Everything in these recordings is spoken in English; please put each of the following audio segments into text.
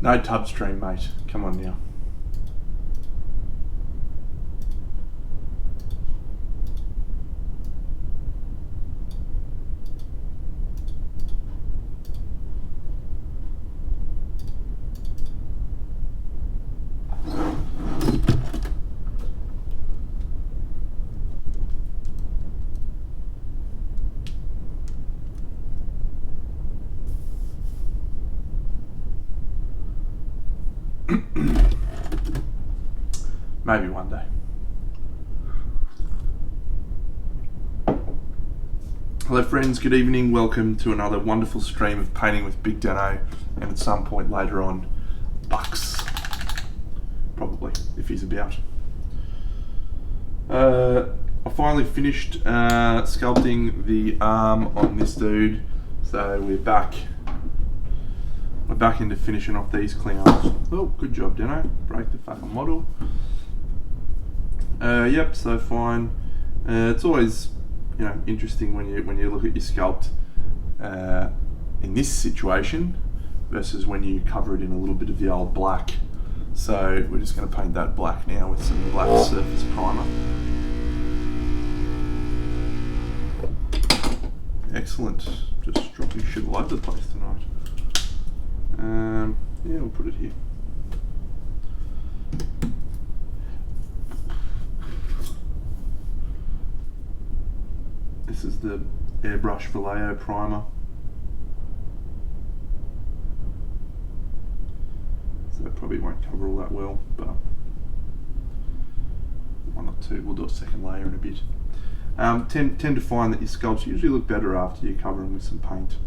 No tub stream, mate. Come on now. Maybe one day. Hello friends, good evening. Welcome to another wonderful stream of painting with Big Dano, and at some point later on, Bucks. Probably, if he's about. I finally finished sculpting the arm on this dude, so we're back into finishing off these clowns. Oh, good job, Dano. Break the fucking model. Yep, so fine. It's always, interesting when you look at your sculpt in this situation versus when you cover it in a little bit of the old black. So we're just going to paint that black now with some black surface primer. Excellent. Just dropping shit all over the place tonight. Yeah, we'll put it here. This is the Airbrush Vallejo primer. So it probably won't cover all that well, but one or two. We'll do a second layer in a bit. Tend to find that your sculpts usually look better after you cover them with some paint,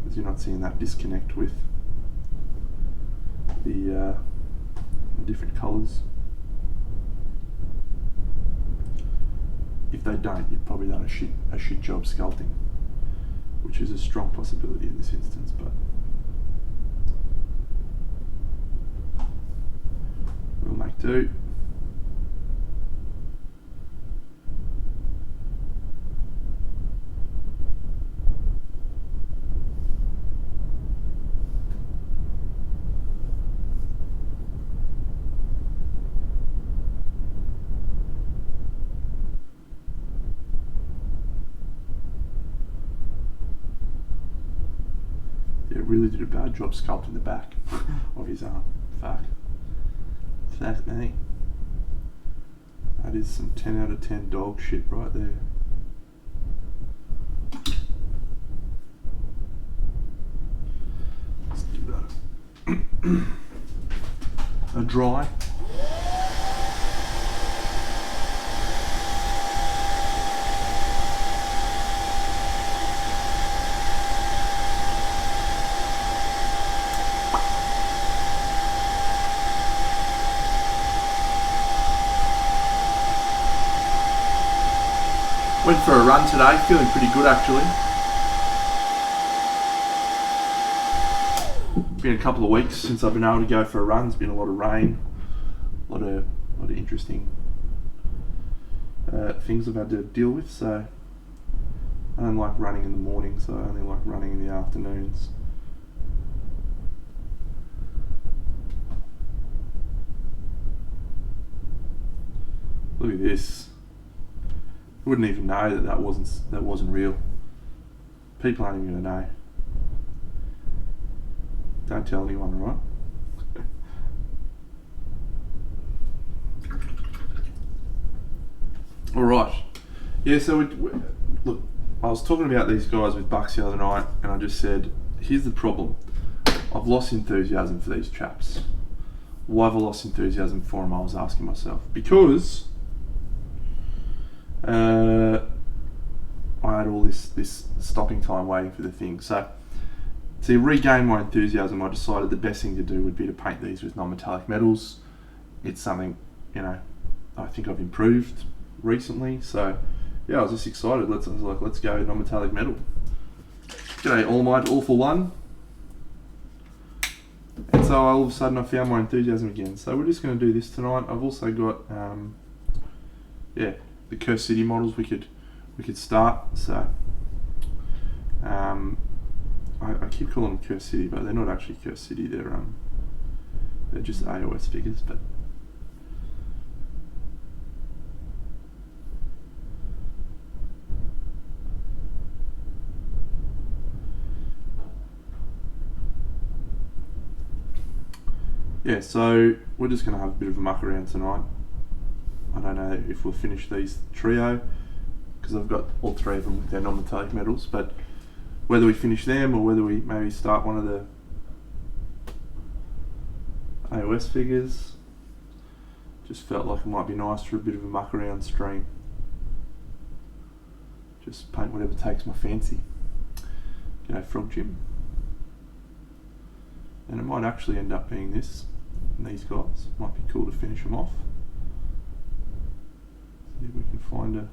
because you're not seeing that disconnect with the different colours. If they don't, you've probably done a shit job sculpting, which is a strong possibility in this instance, but we'll make do. Really did a bad job sculpting the back of his arm. Fuck me. That is some 10 out of 10 dog shit right there. Let's give that a dry. Went for a run today, feeling pretty good actually. Been a couple of weeks since I've been able to go for a run. There's been a lot of rain, a lot of interesting things I've had to deal with. So I don't like running in the morning, so I only like running in the afternoons. Look at this. I wouldn't even know that wasn't real. People aren't even gonna know. Don't tell anyone, right? All right. Yeah. So look, I was talking about these guys with Bucks the other night, and I just said, here's the problem. I've lost enthusiasm for these chaps. Why have I lost enthusiasm for them? I was asking myself, because I had all this stopping time waiting for the thing. So to regain my enthusiasm, I decided the best thing to do would be to paint these with non-metallic metals. It's something, I think I've improved recently. So yeah, I was just excited. Let's go non-metallic metal. G'day All-Might, all for one. And so all of a sudden I found my enthusiasm again. So we're just going to do this tonight. I've also got the Curse City models we could start. So I keep calling them Curse City, but they're not actually Curse City. They're They're just AOS figures, but yeah, so we're just going to have a bit of a muck around tonight. I don't know if we'll finish these trio, because I've got all three of them with their non-metallic metals, but whether we finish them or whether we maybe start one of the AOS figures, just felt like it might be nice for a bit of a muck around stream. Just paint whatever takes my fancy. G'day Frog Jim. And it might actually end up being this, and these guys. Might be cool to finish them off. See if we can find a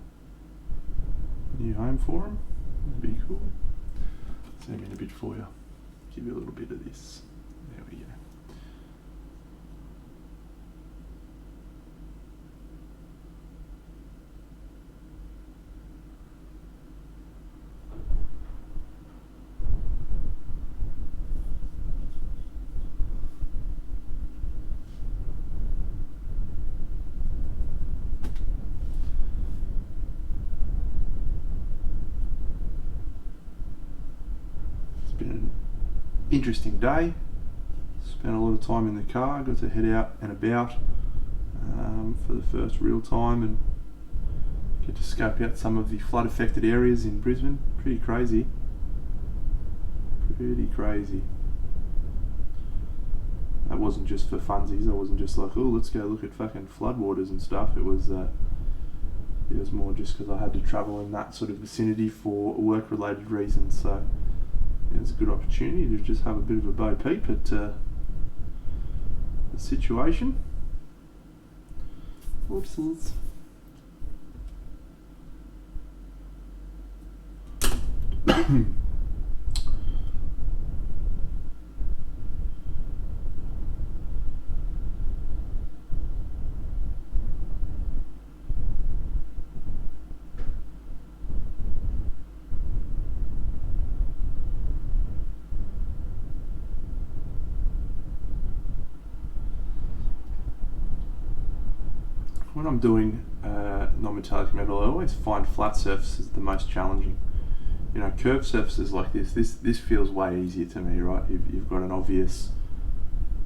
new home for them. That'd be cool. Zoom in a bit for you. Give you a little bit of this. There we go. Interesting day. Spent a lot of time in the car, got to head out and about for the first real time and get to scope out some of the flood affected areas in Brisbane. Pretty crazy. Pretty crazy. That wasn't just for funsies. I wasn't just like, oh, let's go look at fucking floodwaters and stuff. It was more just because I had to travel in that sort of vicinity for work related reasons. So it's a good opportunity to just have a bit of a bo peep at the situation. Oopsies. When I'm doing non-metallic metal, I always find flat surfaces the most challenging. You know, curved surfaces like this feels way easier to me, right? You've got an obvious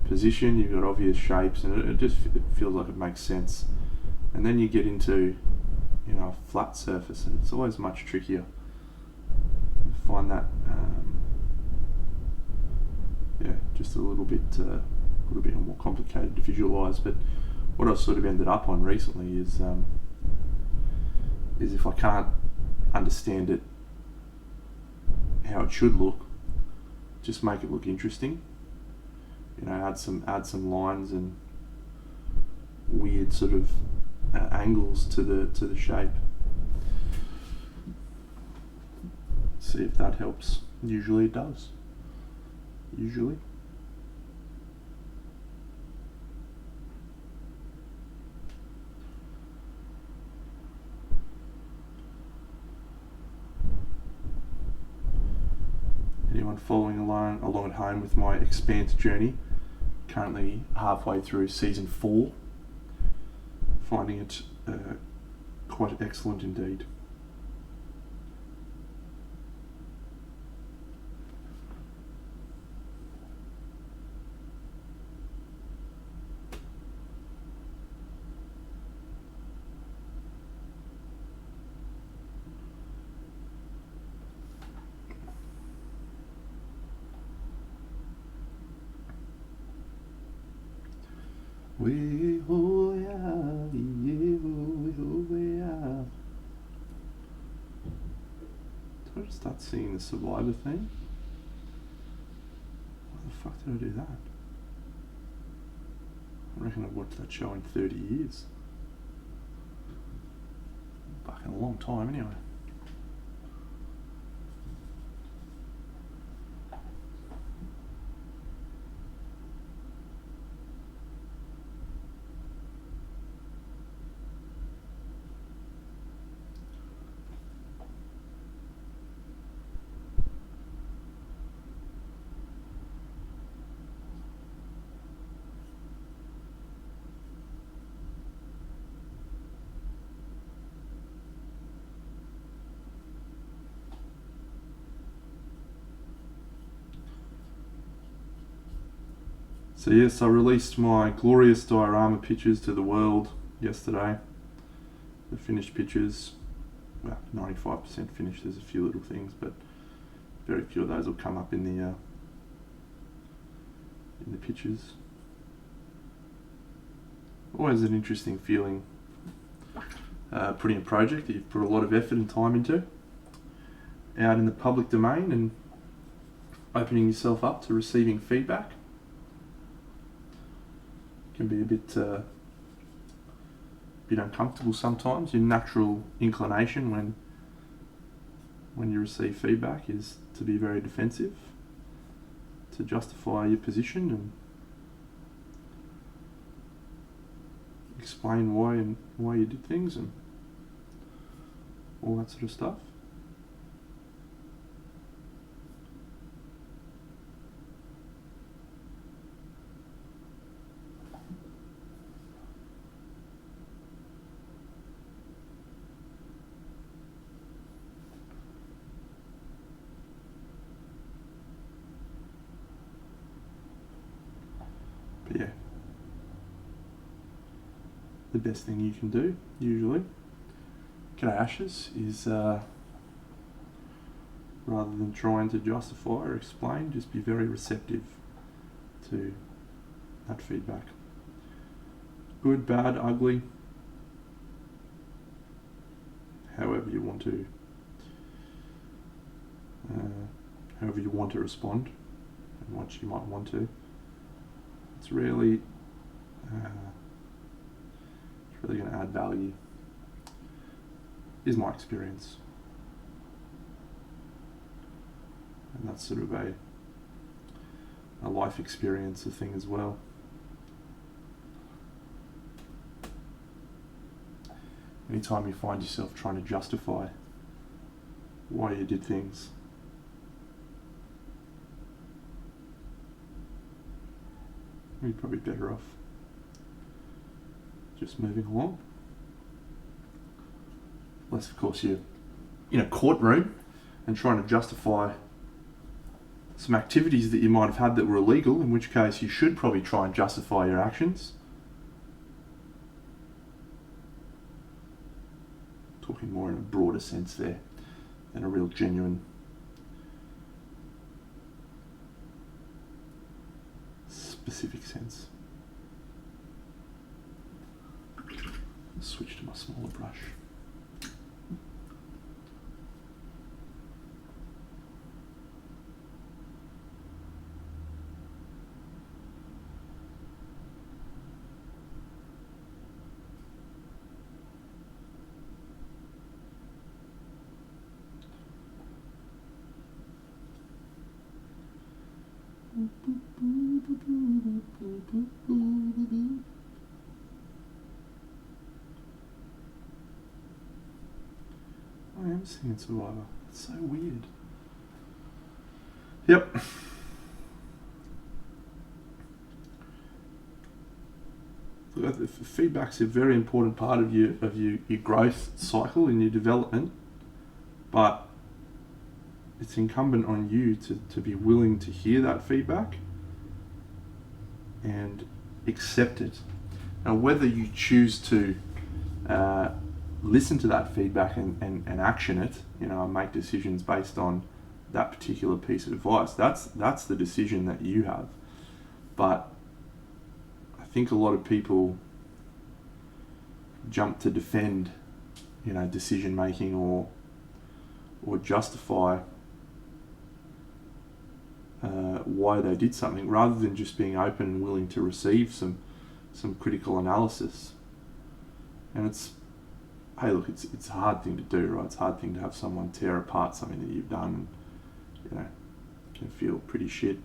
position, you've got obvious shapes, and it feels like it makes sense. And then you get into, you know, a flat surface, and it's always much trickier. I find that, just a little bit more complicated to visualise. But what I've sort of ended up on recently is if I can't understand it how it should look, just make it look interesting. You know, add some lines and weird sort of angles to the shape. See if that helps. Usually it does. Usually. Anyone following along at home with my Expanse journey? Currently halfway through season 4. Finding it quite excellent indeed. Way ho ya, yeah, ho ya. Did I just start singing the Survivor theme? Why the fuck did I do that? I reckon I've watched that show in 30 years. Fucking a long time anyway. So yes, I released my glorious diorama pictures to the world yesterday. The finished pictures, well, 95% finished. There's a few little things, but very few of those will come up in the pictures. Always an interesting feeling putting a project that you've put a lot of effort and time into out in the public domain and opening yourself up to receiving feedback. Can be a bit uncomfortable sometimes. Your natural inclination when you receive feedback is to be very defensive, to justify your position and explain why you did things and all that sort of stuff. But yeah, the best thing you can do, usually, G'day Ashes, is rather than trying to justify or explain, just be very receptive to that feedback. Good, bad, ugly, however you want to respond and what you might want to. It's really going to add value, is my experience. And that's sort of a life experience thing as well. Anytime you find yourself trying to justify why you did things, you're probably better off just moving along. Unless, of course, you're in a courtroom and trying to justify some activities that you might have had that were illegal, in which case you should probably try and justify your actions. Talking more in a broader sense there than a real genuine specific sense. Switch to my smaller brush. I am singing Survivor. It's so weird. Yep. Feedback's a very important part of your growth cycle and your development, but it's incumbent on you to be willing to hear that feedback and accept it. Now, whether you choose to listen to that feedback and action it, and make decisions based on that particular piece of advice, that's the decision that you have. But I think a lot of people jump to defend, decision making or justify why they did something, rather than just being open and willing to receive some critical analysis. And it's a hard thing to do, right? It's a hard thing to have someone tear apart something that you've done, and can feel pretty shit.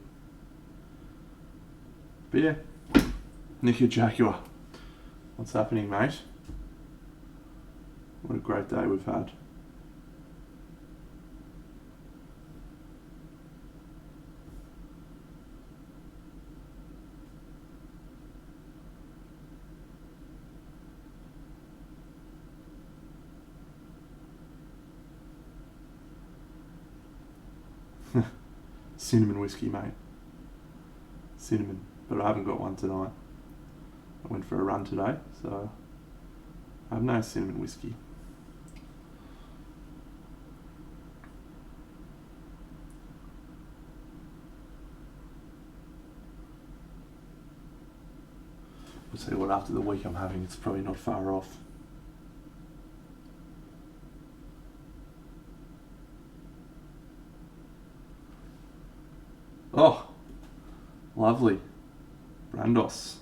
But yeah, Nicky Jaguar, what's happening, mate? What a great day we've had. Cinnamon whiskey, mate. Cinnamon. but I haven't got one tonight. I went for a run today, so I have no cinnamon whiskey. We'll see what after the week I'm having, it's probably not far off. Oh, lovely. Brandos.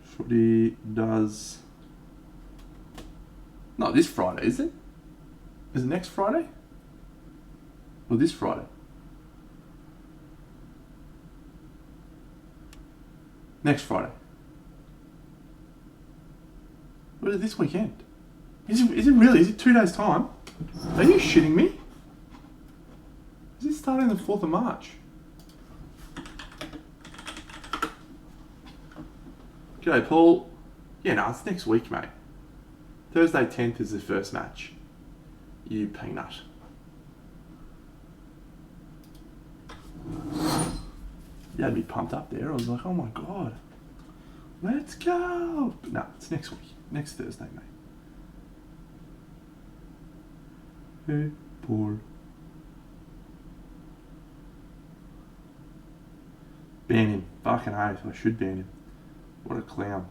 Footy does... Not this Friday, is it? Is it next Friday? Or this Friday? Next Friday. What is this weekend? Is it really? Is it 2 days' time? Are you shitting me? Is it starting the 4th of March? G'day, Paul. Yeah, no, it's next week, mate. Thursday 10th is the first match. You peanut. You had me pumped up there. I was like, oh my god. Let's go. But no, it's next week. Next Thursday, mate. Hey, Paul. Ban him. Fucking oath. I should ban him. What a clown.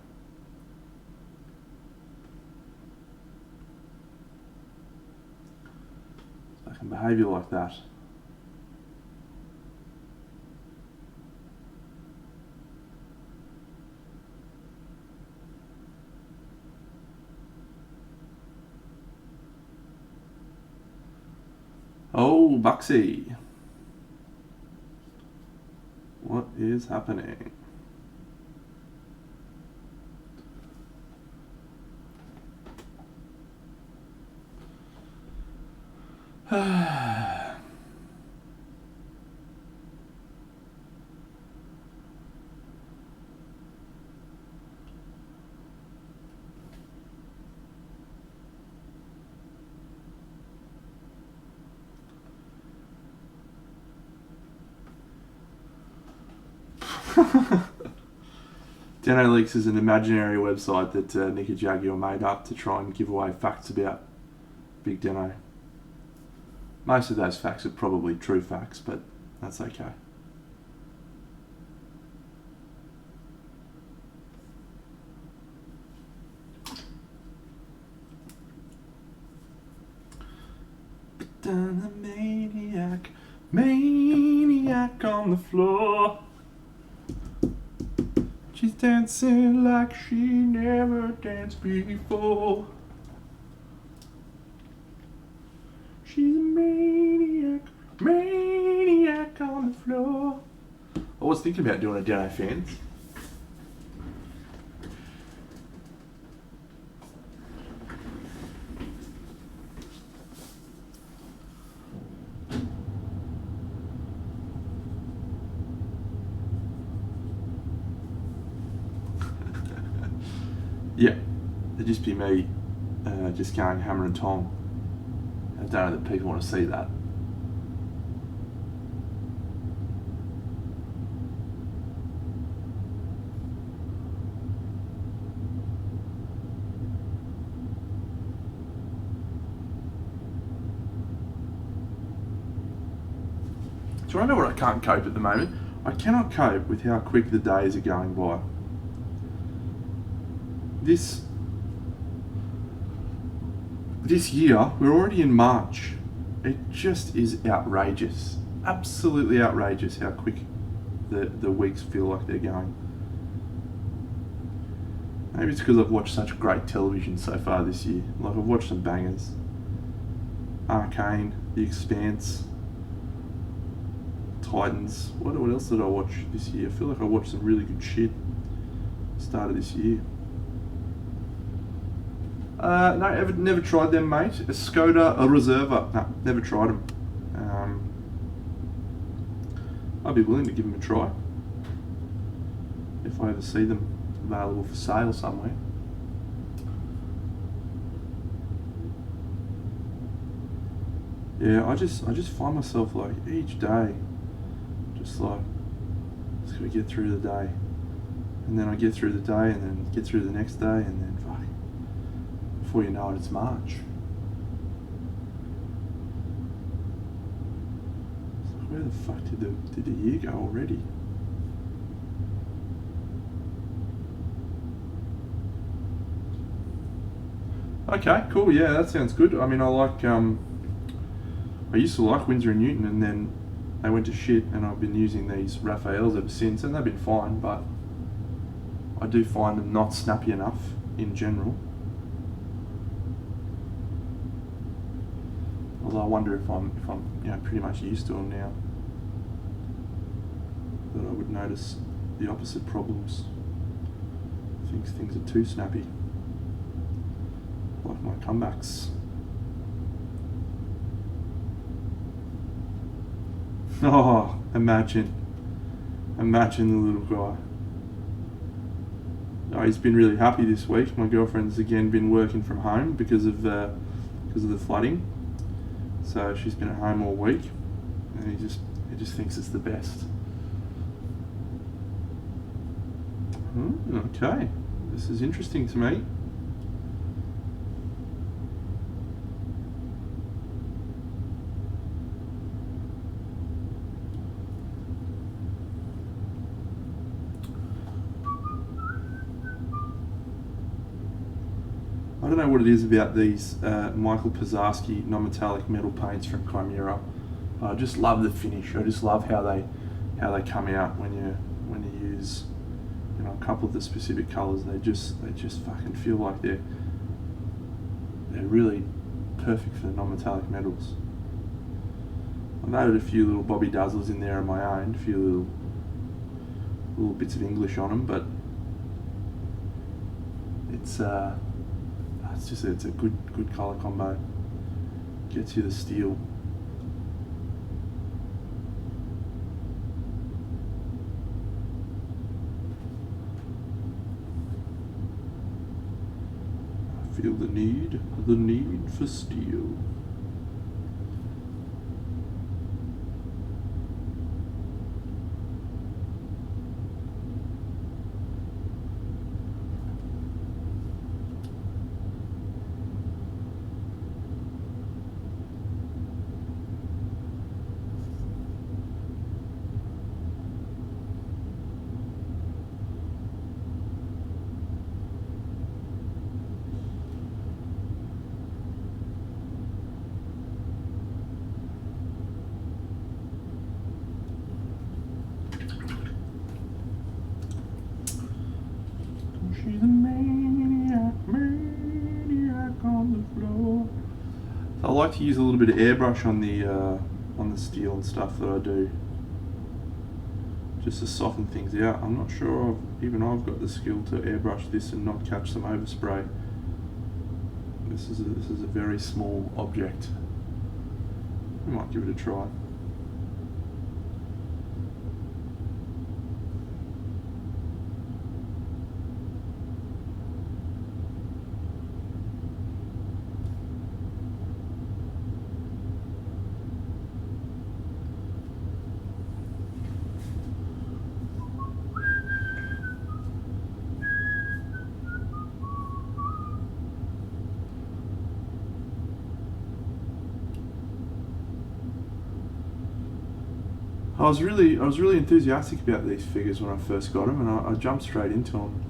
Fucking behaviour like that. Oh, Buxy. What is happening? Deno Leaks is an imaginary website that Nick and Jaguar made up to try and give away facts about Big Deno. Most of those facts are probably true facts, but that's okay. The maniac on the floor. She's dancing like she never danced before. She's a maniac on the floor. I was thinking about doing a Deno Fans. Yeah, it'd just be me just going hammer and tong. I don't know that people want to see that. Do you want to know what I can't cope at the moment? I cannot cope with how quick the days are going by. This year, we're already in March. It just is outrageous. Absolutely outrageous how quick the weeks feel like they're going. Maybe it's because I've watched such great television so far this year. Like, I've watched some bangers. Arcane, The Expanse, Titans. What else did I watch this year? I feel like I watched some really good shit start of this year. No, never tried them, mate. A Skoda, a Reserva. No, never tried them. I'd be willing to give them a try if I ever see them available for sale somewhere. Yeah, I just find myself like each day, just like just gotta get through the day, and then I get through the day, and then get through the next day, and then fuck, before you know it, it's March. It's like, where the fuck did the year go already? Okay, cool. Yeah, that sounds good. I mean, I like. I used to like Winsor and Newton, and then they went to shit, and I've been using these Raphaels ever since, and they've been fine. But I do find them not snappy enough in general. Although I wonder if I'm pretty much used to them now, that I would notice the opposite problems. I think things are too snappy, like my comebacks. Oh, imagine the little guy. Oh, he's been really happy this week. My girlfriend's again been working from home because of the flooding. So she's been at home all week, and he just thinks it's the best. Okay, this is interesting to me. I don't know what it is about these Michael Pizarski non-metallic metal paints from Chimera. I just love the finish. I just love how they come out when you use a couple of the specific colours. They just fucking feel like they're really perfect for the non-metallic metals. I've added a few little Bobby Dazzlers in there on my own, a few little bits of English on them, but it's a good colour combo. Gets you the steel. I feel the need for steel. She's a maniac on the floor. So I like to use a little bit of airbrush on the steel and stuff that I do, just to soften things out. I'm not sure I've got the skill to airbrush this and not catch some overspray. This is a very small object. I might give it a try. I was really enthusiastic about these figures when I first got them, and I jumped straight into them.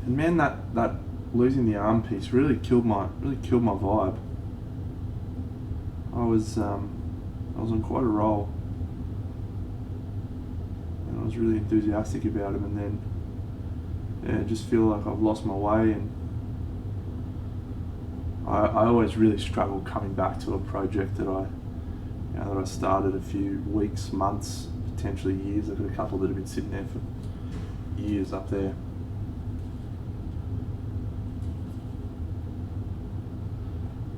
And man, that losing the arm piece really killed my vibe. I was on quite a roll, and I was really enthusiastic about them, and then I just feel like I've lost my way, and I always really struggle coming back to a project that I started a few weeks, months, potentially years. I've got a couple that have been sitting there for years up there.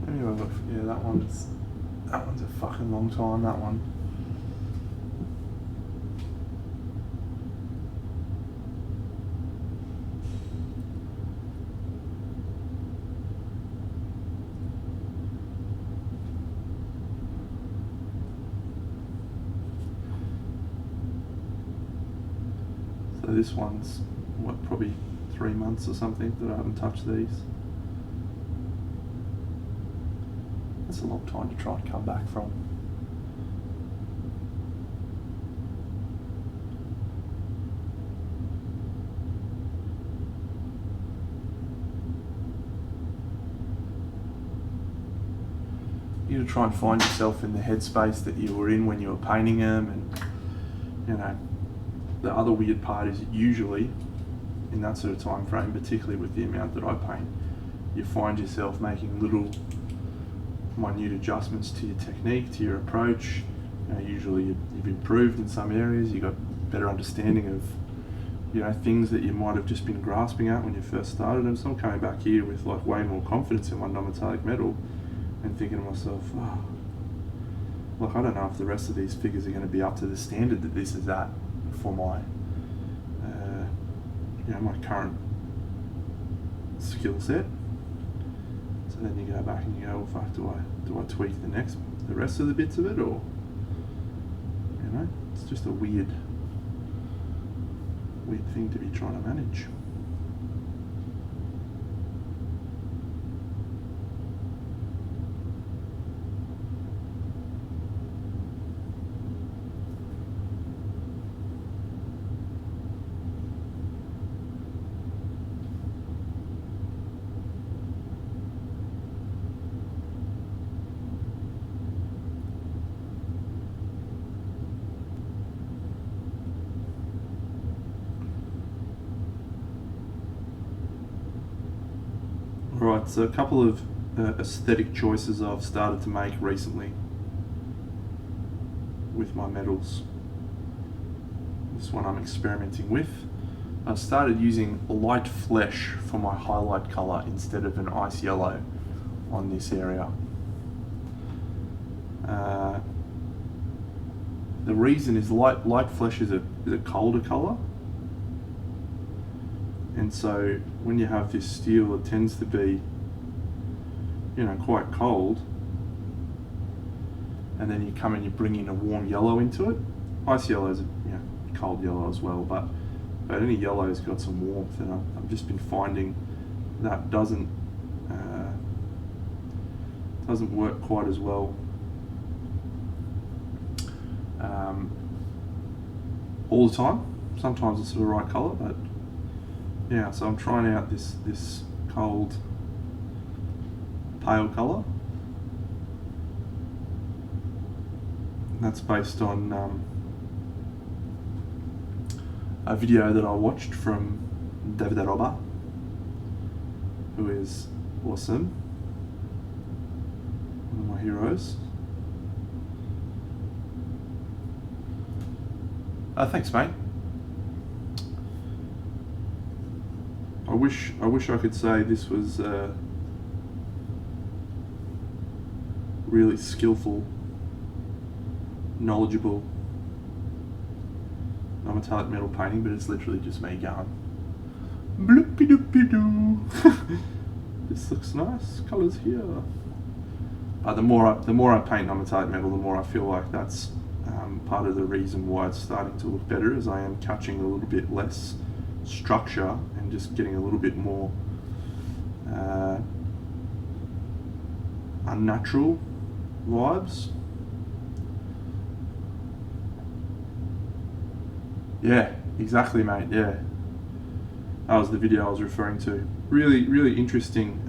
Anyway, yeah, that one's a fucking long time, that one. this one's, what, probably 3 months or something that I haven't touched these. That's a long time to try and come back from. You to try and find yourself in the headspace that you were in when you were painting them, and you know, the other weird part is usually in that sort of time frame, particularly with the amount that I paint, you find yourself making little minute adjustments to your technique, to your approach. You know, usually you've improved in some areas, you've got better understanding of, you know, things that you might have just been grasping at when you first started. And so I'm coming back here with like way more confidence in my non-metallic metal and thinking to myself, oh, look, I don't know if the rest of these figures are going to be up to the standard that this is at for my, you know, my current skill set. So then you go back and you go, well, fuck, do I tweak the rest of the bits of it, or, you know, it's just a weird thing to be trying to manage. Right, so a couple of aesthetic choices I've started to make recently with my metals. This one I'm experimenting with. I've started using light flesh for my highlight colour instead of an ice yellow on this area. The reason is light flesh is a colder colour. And so when you have this steel, it tends to be, you know, quite cold. And then you come and you bring in a warm yellow into it. Ice yellow is, you know, cold yellow as well, but any yellow's got some warmth, and I've just been finding that doesn't work quite as well all the time. Sometimes it's the right colour, but yeah, so I'm trying out this cold pale colour. That's based on a video that I watched from David Aroba, who is awesome, one of my heroes. Thanks, mate. I wish I could say this was really skillful, knowledgeable non-metallic metal painting, but it's literally just me going bloopy doopy doo. This looks nice, colours here. But the more I paint non-metallic metal, the more I feel like that's part of the reason why it's starting to look better, as I am catching a little bit less structure and just getting a little bit more unnatural vibes. Yeah, exactly, mate. Yeah, that was the video I was referring to. Really interesting.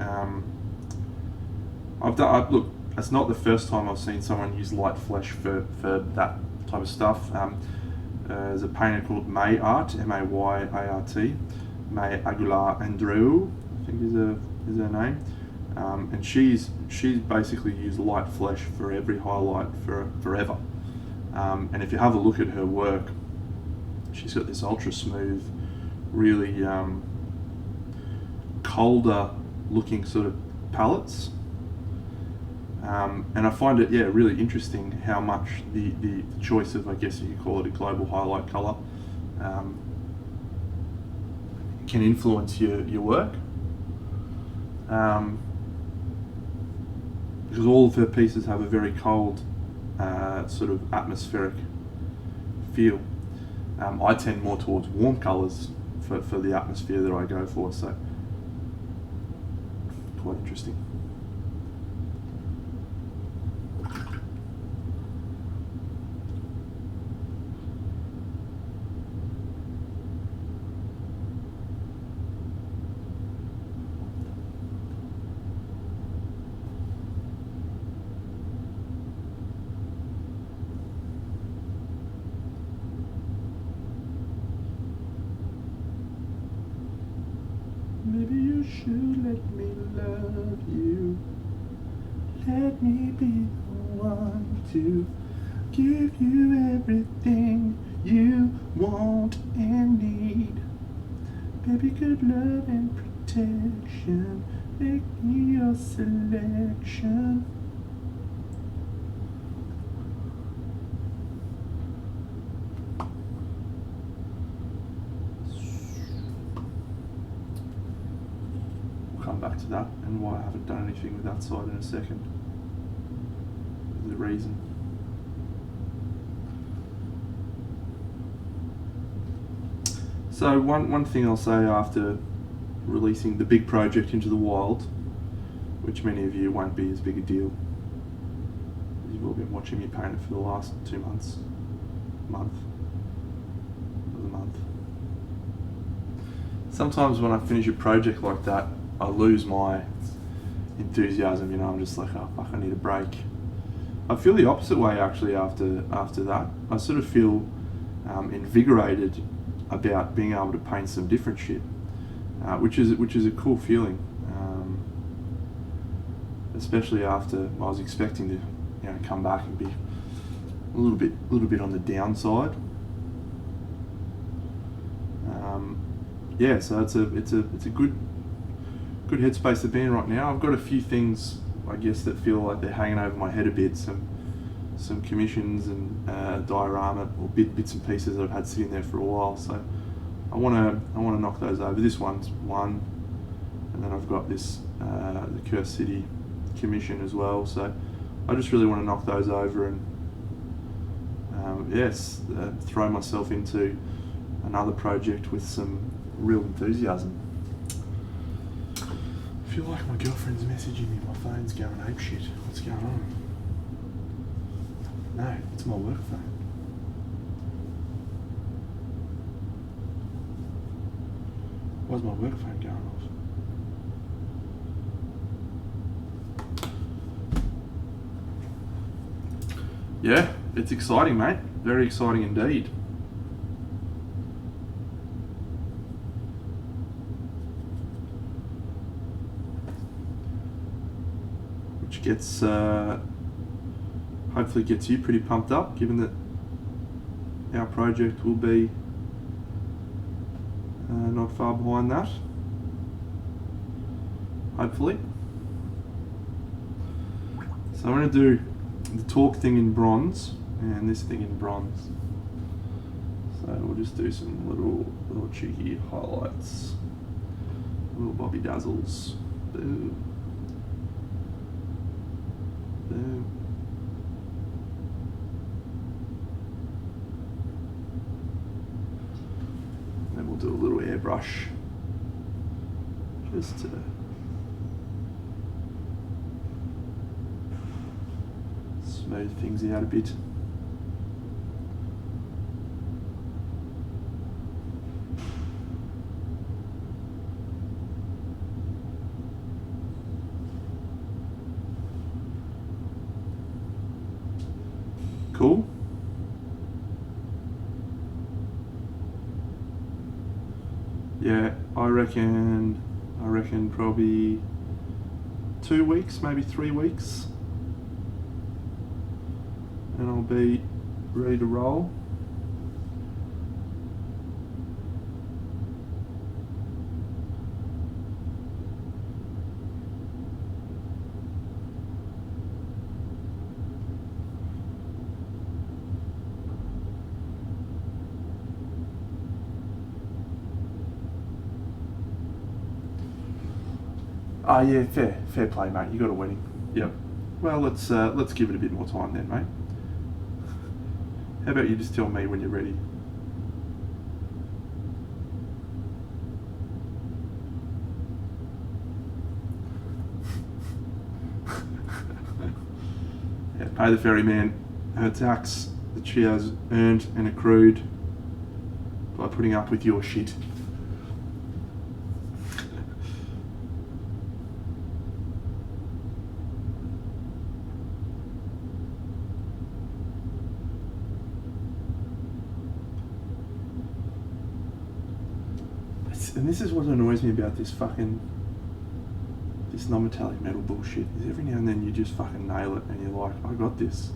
Look, it's not the first time I've seen someone use light flesh for that type of stuff. There's a painter called Mayart, M-A-Y-A-R-T, May Aguilar Andreu, I think is her name, and she's basically used light flesh for every highlight forever. And if you have a look at her work, she's got this ultra smooth, really colder looking sort of palettes. And I find it, really interesting how much the choice of, I guess you could call it a global highlight colour, can influence your work. Because all of her pieces have a very cold, sort of atmospheric feel. I tend more towards warm colours for the atmosphere that I go for, so quite interesting. Maybe you should let me love you. Let me be the one to give you everything you want and need. Baby, good love and protection. Make me your selection. Come back to that and why I haven't done anything with that side in a second. The reason. So one thing I'll say after releasing the big project into the wild, which many of you won't be as big a deal, you've all been watching me paint it for the last 2 months, month. Sometimes when I finish a project like that, I lose my enthusiasm, I'm just like, oh fuck, I need a break. I feel the opposite way actually after that. I sort of feel invigorated about being able to paint some different shit, which is a cool feeling, especially after I was expecting to come back and be a little bit on the downside. So it's a good headspace to be in right now. I've got a few things, I guess, that feel like they're hanging over my head a bit. Some commissions and diorama or bits and pieces that I've had sitting there for a while. So I want to knock those over. This one's one, and then I've got this the Cursed City commission as well. So I just really want to knock those over and throw myself into another project with some real enthusiasm. I feel like my girlfriend's messaging me. My phone's going apeshit. What's going on? No, it's my work phone. Why's my work phone going off? Yeah, it's exciting, mate. Very exciting indeed. Which gets hopefully gets you pretty pumped up, given that our project will be not far behind that, hopefully. So I'm going to do the talk thing in bronze and this thing in bronze. So we'll just do some little cheeky highlights, little Bobby Dazzles. Boom. Boom. Then we'll do a little airbrush just to smooth things out a bit. Cool. Yeah, I reckon probably 2 weeks, maybe 3 weeks, and I'll be ready to roll. Ah, yeah, fair play, mate. You got a wedding. Yep. Well, let's give it a bit more time then, mate. How about you just tell me when you're ready? Pay the ferryman her tax that she has earned and accrued by putting up with your shit. And this is what annoys me about this non-metallic metal bullshit, is every now and then you just fucking nail it and you're like, I got this.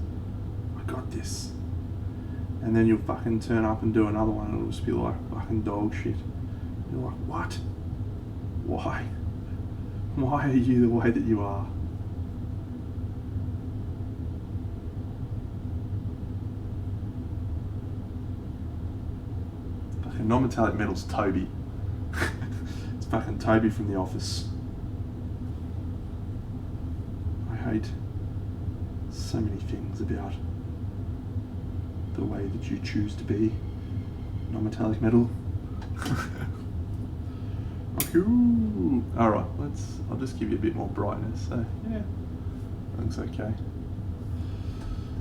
And then you'll fucking turn up and do another one and it'll just be like fucking dog shit. You're like, what? Why? Why are you the way that you are? Fucking non-metallic metal's Toby. It's fucking Toby from The Office. I hate so many things about the way that you choose to be non-metallic metal. Alright, I'll just give you a bit more brightness, so yeah, looks okay.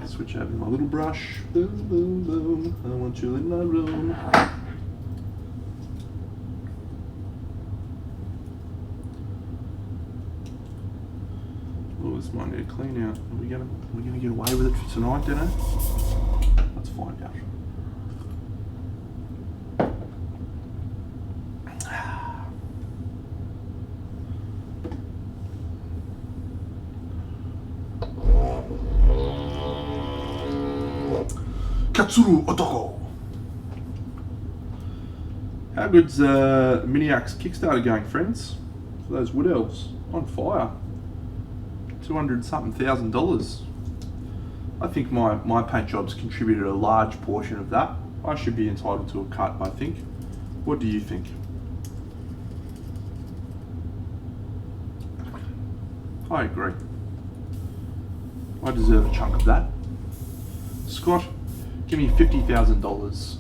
Switch over to my little brush. Boom, boom, boom. I want you in my room. Oh, this might need a clean out. Are we gonna get away with it for tonight, dinner? Let's find out. Katsuru Otoko. How good's Miniacs Kickstarter going, friends? For those wood elves on fire. $200-something thousand. I think my paint jobs contributed a large portion of that. I should be entitled to a cut, I think. What do you think? I agree. I deserve a chunk of that. Scott, give me $50,000.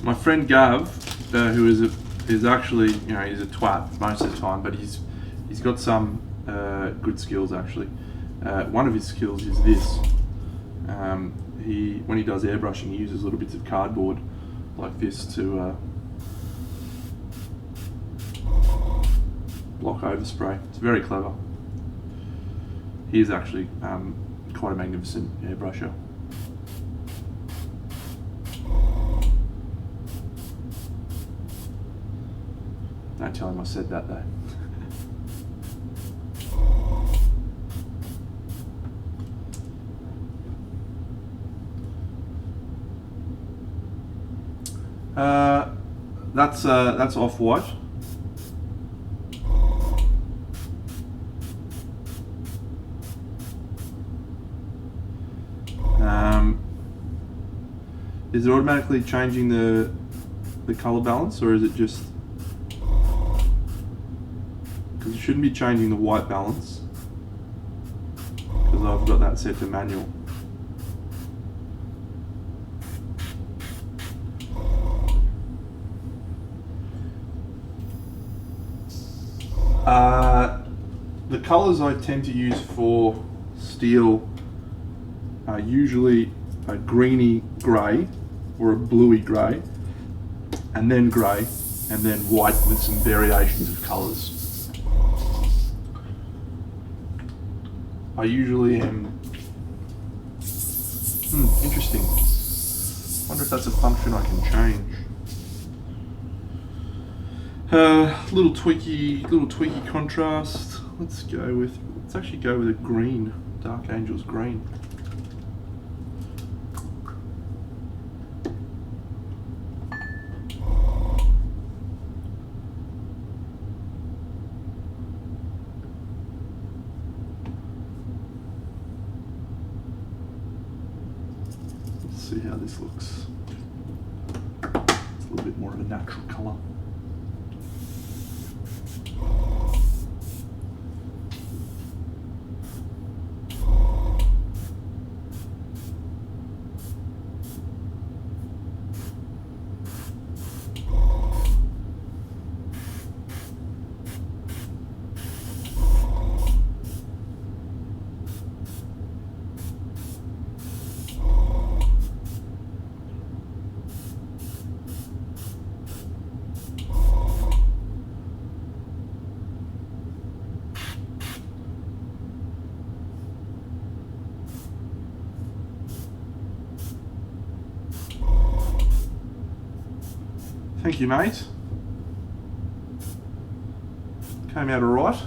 My friend Gav, who is actually, he's a twat most of the time, but he's got some good skills actually. One of his skills is this. When he does airbrushing, he uses little bits of cardboard like this to block overspray. It's very clever. He is actually quite a magnificent airbrusher. Don't tell him I said that though. That's off-white. Is it automatically changing the color balance, or is it just? Because it shouldn't be changing the white balance, because I've got that set to manual. The colors I tend to use for steel are usually a greeny grey or a bluey grey, and then grey, and then white with some variations of colours. I usually am... interesting. Wonder if that's a function I can change. Little tweaky contrast. Let's actually go with a green, Dark Angels green. see how this looks. It's a little bit more of a natural colour. Thank you, mate. Came out alright.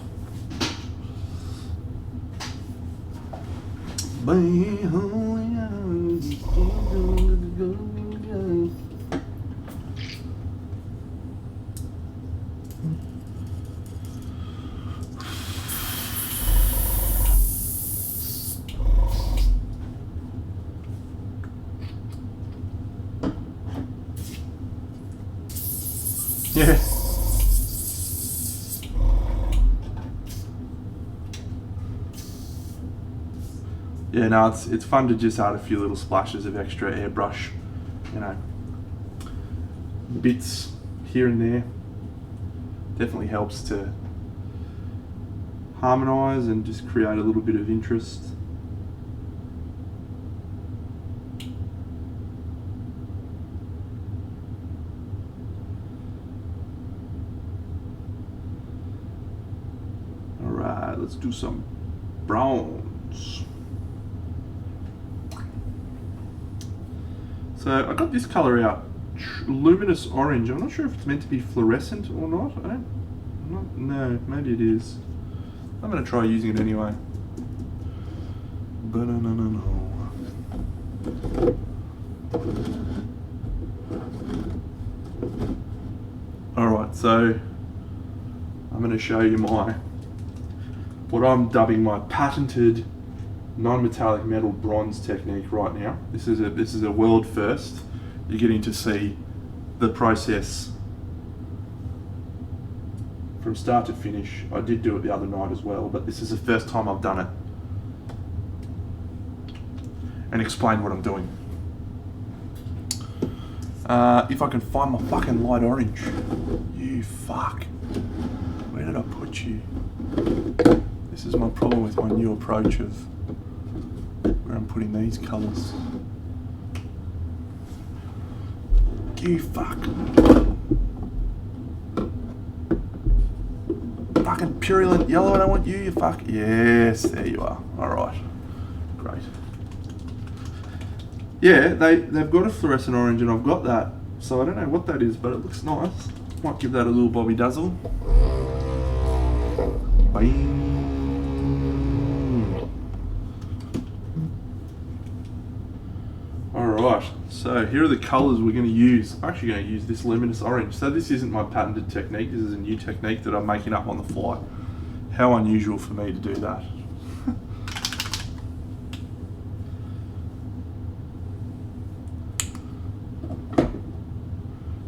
Yeah. Yeah, no, it's fun to just add a few little splashes of extra airbrush, you know, bits here and there. Definitely helps to harmonise and just create a little bit of interest. Alright, let's do some browns. So I got this colour out, luminous orange. I'm not sure if it's meant to be fluorescent or not. No, maybe it is. I'm going to try using it anyway. Alright, so I'm going to show you what I'm dubbing my patented non-metallic metal bronze technique right now. This is a world first. You're getting to see the process from start to finish. I did do it the other night as well, but this is the first time I've done it and explain what I'm doing. If I can find my fucking light orange. You fuck. Where did I put you? This is my problem with my new approach of where I'm putting these colours. You fuck. Fucking purulent yellow, I don't want you, you fuck. Yes, there you are. Alright. Great. Yeah, they've got a fluorescent orange and I've got that. So I don't know what that is, but it looks nice. Might give that a little bobby dazzle. Bye. Alright, so here are the colours we're going to use. I'm actually going to use this luminous orange. So this isn't my patented technique, this is a new technique that I'm making up on the fly. How unusual for me to do that.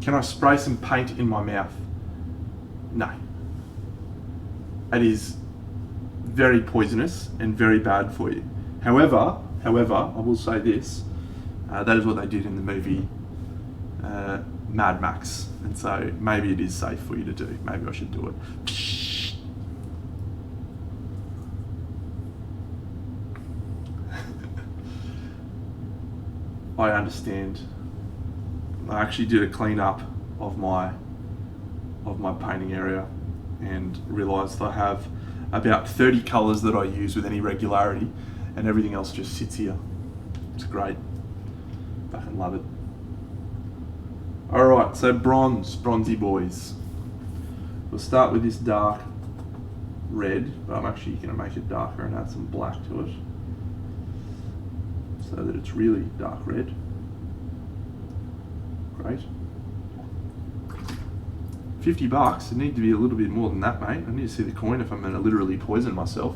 Can I spray some paint in my mouth? No. It is very poisonous and very bad for you. However, I will say this. That is what they did in the movie Mad Max, and so maybe it is safe for you to do. Maybe I should do it. I understand. I actually did a clean up of my painting area and realised I have about 30 colours that I use with any regularity, and everything else just sits here. It's great. Fucking love it. Alright, so bronzy boys. We'll start with this dark red, but I'm actually going to make it darker and add some black to it so that it's really dark red. Great. $50. It needs to be a little bit more than that, mate. I need to see the coin if I'm going to literally poison myself.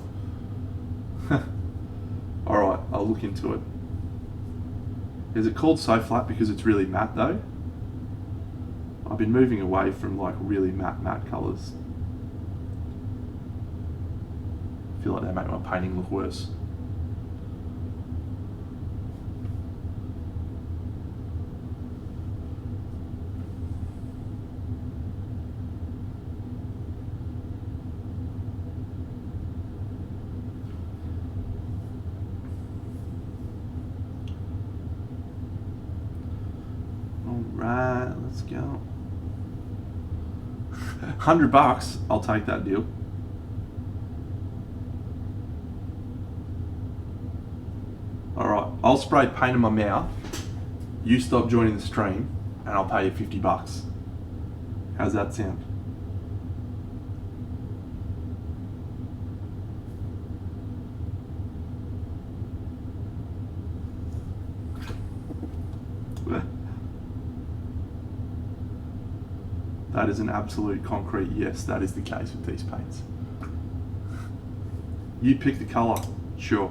Alright, I'll look into it. Is it called so flat because it's really matte though? I've been moving away from like really matte colours. I feel like they make my painting look worse. Alright, let's go. $100, I'll take that deal. Alright, I'll spray paint in my mouth. You stop joining the stream and I'll pay you $50. How's that sound? That is an absolute concrete yes, that is the case with these paints. You pick the colour, sure.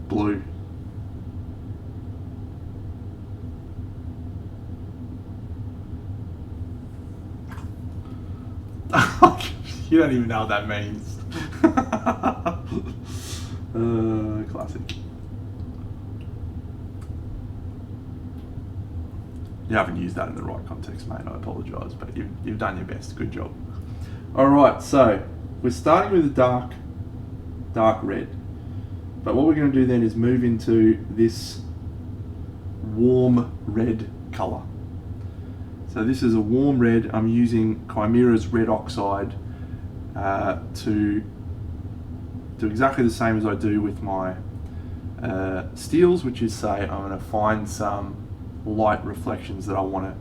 Blue. You don't even know what that means. Classic. You haven't used that in the right context, mate. I apologise, but you've done your best. Good job. All right, so we're starting with a dark red. But what we're going to do then is move into this warm red colour. So this is a warm red. I'm using Chimera's red oxide to do exactly the same as I do with my steels, which is say I'm going to find some light reflections that I want to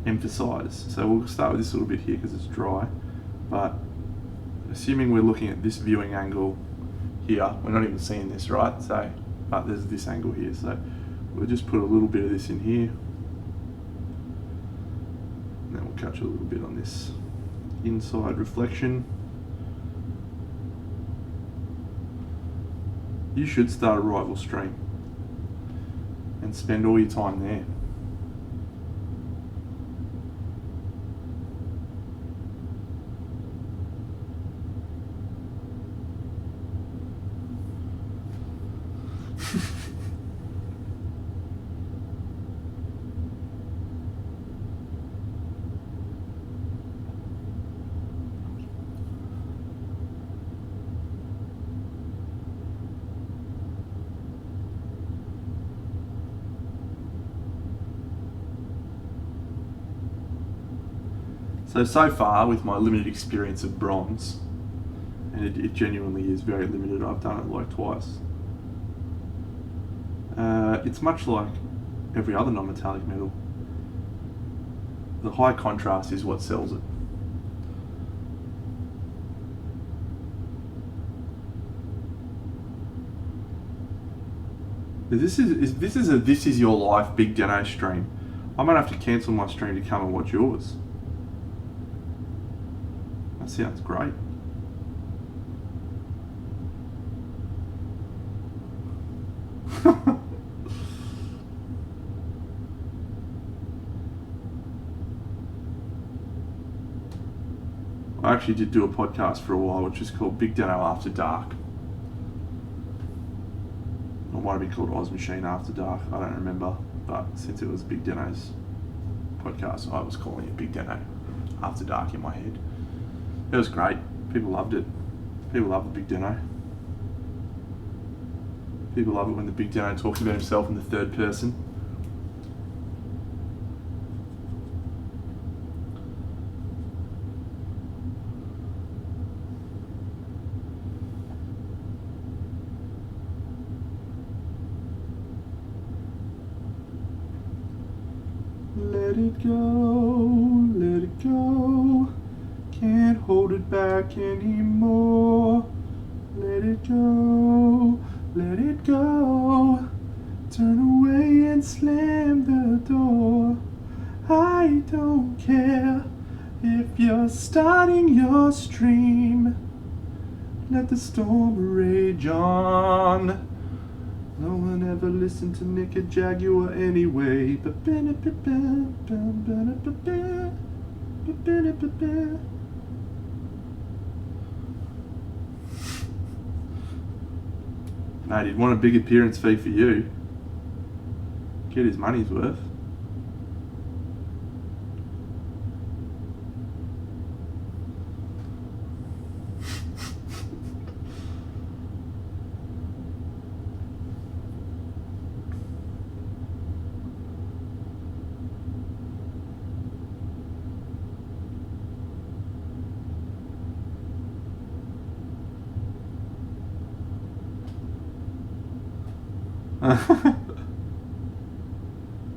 emphasize. So we'll start with this little bit here because it's dry, but assuming we're looking at this viewing angle here, we're not even seeing this, right? So, but there's this angle here, so we'll just put a little bit of this in here. And then we'll catch a little bit on this inside reflection. You should start a rival stream and spend all your time there. So far, with my limited experience of bronze, and it genuinely is very limited, I've done it like twice, it's much like every other non-metallic metal. The high contrast is what sells it. This is your life Big Deno stream. I might have to cancel my stream to come and watch yours. That sounds great. I actually did do a podcast for a while which is called Big Deno After Dark. Or might have been called Oz Machine After Dark, I don't remember. But since it was Big Deno's podcast, I was calling it Big Deno After Dark in my head. It was great. People loved it. People love the Big Deno. People love it when the Big Deno talks about himself in the third person. Let it go, let it go. Can't hold it back anymore. Let it go, let it go. Turn away and slam the door. I don't care if you're starting your stream. Let the storm rage on. No one ever listened to Nick and Jaguar anyway. Mate, he'd want a big appearance fee for you. Get his money's worth.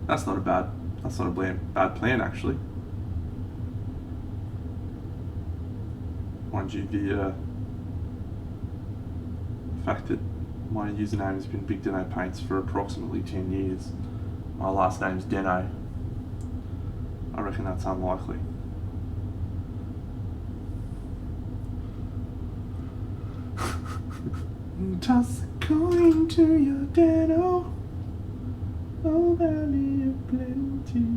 That's not a bad plan actually. Mind you, the fact that my username has been Big Deno Paints for approximately 10 years. My last name's Deno. I reckon that's unlikely. Toss a coin to your Deno. Oh, valley of plenty.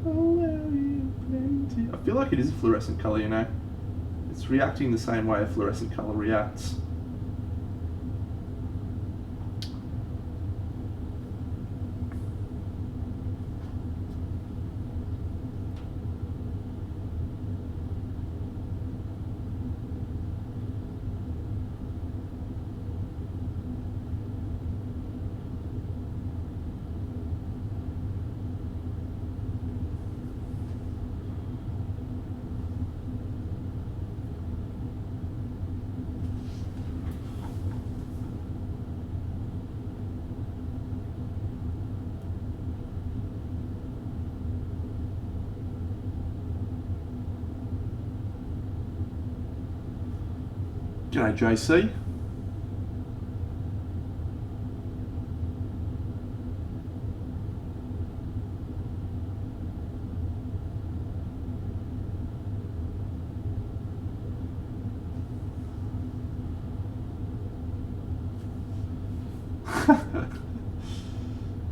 Oh, valley of plenty. I feel like it is a fluorescent colour, you know. It's reacting the same way a fluorescent colour reacts. G'day, JC.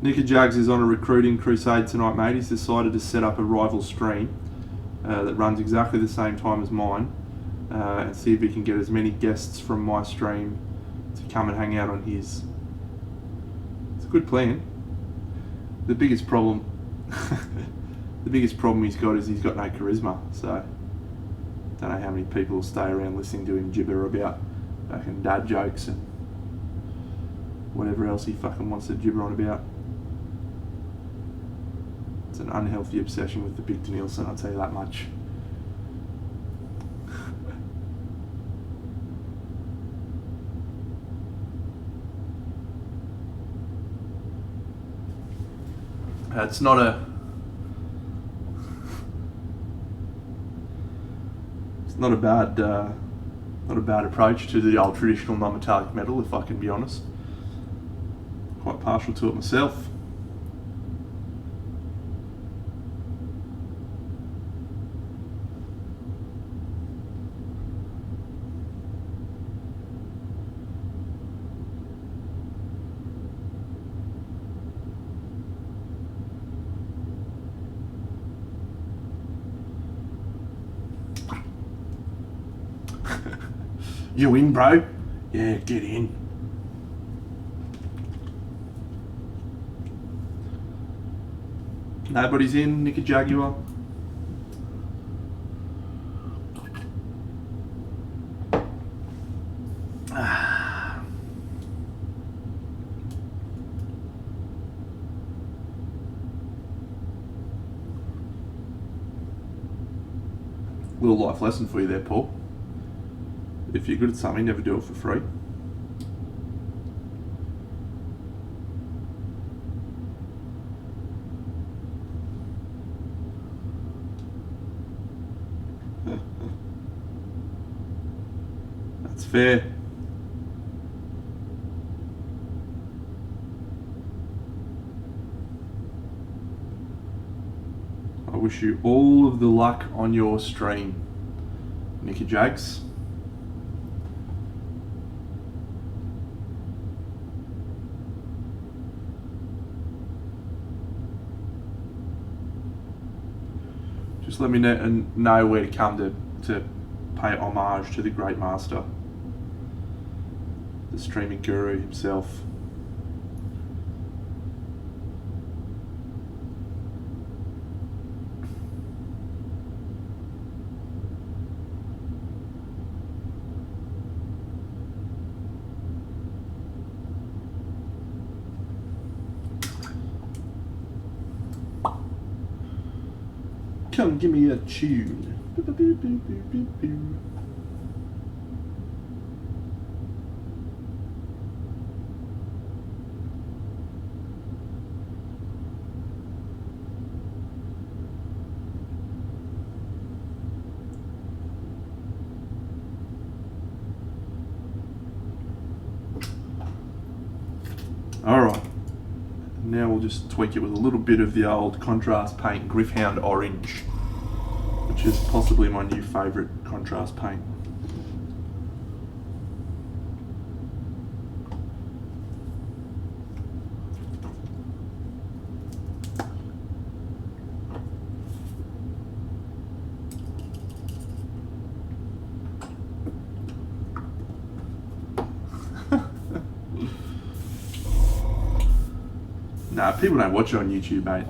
Nicky Jags is on a recruiting crusade tonight, mate. He's decided to set up a rival stream that runs exactly the same time as mine, and see if he can get as many guests from my stream to come and hang out on his. It's a good plan. The biggest problem, he's got is he's got no charisma. So, don't know how many people will stay around listening to him gibber about fucking dad jokes and whatever else he fucking wants to gibber on about. It's an unhealthy obsession with the Victor Nielsen, I'll tell you that much. It's not a bad approach to the old traditional non-metallic metal, if I can be honest. Quite partial to it myself. You in, bro? Yeah, get in. Nobody's in, Nicky Jaguar. Little life lesson for you there, Paul. If you're good at something, never do it for free. That's fair. I wish you all of the luck on your stream, Nicky Jags. Just let me know where to come to pay homage to the great master, the streaming guru himself. Come give me a tune. Alright, now we'll just tweak it with a little bit of the old contrast paint Griffhound Orange, which is possibly my new favourite contrast paint. Nah, people don't watch it on YouTube, mate.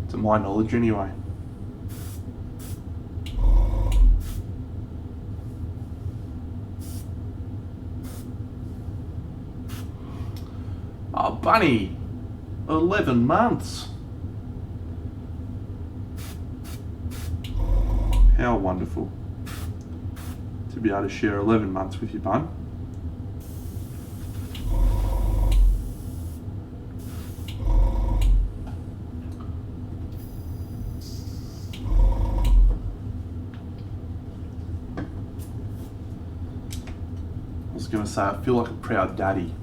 To my knowledge, anyway. Oh, Bunny! 11 months! How wonderful to be able to share 11 months with you, Bun. I was going to say, I feel like a proud daddy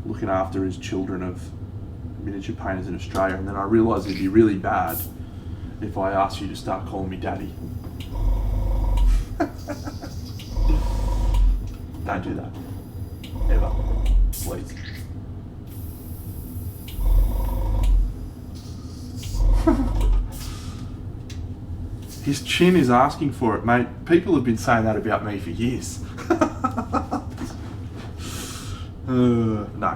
looking after his children of miniature painters in Australia, and then I realised it'd be really bad if I asked you to start calling me daddy. Don't do that. Ever. Please. His chin is asking for it, mate. People have been saying that about me for years. No.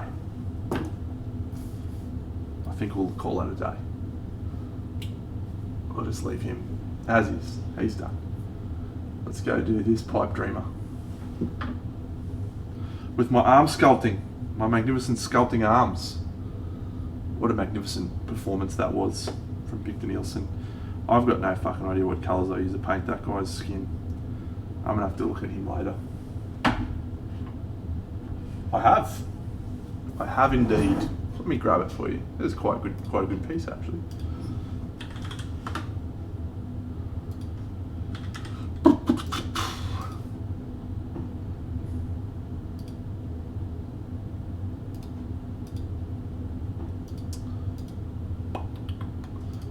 I think we'll call that a day. I'll just leave him as is. He's done. Let's go do this pipe dreamer. With my arm sculpting, my magnificent sculpting arms. What a magnificent performance that was from Victor Nielsen. I've got no fucking idea what colours I use to paint that guy's skin. I'm gonna have to look at him later. I have indeed. Let me grab it for you. It's quite a good piece actually.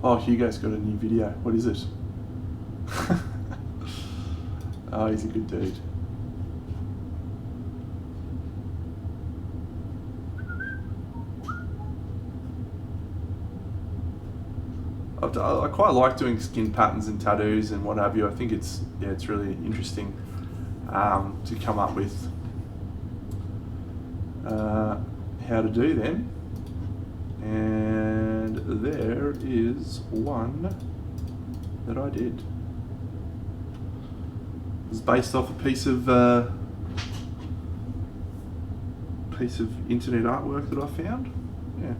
Oh, Hugo's got a new video. What is it? Oh, he's a good dude. I quite like doing skin patterns and tattoos and what have you. I think it's really interesting to come up with how to do them. And there is one that I did. It was based off a piece of internet artwork that I found. Yeah.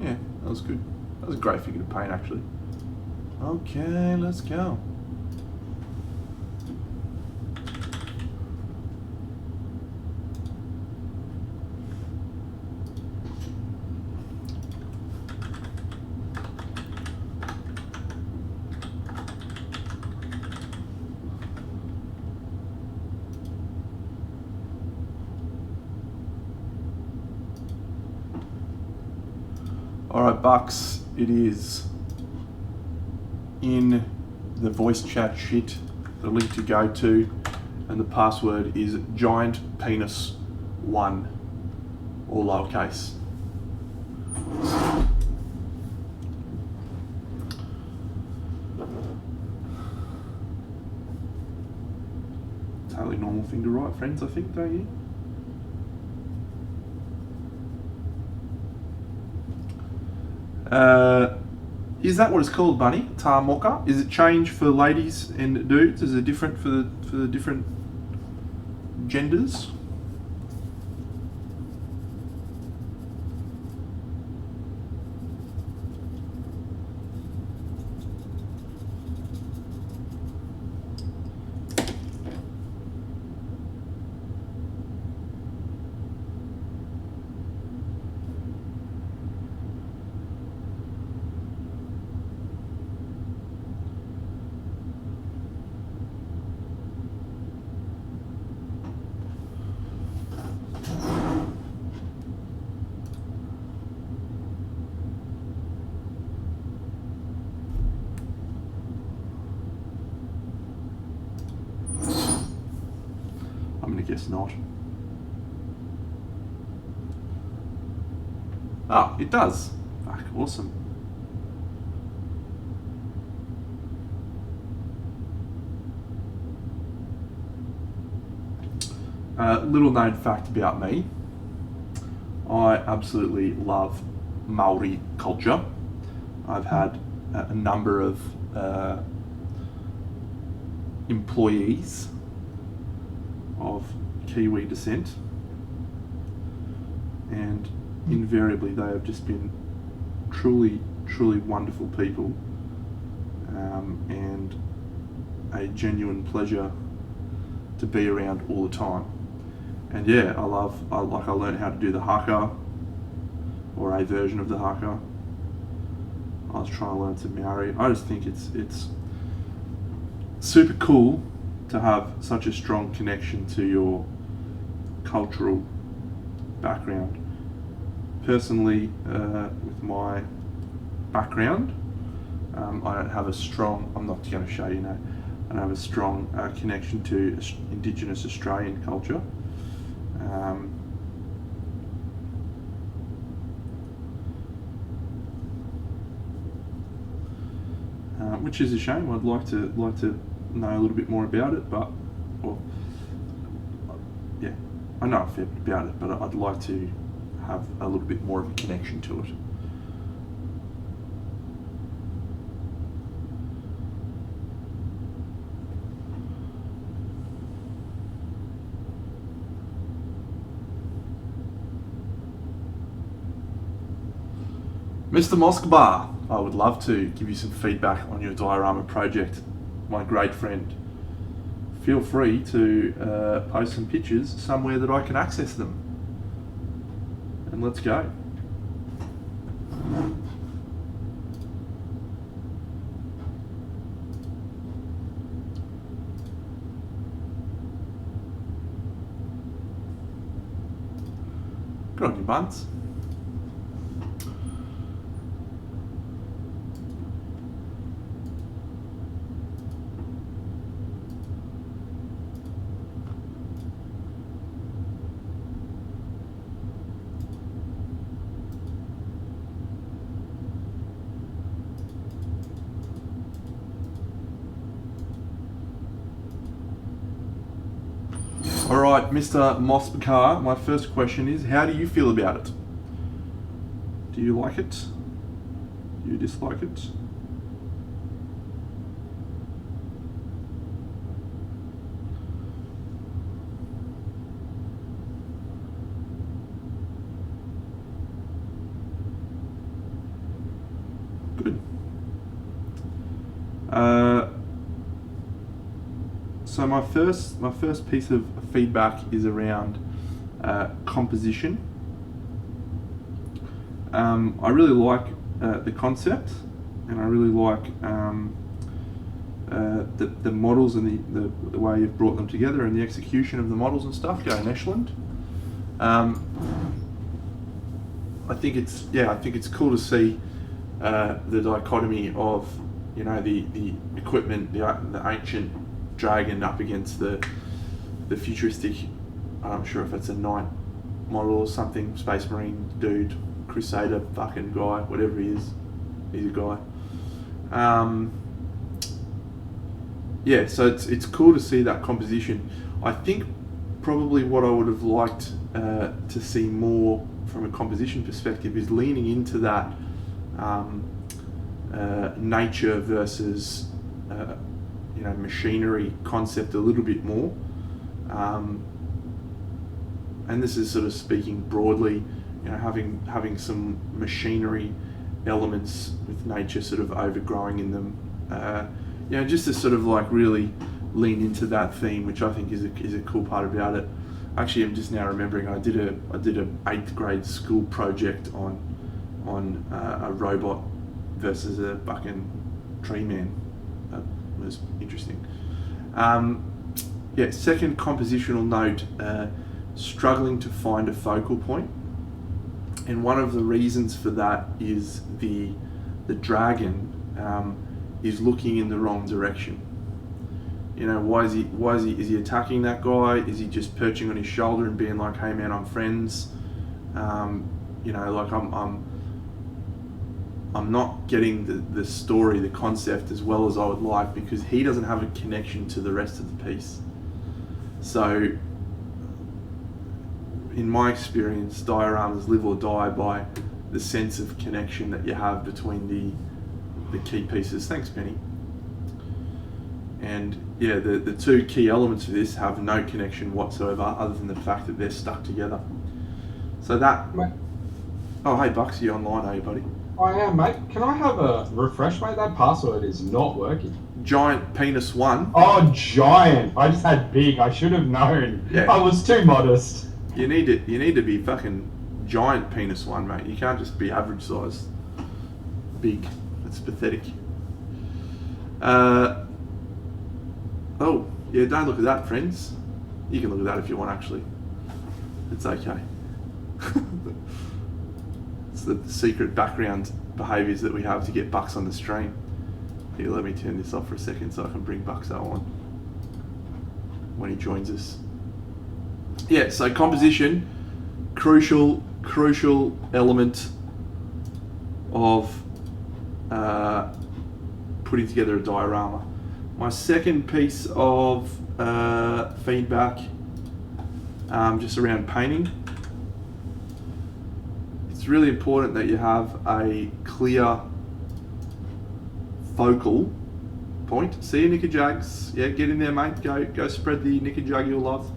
Yeah, that was good. That was a great figure to paint, actually. Okay, let's go. Alright, Bucks, it is in the voice chat shit, the link to go to, and the password is giantpenis1, all lowercase. Totally normal thing to write, friends, I think, don't you? Is that what it's called, Bunny? Tar mocha? Is it changed for ladies and dudes? Is it different for the different genders? I'm going to guess not. Oh, it does. Fuck, awesome. Little known fact about me, I absolutely love Maori culture. I've had a number of employees of Kiwi descent, and invariably they have just been truly wonderful people, and a genuine pleasure to be around all the time. And yeah, I learned how to do the haka, or a version of the haka. I was trying to learn some Maori. I just think it's super cool to have such a strong connection to your cultural background. Personally, with my background, I don't have a strong, I'm not going to show you now, I don't have a strong connection to Indigenous Australian culture. Which is a shame. I'd like to know a little bit more about it, but yeah, I know a fair bit about it, but I'd like to have a little bit more of a connection to it. Mr. Moskbar, I would love to give you some feedback on your diorama project, my great friend. Feel free to post some pictures somewhere that I can access them. And let's go. Good on you, Buns. All right, Mr. Mospakar, my first question is, how do you feel about it? Do you like it? Do you dislike it? Good. So my first piece of feedback is around composition. I really like the concept, and I really like the models and the way you've brought them together, and the execution of the models and stuff going echeloned. I think it's cool to see the dichotomy of, you know, the equipment, the ancient dragon up against the futuristic. I'm not sure if it's a knight model or something, space marine dude, crusader fucking guy, whatever he is. He's a guy. Yeah, so it's cool to see that composition. I think probably what I would have liked to see more from a composition perspective is leaning into that nature versus machinery concept a little bit more. And this is sort of speaking broadly, you know, having some machinery elements with nature sort of overgrowing in them. Just to sort of like really lean into that theme, which I think is a cool part about it. Actually, I'm just now remembering I did a 8th grade school project on a robot versus a fucking tree man. That was interesting. Second compositional note, struggling to find a focal point, and one of the reasons for that is the dragon is looking in the wrong direction. You know, is he attacking that guy? Is he just perching on his shoulder and being like, hey man, I'm friends? I'm not getting the story, the concept as well as I would like, because he doesn't have a connection to the rest of the piece. So in my experience, dioramas live or die by the sense of connection that you have between the key pieces. Thanks, Penny. And yeah, the two key elements of this have no connection whatsoever, other than the fact that they're stuck together. So that... Mate. Oh, hey Bucks, you online, are you, buddy? I am, mate. Can I have a refresh, mate? That password is not working. Giant penis 1. Oh, giant. I just had big. I should have known. Yeah. I was too modest. You need to be fucking giant penis 1, mate. You can't just be average size. Big. That's pathetic. Oh, yeah, don't look at that, friends. You can look at that if you want, actually. It's okay. It's the secret background behaviours that we have to get Bucks on the stream. Here, let me turn this off for a second so I can bring Bucks on when he joins us. Yeah, so composition, crucial element of putting together a diorama. My second piece of feedback, just around painting. It's really important that you have a clear focal point. See your knickerjags. Yeah, get in there, mate. Go spread the knickerjag you'll love.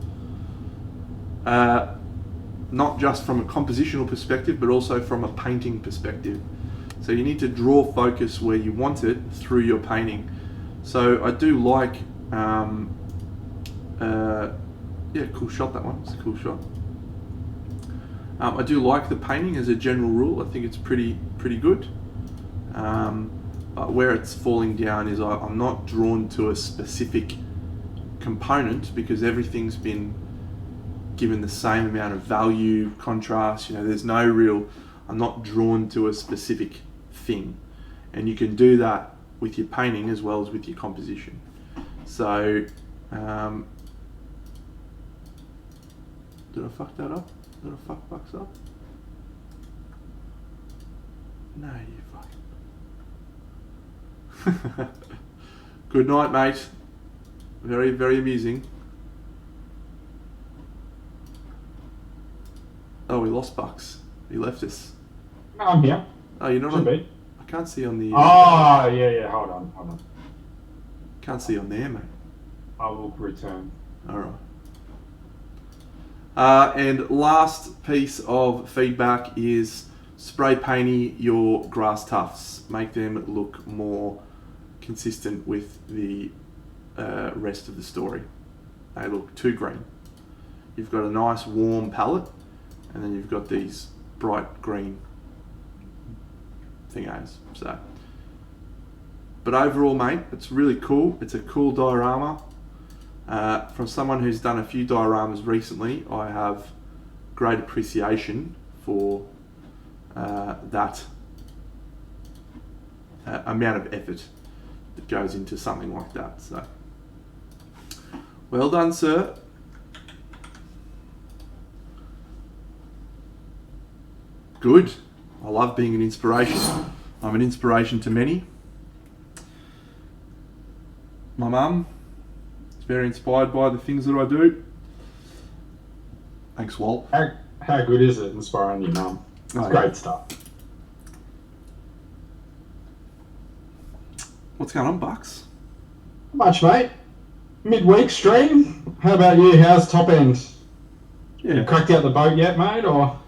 Not just from a compositional perspective, but also from a painting perspective. So you need to draw focus where you want it through your painting. So I do like, cool shot, that one. It's a cool shot. I do like the painting as a general rule. I think it's pretty good. But where it's falling down is I'm not drawn to a specific component, because everything's been given the same amount of value, contrast. You know, there's no real, I'm not drawn to a specific thing. And you can do that with your painting as well as with your composition. So, did I fuck that up? Did I fuck Bucks up? No, you fucking... Good night, mate. Very, very amusing. Oh, we lost Bucks. He left us. No, I'm here. Oh, you're not Should on... be. I can't see on the... Oh, yeah, hold on. Can't see on there, mate. I will return. Alright. And last piece of feedback is spray painting your grass tufts. Make them look more consistent with the rest of the story. They look too green. You've got a nice warm palette, and then you've got these bright green thingos. So, but overall, mate, it's really cool. It's a cool diorama. From someone who's done a few dioramas recently, I have great appreciation for that amount of effort that goes into something like that. So, well done, sir. Good. I love being an inspiration. I'm an inspiration to many. My mum is very inspired by the things that I do. Thanks, Walt. How good is it inspiring your mum? It's great stuff. What's going on, Bucks? Not much, mate. Midweek stream. How about you? How's top end? Yeah. You cracked out the boat yet, mate? Or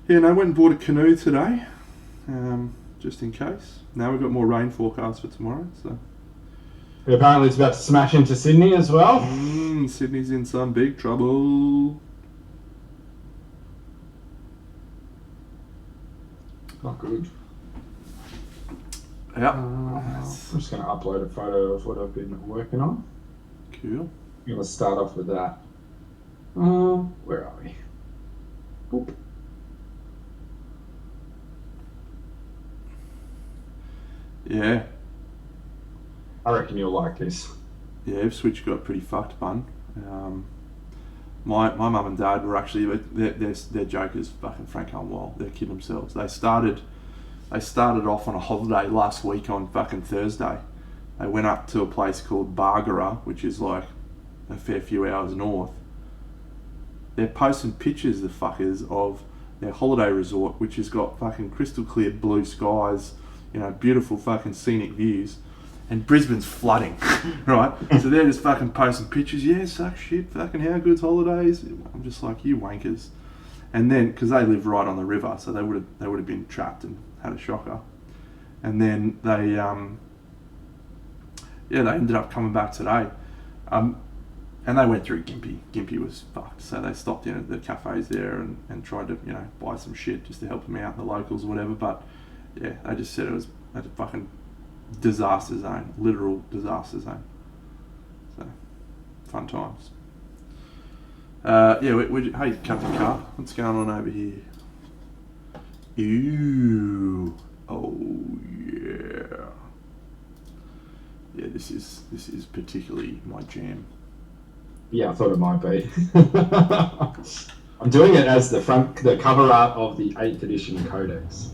yeah, no, went and bought a canoe today, just in case. Now we've got more rain forecast for tomorrow, so. apparently it's about to smash into Sydney as well. Sydney's in some big trouble. Not good. Yeah. I'm just going to upload a photo of what I've been working on. Cool. I'm going to start off with that. Where are we? Boop. Yeah. I reckon you'll like this. Yeah, Ipswich got pretty fucked, bun. My mum and dad were actually they're jokers, fucking Frank Humwell. They're kidding themselves. They started off on a holiday last week on fucking Thursday. They went up to a place called Bargara, which is like a fair few hours north. They're posting pictures, the fuckers, of their holiday resort, which has got fucking crystal clear blue skies, you know, beautiful fucking scenic views. And Brisbane's flooding, right? So they're just fucking posting pictures. Yeah, suck shit, fucking how good's holidays? I'm just like, you wankers. And then, because they live right on the river, so they would have been trapped and had a shocker. And then they ended up coming back today. And they went through Gympie. Gympie was fucked. So they stopped in at the cafes there and tried to, you know, buy some shit just to help them out, the locals or whatever. But yeah, they just said it was a fucking disaster zone, literal disaster zone. So, fun times. Hey, Captain Car, what's going on over here? Ew. Oh yeah. Yeah, this is particularly my jam. Yeah, I thought it might be. I'm doing it as the cover art of the 8th edition Codex.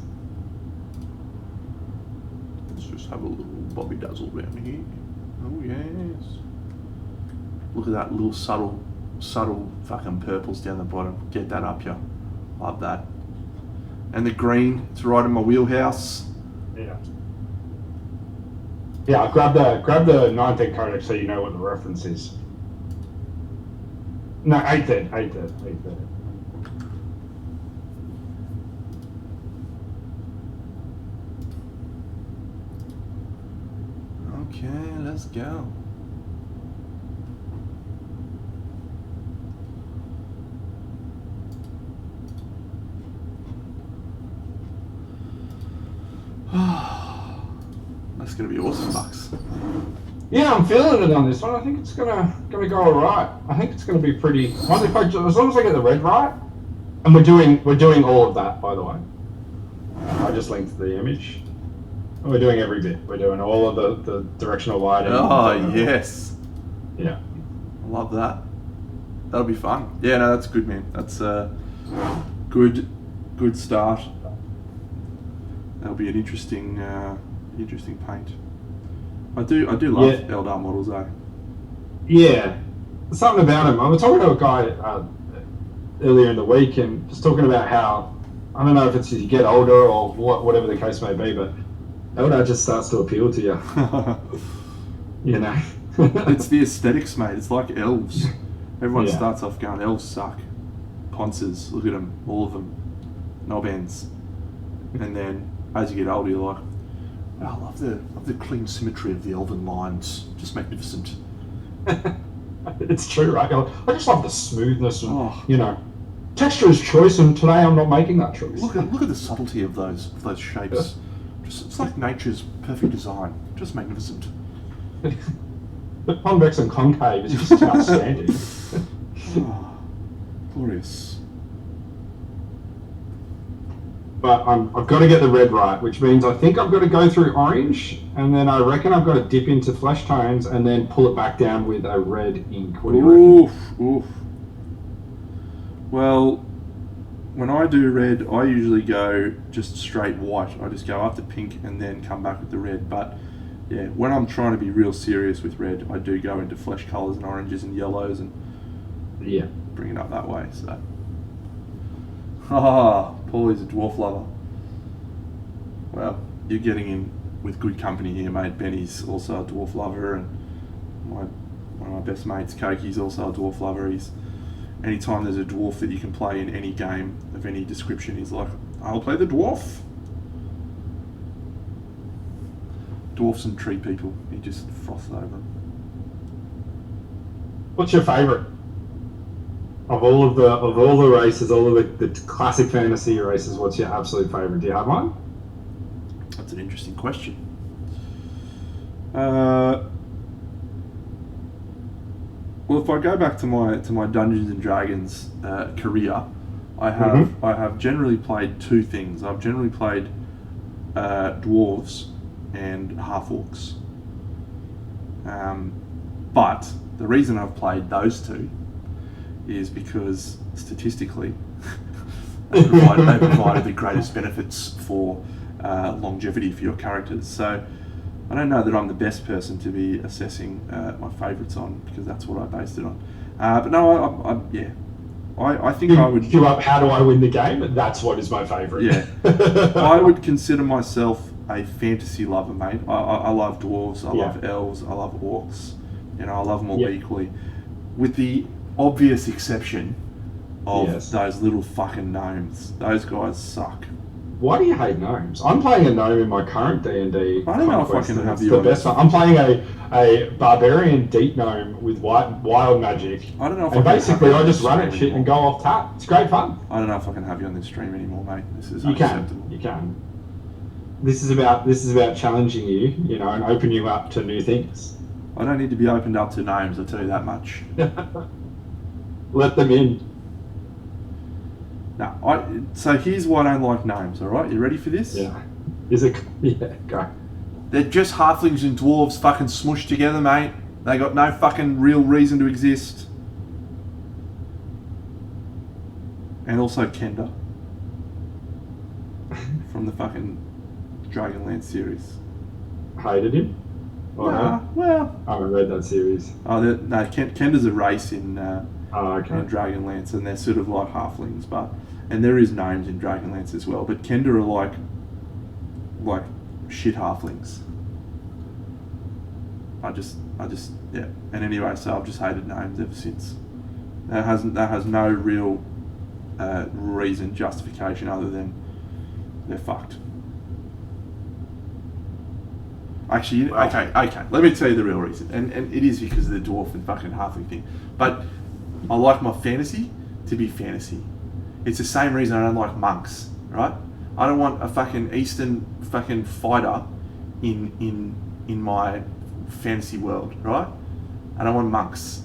Have a little Bobby Dazzle down here. Oh yes. Look at that little subtle fucking purples down the bottom. Get that up here. Love that. And the green, it's right in my wheelhouse. Yeah. Yeah, I'll grab the 9th ed Codex so you know what the reference is. No, 8th ed. Okay, let's go. That's gonna be awesome, Bucks. Yeah, I'm feeling it on this one. I think it's gonna go alright. I think it's gonna be pretty. As long as I get the red right, and we're doing all of that, by the way. I just linked the image. We're doing every bit. We're doing all of the directional lighting. Oh yes. Yeah. I love that. That'll be fun. Yeah, no, that's good, man. That's a good start. That'll be an interesting paint. I do love Eldar models, though. Yeah, something about him. I was talking to a guy earlier in the week and just talking about how, I don't know if it's as you get older or whatever the case may be, but Eldar just starts to appeal to you. You know? It's the aesthetics, mate. It's like elves. Everyone starts off going, elves suck. Ponces, look at them, all of them. Knob ends. And then as you get older, you're like, wow, I love the clean symmetry of the elven lines. Just magnificent. It's true, right? I just love the smoothness and Oh. texture is choice, and today I'm not making that choice. Look at the subtlety of those shapes. It's like nature's perfect design. Just magnificent. The convex and concave is just outstanding. Oh, glorious. But I've got to get the red right, which means I think I've got to go through orange, and then I reckon I've got to dip into flesh tones and then pull it back down with a red ink. What do you reckon? Oof. Well, when I do red, I usually go just straight white. I just go up to pink and then come back with the red. But yeah, when I'm trying to be real serious with red, I do go into flesh colours and oranges and yellows and bring it up that way. So, Paulie's a dwarf lover. Well, you're getting in with good company here, mate. Benny's also a dwarf lover, and one of my best mates, Koki's also a dwarf lover. Anytime there's a dwarf that you can play in any game of any description, he's like, I'll play the dwarf. Dwarfs and tree people, he just froths over them. What's your favourite of all the races, all of the classic fantasy races? What's your absolute favourite? Do you have one? That's an interesting question. Well, if I go back to my Dungeons and Dragons career, I have generally played two things. I've generally played dwarves and half orcs. But the reason I've played those two is because statistically they provided the greatest benefits for longevity for your characters. So I don't know that I'm the best person to be assessing my favourites on, because that's what I based it on. But no, I think I would... Queue up How Do I Win the Game? That's what is my favourite. Yeah. I would consider myself a fantasy lover, mate. I love dwarves, I love elves, I love orcs. I love them all equally. With the obvious exception of those little fucking gnomes. Those guys suck. Why do you hate gnomes? I'm playing a gnome in my current D&D. I don't know if I can have you the on best one. I'm playing a barbarian deep gnome with wild magic. I don't know if and basically I just run it shit and go off tap. It's great fun. I don't know if I can have you on this stream anymore, mate. This is unacceptable. You can. This is about challenging you, and open you up to new things. I don't need to be opened up to gnomes, I'll tell you that much. Let them in. No, so here's why I don't like gnomes, alright? You ready for this? Yeah. Is it? Yeah, go. They're just halflings and dwarves fucking smushed together, mate. They got no fucking real reason to exist. And also Kenda. From the fucking Dragonlance series. Hated him? Nah, well... I haven't read that series. Kenda's a race in... okay. In Dragonlance, and they're sort of like halflings, and there is gnomes in Dragonlance as well, but Kenda are like shit halflings. I just yeah. And anyway, so I've just hated gnomes ever since. That has no real reason, justification other than they're fucked. Actually, okay. Let me tell you the real reason, and it is because of the dwarf and fucking halfling thing, but. I like my fantasy to be fantasy. It's the same reason I don't like monks, right? I don't want a fucking Eastern fucking fighter in my fantasy world, right? I don't want monks.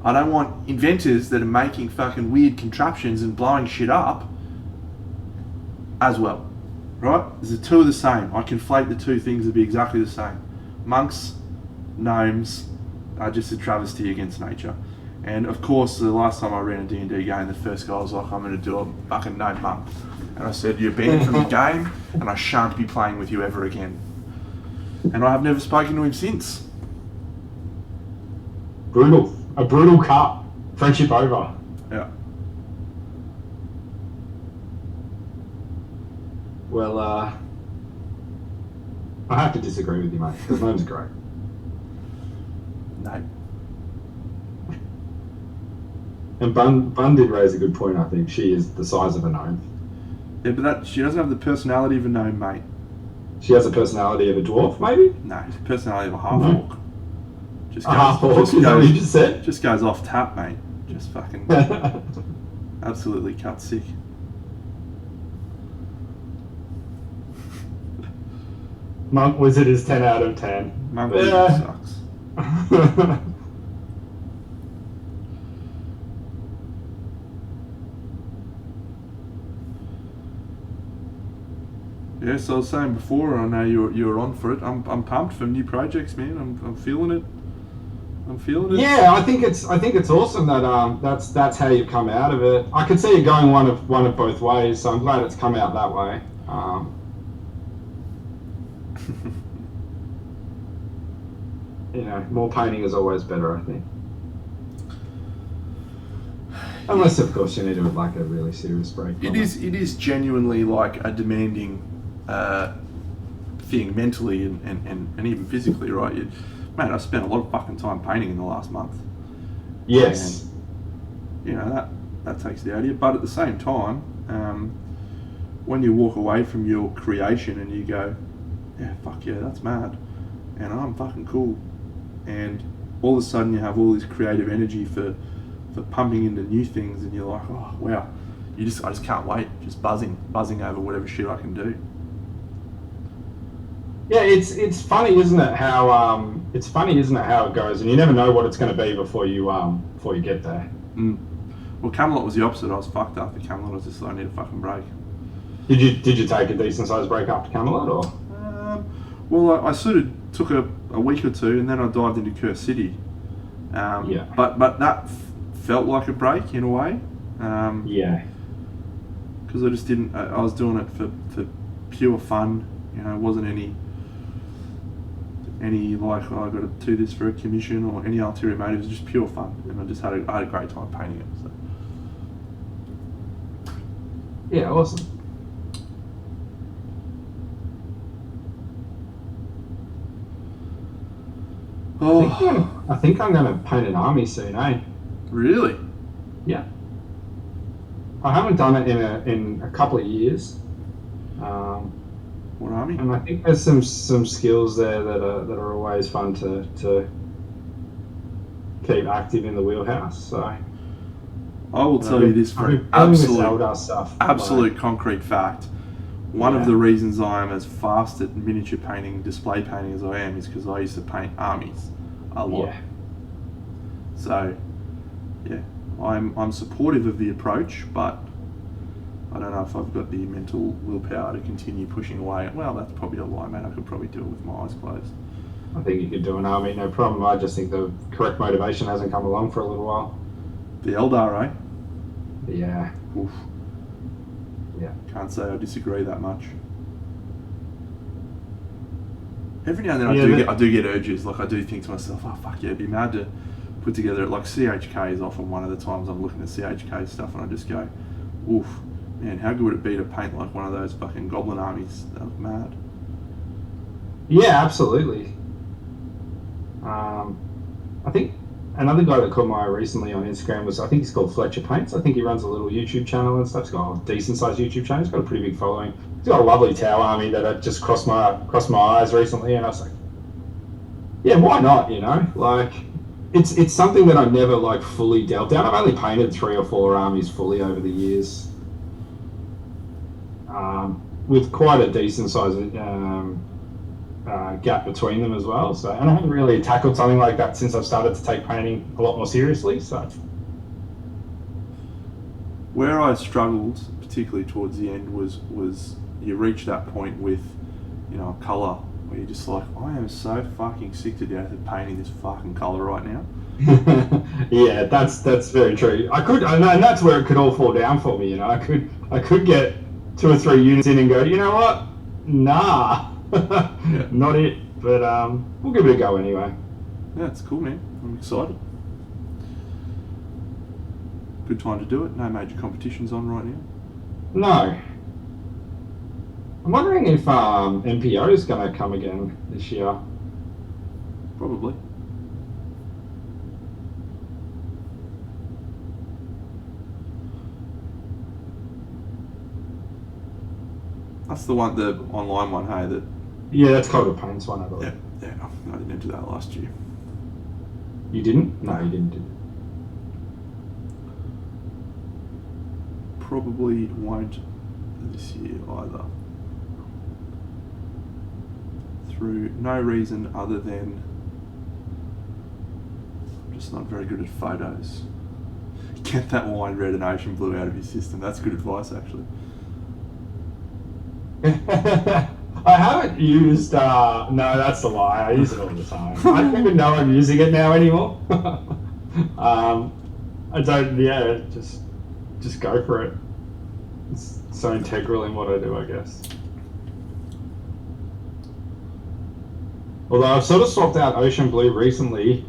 I don't want inventors that are making fucking weird contraptions and blowing shit up as well, right? There's the two of the same. I conflate the two things to be exactly the same. Monks, gnomes are just a travesty against nature. And of course, the last time I ran a D&D game, the first guy was like, I'm going to do a fucking gnome monk. And I said, you're banned from the game, and I shan't be playing with you ever again. And I have never spoken to him since. Brutal. A brutal cut. Friendship over. Yeah. Well, I have to disagree with you, mate. The gnome's great. No. And Bun did raise a good point, I think. She is the size of a gnome. Yeah, but she doesn't have the personality of a gnome, mate. She has the personality of a dwarf, maybe? No, she's the personality of a half-orc. A half-orc, is that what you just said? Just goes off tap, mate. Just fucking absolutely cut sick. Monk Wizard is 10 out of 10. Monk Wizard sucks. Yeah, so I was saying before, I know you're on for it. I'm pumped for new projects, man. I'm feeling it. I'm feeling it. Yeah, I think it's awesome that that's how you come out of it. I could see it going one of both ways, so I'm glad it's come out that way. You know, more painting is always better, I think. Unless, of course, you need to have like a really serious break. It is genuinely like a demanding thing mentally and even physically, right? Mate, I spent a lot of fucking time painting in the last month. Yes. And, you know, that takes it out of you. But at the same time, when you walk away from your creation and you go, yeah, fuck yeah, that's mad. And I'm fucking cool. And all of a sudden you have all this creative energy for pumping into new things, and you're like, oh wow, I just can't wait, just buzzing over whatever shit I can do. Yeah, it's funny, isn't it? How it goes, and you never know what it's going to be before you get there. Well, Camelot was the opposite. I was fucked after Camelot. I was just like, I need a fucking break. Did you take a decent sized break after Camelot, or? Well, I sort of took a week or two, and then I dived into Curse City. Yeah. But that felt like a break in a way. Yeah. Because I just didn't. I was doing it for pure fun. You know, it wasn't any like, oh, I got to do this for a commission or any ulterior motive. It was just pure fun, and I had a great time painting it. So. Yeah, awesome. Oh, I think I'm going to paint an army soon, eh? Really? Yeah. I haven't done it in a couple of years. What army? And I think there's some skills there that are always fun to keep active in the wheelhouse. So I will tell you this for an absolute concrete fact. One of the reasons I am as fast at miniature painting, display painting as I am, is because I used to paint armies a lot. Yeah. So, yeah, I'm supportive of the approach, but I don't know if I've got the mental willpower to continue pushing away. Well, that's probably a lie, mate. I could probably do it with my eyes closed. I think you could do an army, no problem. I just think the correct motivation hasn't come along for a little while. The Eldar, eh? Yeah. Oof. Yeah. Can't say I disagree that much. Every now and then I do get urges. Like, I do think to myself, oh fuck yeah, it'd be mad to put together, like CHK is often one of the times I'm looking at CHK stuff and I just go, oof, man, how good would it be to paint like one of those fucking goblin armies? That was mad. Yeah, absolutely. I think another guy that caught my eye recently on Instagram was, I think he's called Fletcher Paints. I think he runs a little YouTube channel and stuff. He's got a decent sized YouTube channel. He's got a pretty big following. He's got a lovely Tau army that had just crossed my eyes recently, and I was like, yeah, why not? You know, like it's something that I've never like fully delved down. I've only painted 3 or 4 armies fully over the years, with quite a decent size gap between them as well. So, and I haven't really tackled something like that since I've started to take painting a lot more seriously. So, where I struggled, particularly towards the end, was you reach that point with, you know, colour where you're just like, I am so fucking sick to death of painting this fucking colour right now. Yeah, that's very true. And that's where it could all fall down for me. You know, I could get 2 or 3 units in and go, you know what? Nah, yeah. Not it. But we'll give it a go anyway. Yeah, it's cool, man. I'm excited. Good time to do it. No major competitions on right now. No. I'm wondering if MPO is going to come again this year. Probably. That's the one, the online one, hey? Yeah, that's Cold of Pain's one, I believe. Yeah. I didn't enter that last year. You didn't? No, you didn't. Probably won't this year either. Through no reason other than I'm just not very good at photos. Get that wine red and ocean blue out of your system. That's good advice, actually. I haven't used. No, that's a lie. I use it all the time. I don't even know I'm using it now anymore. I don't. Yeah, just go for it. It's so integral in what I do, I guess. Although I've sort of swapped out ocean blue recently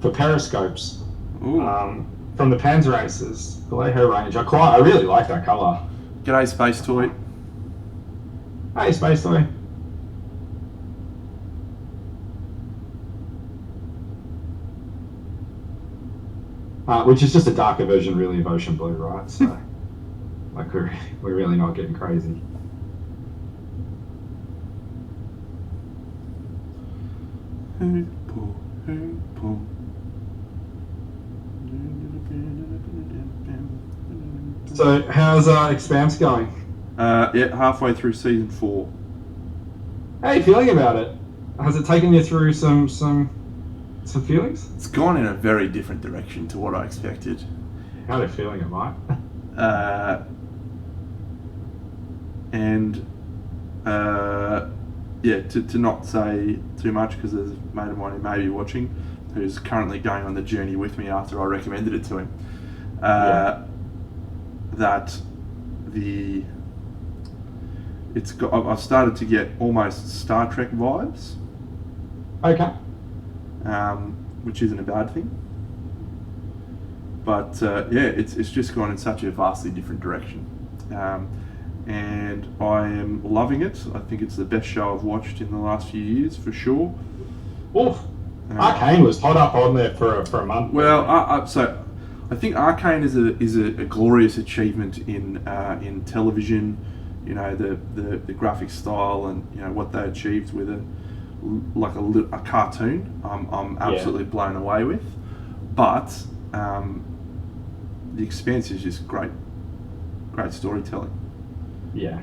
for periscopes. From the Panzer races, the Vallejo range. I really like that colour. G'day, Space Toy. Hey, Space Toy. Which is just a darker version, really, of ocean blue, right? So, like, we're really not getting crazy. So, how's Expanse going? Yeah, halfway through season 4. How are you feeling about it? Has it taken you through some feelings? It's gone in a very different direction to what I expected. How are you feeling it, Mike? Yeah, to not say too much because there's a mate of mine who may be watching who's currently going on the journey with me after I recommended it to him. That I've started to get almost Star Trek vibes. Okay. Which isn't a bad thing. But yeah, it's just gone in such a vastly different direction. And I am loving it. I think it's the best show I've watched in the last few years, for sure. Oof. Arcane was hot up on there for a month. Well, so I think Arcane is a glorious achievement in television. You know, the graphic style and you know what they achieved with a cartoon. I'm absolutely blown away with. But The Expanse is just great storytelling. Yeah.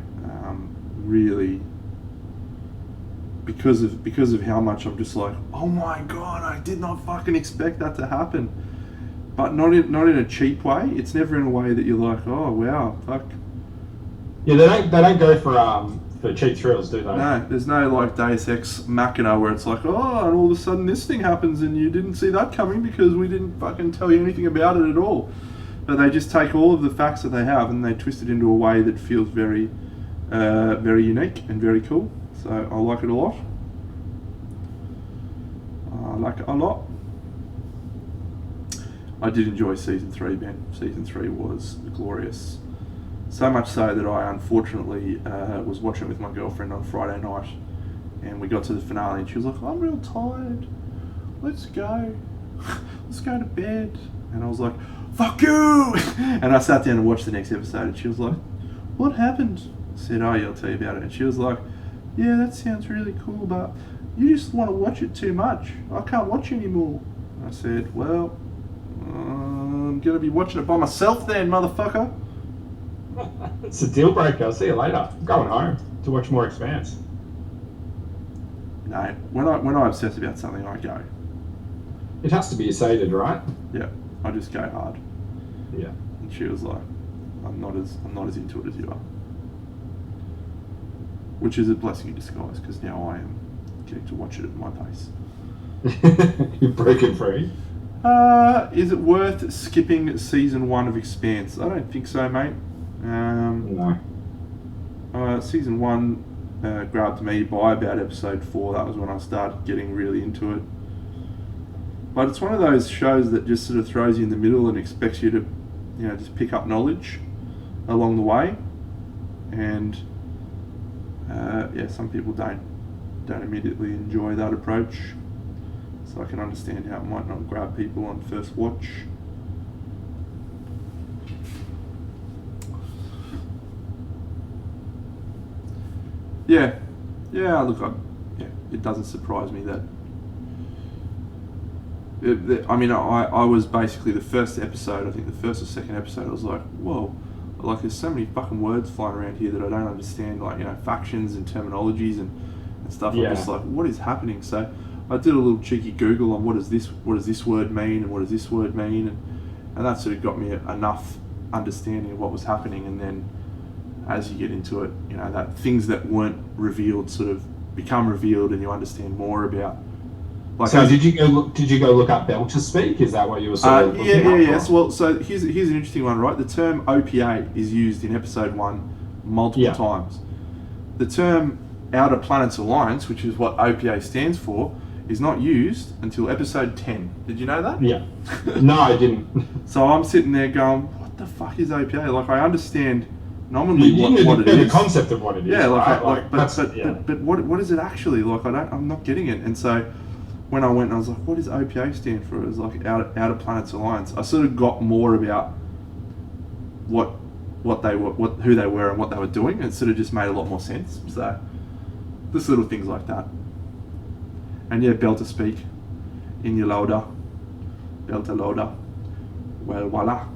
Really, because of how much I'm just like, oh my god, I did not fucking expect that to happen. But not in a cheap way. It's never in a way that you're like, oh wow, fuck. Yeah, they don't go for cheap thrills, do they? No, there's no like Deus Ex Machina where it's like, oh, and all of a sudden this thing happens and you didn't see that coming because we didn't fucking tell you anything about it at all. But they just take all of the facts that they have and they twist it into a way that feels very, very unique and very cool. So I like it a lot. I did enjoy season 3, Ben. Season 3 was glorious. So much so that I unfortunately was watching it with my girlfriend on Friday night, and we got to the finale, and she was like, "I'm real tired. Let's go. Let's go to bed." And I was like, "Fuck you!" And I sat down and watched the next episode, and she was like, "What happened?" I said, "Oh yeah, I'll tell you about it." And she was like, "Yeah, that sounds really cool, but you just want to watch it too much. I can't watch anymore." And I said, "Well, I'm gonna be watching it by myself then, motherfucker." It's a deal breaker. I'll see you later. I'm going home to watch more Expanse. No, when I obsess about something, I go. It has to be sated, right? Yeah, I just go hard. Yeah. And she was like, I'm not as into it as you are. Which is a blessing in disguise, because now I am getting to watch it at my pace. You're breaking free. Is it worth skipping season 1 of Expanse? I don't think so, mate. No. Season 1 grabbed me by about episode 4. That was when I started getting really into it. But it's one of those shows that just sort of throws you in the middle and expects you to, you know, just pick up knowledge along the way. And yeah, some people don't immediately enjoy that approach. So I can understand how it might not grab people on first watch. Yeah, yeah. Look, yeah, it doesn't surprise me that. I mean, I was basically the first episode. I think the first or second episode. I was like, whoa, like there's so many fucking words flying around here that I don't understand. Like factions and terminologies and stuff. Yeah. I'm just like, what is happening? So I did a little cheeky Google on what does this word mean and what does this word mean, and that sort of got me enough understanding of what was happening. And then as you get into it, that things that weren't revealed sort of become revealed, and you understand more about. Like, so did you go look up Belter speak? Is that what you were sort of looking up? Yes. Well, so here's an interesting one, right? The term OPA is used in episode 1 multiple times. The term Outer Planets Alliance, which is what OPA stands for, is not used until episode 10. Did you know that? Yeah. No, I didn't. So I'm sitting there going, what the fuck is OPA? Like, I understand nominally you what it is. The concept of what it is. Yeah, right? but what is it actually? Like, I'm not getting it. And so when I went, I was like, what does OPA stand for? It was like Outer Planets Alliance. I sort of got more about what they were, who they were, and what they were doing. It sort of just made a lot more sense. So just little things like that. And yeah, Belter speak, in your loader, Belter loader, well voila.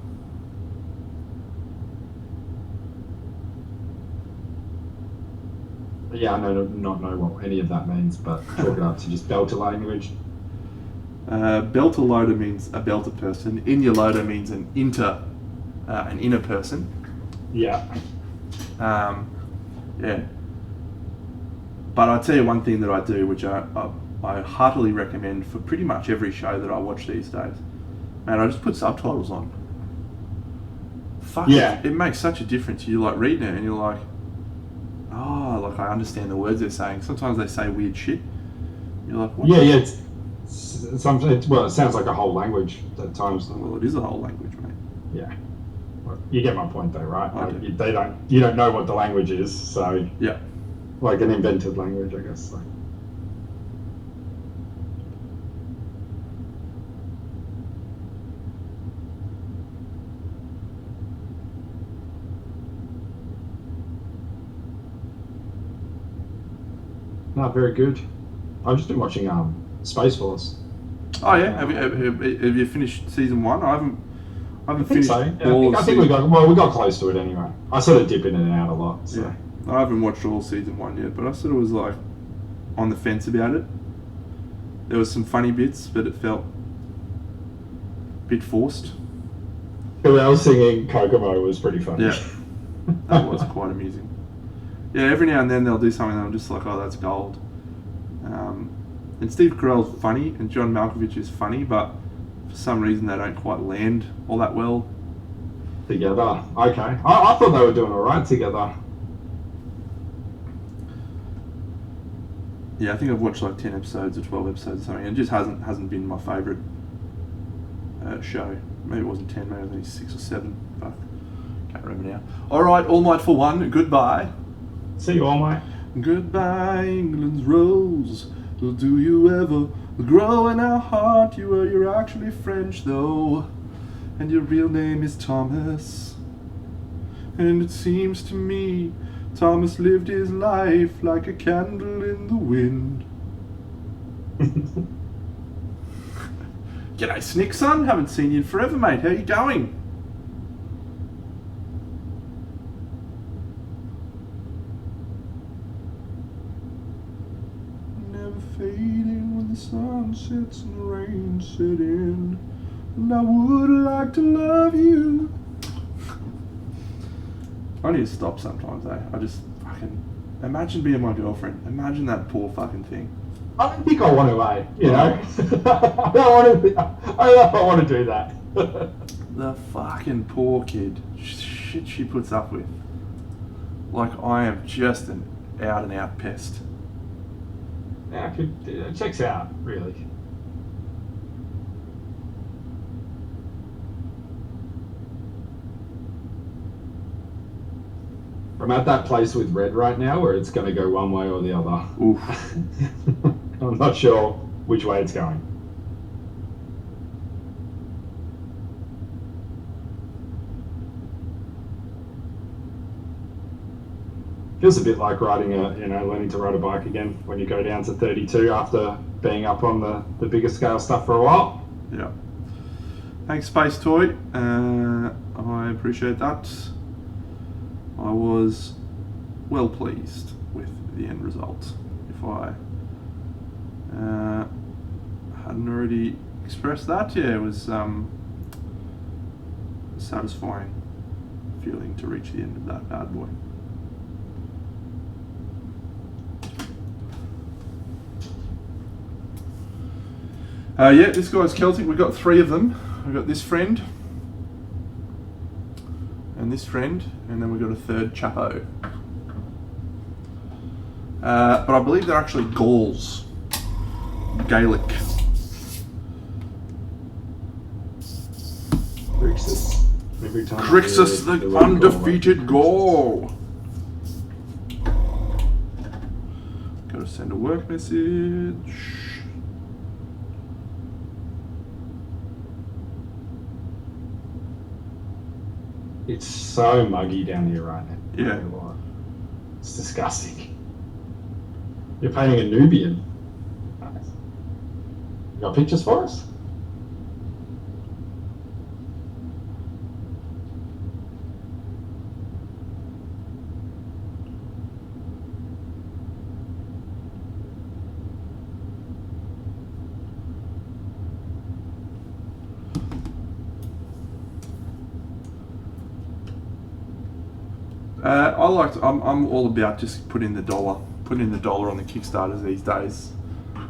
Yeah, I not know what any of that means, but chalk it up to just Belter language. Belter loader means a Belter person. In your loader means an inner person. Yeah. Yeah. But I'll tell you one thing that I do, which I heartily recommend for pretty much every show that I watch these days. Man, I just put subtitles on. Fuck yeah. It makes such a difference. You like reading it and you're like, oh, like I understand the words they're saying. Sometimes they say weird shit. You're like, what? Yeah. It sounds like a whole language at times. Well, it is a whole language, mate. Yeah. Well, you get my point though, right? I Like, do. you don't know what the language is, so yeah. Like an invented language, I guess. Like. No, very good. I've just been watching Space Force. Oh yeah, have you finished season 1? I haven't finished so. Yeah, I think we got close to it anyway. I sort of dip in and out a lot. So. Yeah, I haven't watched all season 1 yet, but I sort of was like on the fence about it. There was some funny bits, but it felt a bit forced. Gauls singing Kokomo was pretty funny. Yeah, that was quite amusing. Yeah, every now and then they'll do something and I'm just like, oh, that's gold. And Steve Carell's funny and John Malkovich is funny, but for some reason they don't quite land all that well together. Okay, I thought they were doing all right together. Yeah, I think I've watched like 10 episodes or 12 episodes or something, and it just hasn't been my favourite show. Maybe it wasn't 10, maybe only 6 or 7. Fuck, can't remember now. All right, All Might for one. Goodbye. See you all, mate. Goodbye, England's rose. Do you ever grow in our heart? You're actually French though, and your real name is Thomas. And it seems to me Thomas lived his life like a candle in the wind. G'day, Snick son. Haven't seen you in forever, mate. How you going? Never fading when the sun sets and the rain set in. And I would like to love you. I need to stop sometimes, eh? I just fucking imagine being my girlfriend. Imagine that poor fucking thing. I don't think I want to, mate. You know, I don't know if I want to do that. The fucking poor kid. Shit she puts up with. Like I am just an out and out pest. Yeah, it checks out, really. I'm at that place with Red right now where it's going to go one way or the other. Oof. I'm not sure which way it's going. Feels a bit like riding learning to ride a bike again when you go down to 32 after being up on the bigger scale stuff for a while. Yeah. Thanks, Space Toy. I appreciate that. I was well pleased with the end result. If I hadn't already expressed that, yeah, it was a satisfying feeling to reach the end of that bad boy. Yeah, this guy's Celtic. We've got 3 of them. We've got this friend, and this friend, and then we've got a third chapo. But I believe they're actually Gauls. Gaelic. Crixus. Every time Crixus, the undefeated Gaul. Gotta send a work message. It's so muggy down here right now. Yeah. It's disgusting. You're painting a Nubian. Nice. You got pictures for us? I'm all about just putting the dollar on the Kickstarters these days.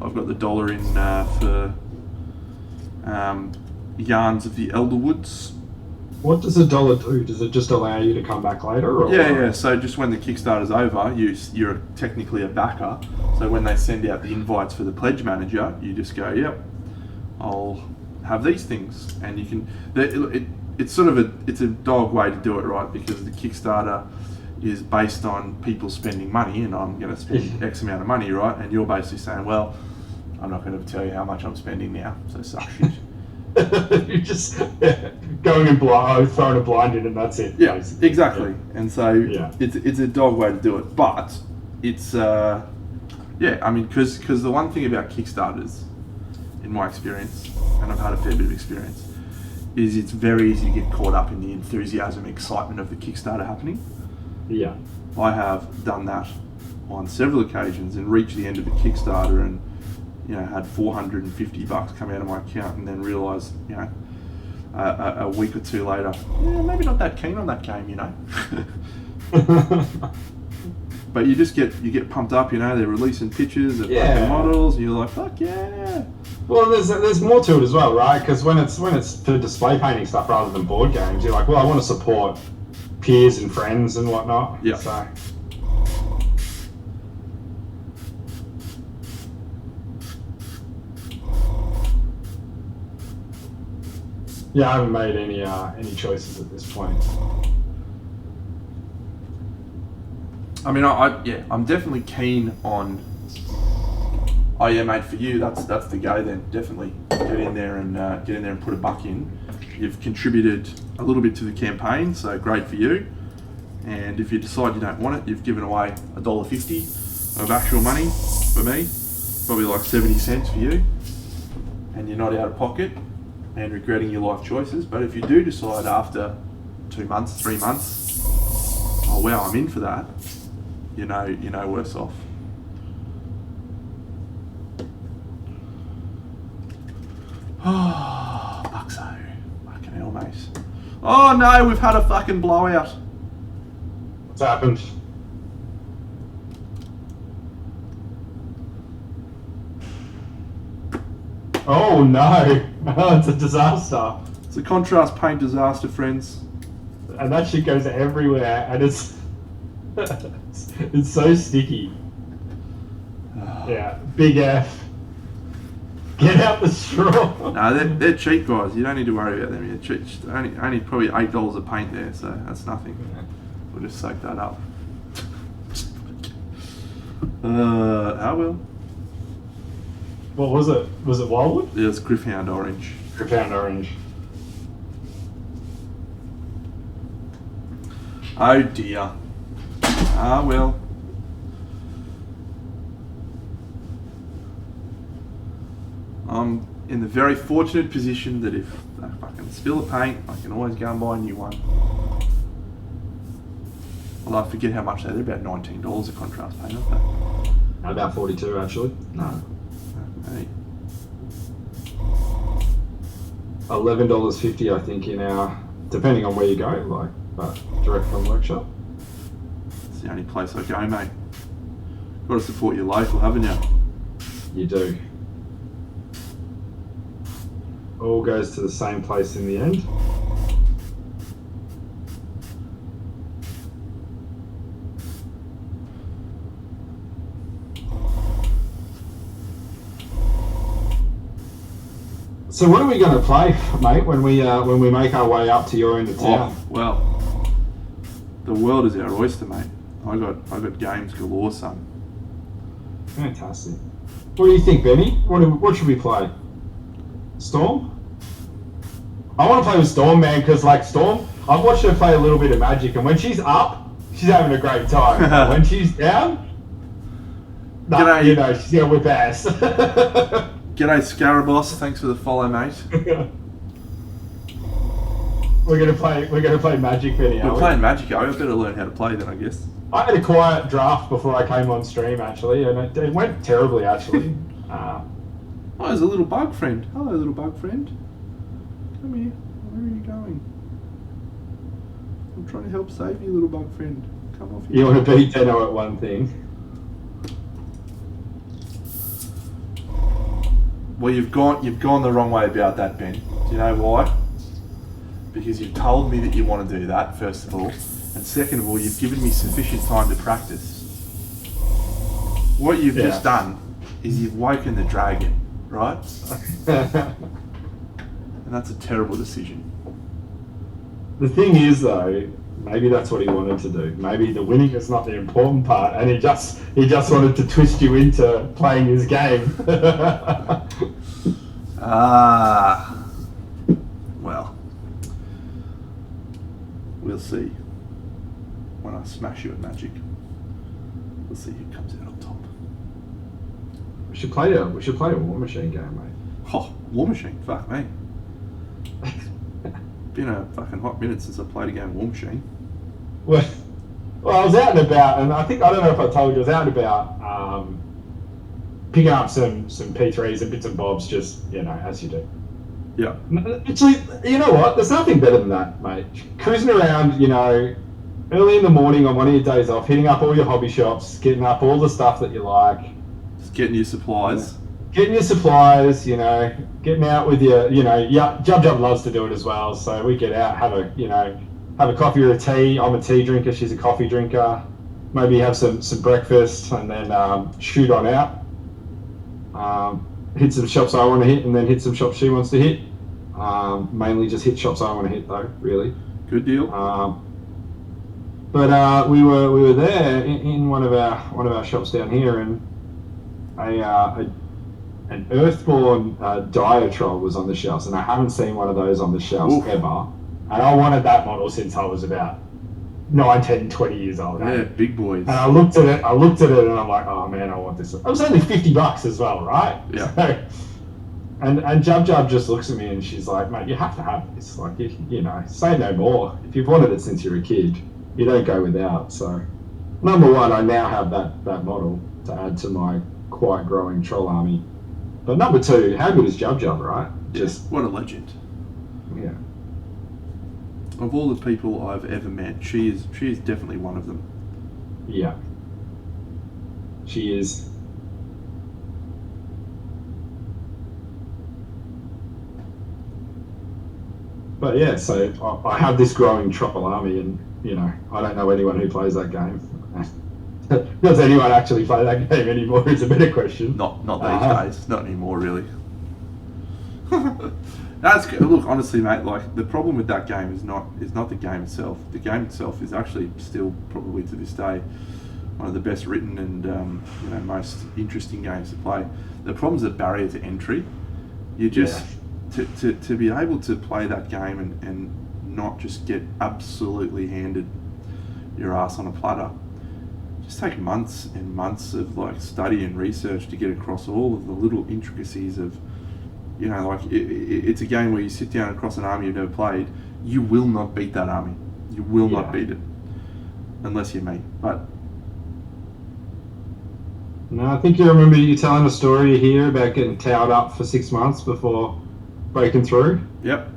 I've got the dollar in for Yarns of the Elderwoods. What does $1 do? Does it just allow you to come back later? Or Yeah. So just when the Kickstarter's over, you're technically a backer. So when they send out the invites for the pledge manager, you just go, yep, I'll have these things, and you can. It's sort of a dog way to do it, right? Because the Kickstarter is based on people spending money, and I'm going to spend X amount of money, right? And you're basically saying, well, I'm not going to tell you how much I'm spending now, so suck shit. You're just going in blind, throwing a blind in, and that's it. Yeah, basically. Exactly. Yeah. And so it's a dog way to do it, but it's I mean, because the one thing about Kickstarters, in my experience, and I've had a fair bit of experience, is it's very easy to get caught up in the enthusiasm, excitement of the Kickstarter happening. Yeah. I have done that on several occasions and reached the end of the Kickstarter and, had $450 come out of my account, and then realised, a week or two later, maybe not that keen on that game, But you get pumped up, they're releasing pictures of fucking models, and you're like, fuck yeah. Well, there's more to it as well, right? Because when it's for display painting stuff rather than board games, you're like, well, I want to support peers and friends and whatnot. Yeah. So. Yeah, I haven't made any choices at this point. I mean, I'm definitely keen on. Oh yeah, mate. For you, that's the go. Then definitely get in there and put a buck in. You've contributed a little bit to the campaign, so great for you. And if you decide you don't want it, you've given away $1.50 of actual money for me, probably like 70 cents for you, and you're not out of pocket and regretting your life choices. But if you do decide after 2 months, 3 months, oh wow, I'm in for that, you're no worse off. Oh, Buxo. Fucking hell, mate. Oh no, we've had a fucking blowout. What's happened? Oh no, it's a disaster. It's a contrast paint disaster, friends. And that shit goes everywhere, and it's it's so sticky. Yeah, big F. Get out the straw. No, they're cheap, guys. You don't need to worry about them. They're cheap. Only probably $8 a paint there, so that's nothing. We'll just soak that up. How well? What was it? Was it Wildwood? Yeah, it's Griffhound Orange. Griffhound Orange. Oh dear. Ah, well. I'm in the very fortunate position that if I can spill the paint, I can always go and buy a new one. Although I forget how much they're about $19 a contrast paint, aren't they? About 42 actually. No. Hey. $11.50 I think in our, depending on where you go, like, but direct from workshop. It's the only place I go, mate. Got to support your local, haven't you? You do. All goes to the same place in the end. So what are we going to play, mate, when we make our way up to your end of town? Oh, well, the world is our oyster, mate. I got games galore, son. Fantastic. What do you think, Benny? What should we play? Storm? I want to play with Storm, man, because like Storm, I've watched her play a little bit of Magic, and when she's up, she's having a great time. When she's down, you know, she's gonna whip ass. G'day, Scaraboss. Thanks for the follow, mate. We're gonna play Magic, Benny. We're playing Magic. I better learn how to play then, I guess. I had a quiet draft before I came on stream, actually, and it went terribly, actually. Oh, there's a little bug friend. Hello, little bug friend. Come here. Where are you going? I'm trying to help save you, little bug friend. Come off here. You want to beat Deno at one thing. Well, you've gone the wrong way about that, Ben. Do you know why? Because you've told me that you want to do that, first of all. And second of all, you've given me sufficient time to practice. What you've just done is you've woken the dragon, right? And that's a terrible decision. The thing is, though, maybe that's what he wanted to do. Maybe the winning is not the important part, and he just wanted to twist you into playing his game. Well, we'll see. When I smash you at Magic, we'll see who comes out on top. We should play a War Machine game, mate. Oh, War Machine, fuck me. Been a fucking hot minute since I played a game of War Machine. Well, I was out and about, and I don't know if I told you, I was out and about picking up some P3s and bits and bobs, just, you know, as you do. Yeah. Actually, you know what? There's nothing better than that, mate. Cruising around, you know, early in the morning on one of your days off, hitting up all your hobby shops, getting up all the stuff that you like. Just getting your supplies. Getting your supplies, you know, getting out with your, you know, Jub loves to do it as well. So we get out, have a coffee or a tea. I'm a tea drinker, she's a coffee drinker. Maybe have some breakfast and then shoot on out. Hit some shops I want to hit and then hit some shops she wants to hit. Mainly just hit shops I want to hit though, really. Good deal. But we were there in one of our shops down here, and an Earthborn Diatrol was on the shelves, and I haven't seen one of those on the shelves ever. And I wanted that model since I was about 9, 10, 20 years old. Yeah, big boys. And I looked at it, and I'm like, oh man, I want this. It was only $50 as well, right? Yeah. So, and Jub just looks at me and she's like, mate, you have to have this. Like, you know, say no more. If you've wanted it since you're a kid, you don't go without. So, number one, I now have that model to add to my quite growing troll army. But number two, how good is Jub, right? Just what a legend. Yeah. Of all the people I've ever met, she is definitely one of them. Yeah. She is. But yeah, so I have this growing troll army, and you know, I don't know anyone who plays that game. Does anyone actually play that game anymore? Is a better question. Not these days. Not anymore, really. That's good. Look, honestly, mate. Like the problem with that game is not the game itself. The game itself is actually still probably to this day one of the best written and you know, most interesting games to play. The problem is the barrier to entry. You just to be able to play that game and not just get absolutely handed your ass on a platter. It's taken months and months of like study and research to get across all of the little intricacies of, you know, like it's a game where you sit down across an army you've never played. You will not beat that army. You will not beat it unless you're me. But no, I think you remember you telling a story here about getting towed up for 6 months before breaking through. Yep.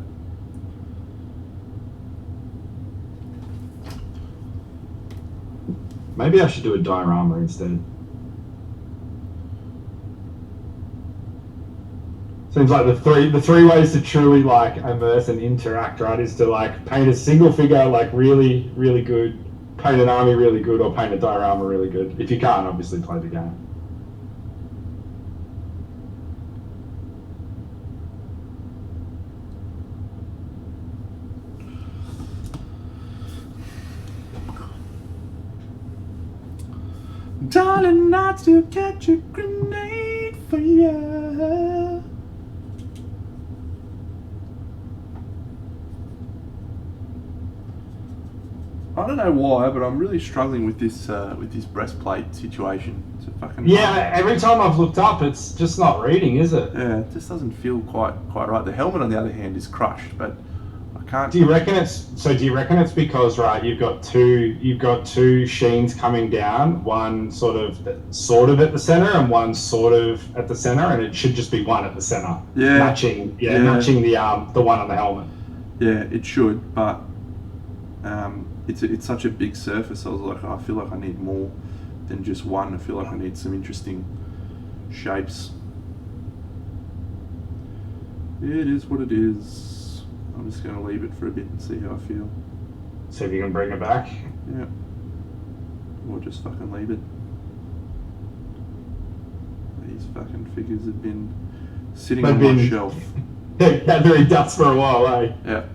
Maybe I should do a diorama instead. Seems like the three ways to truly like immerse and interact, right, is to like paint a single figure like really, really good, paint an army really good, or paint a diorama really good. If you can't, obviously play the game. Darling, I'd still catch a grenade for you. I don't know why, but I'm really struggling with this breastplate situation. It's a fucking every time I've looked up, it's just not reading, is it? Yeah, it just doesn't feel quite right. The helmet, on the other hand, is crushed, but I can't. Do you reckon it's because, right, you've got two sheens coming down, one sort of at the center and one sort of at the center, and it should just be one at the center, matching the one on the helmet. Yeah, it should, but it's such a big surface. I was like, I feel like I need more than just one. I feel like I need some interesting shapes. It is what it is. I'm just going to leave it for a bit and see how I feel. See if you can bring it back. Yeah. Or just fucking leave it. These fucking figures have been sitting on my shelf. Gathering dust for a while, eh? Yeah.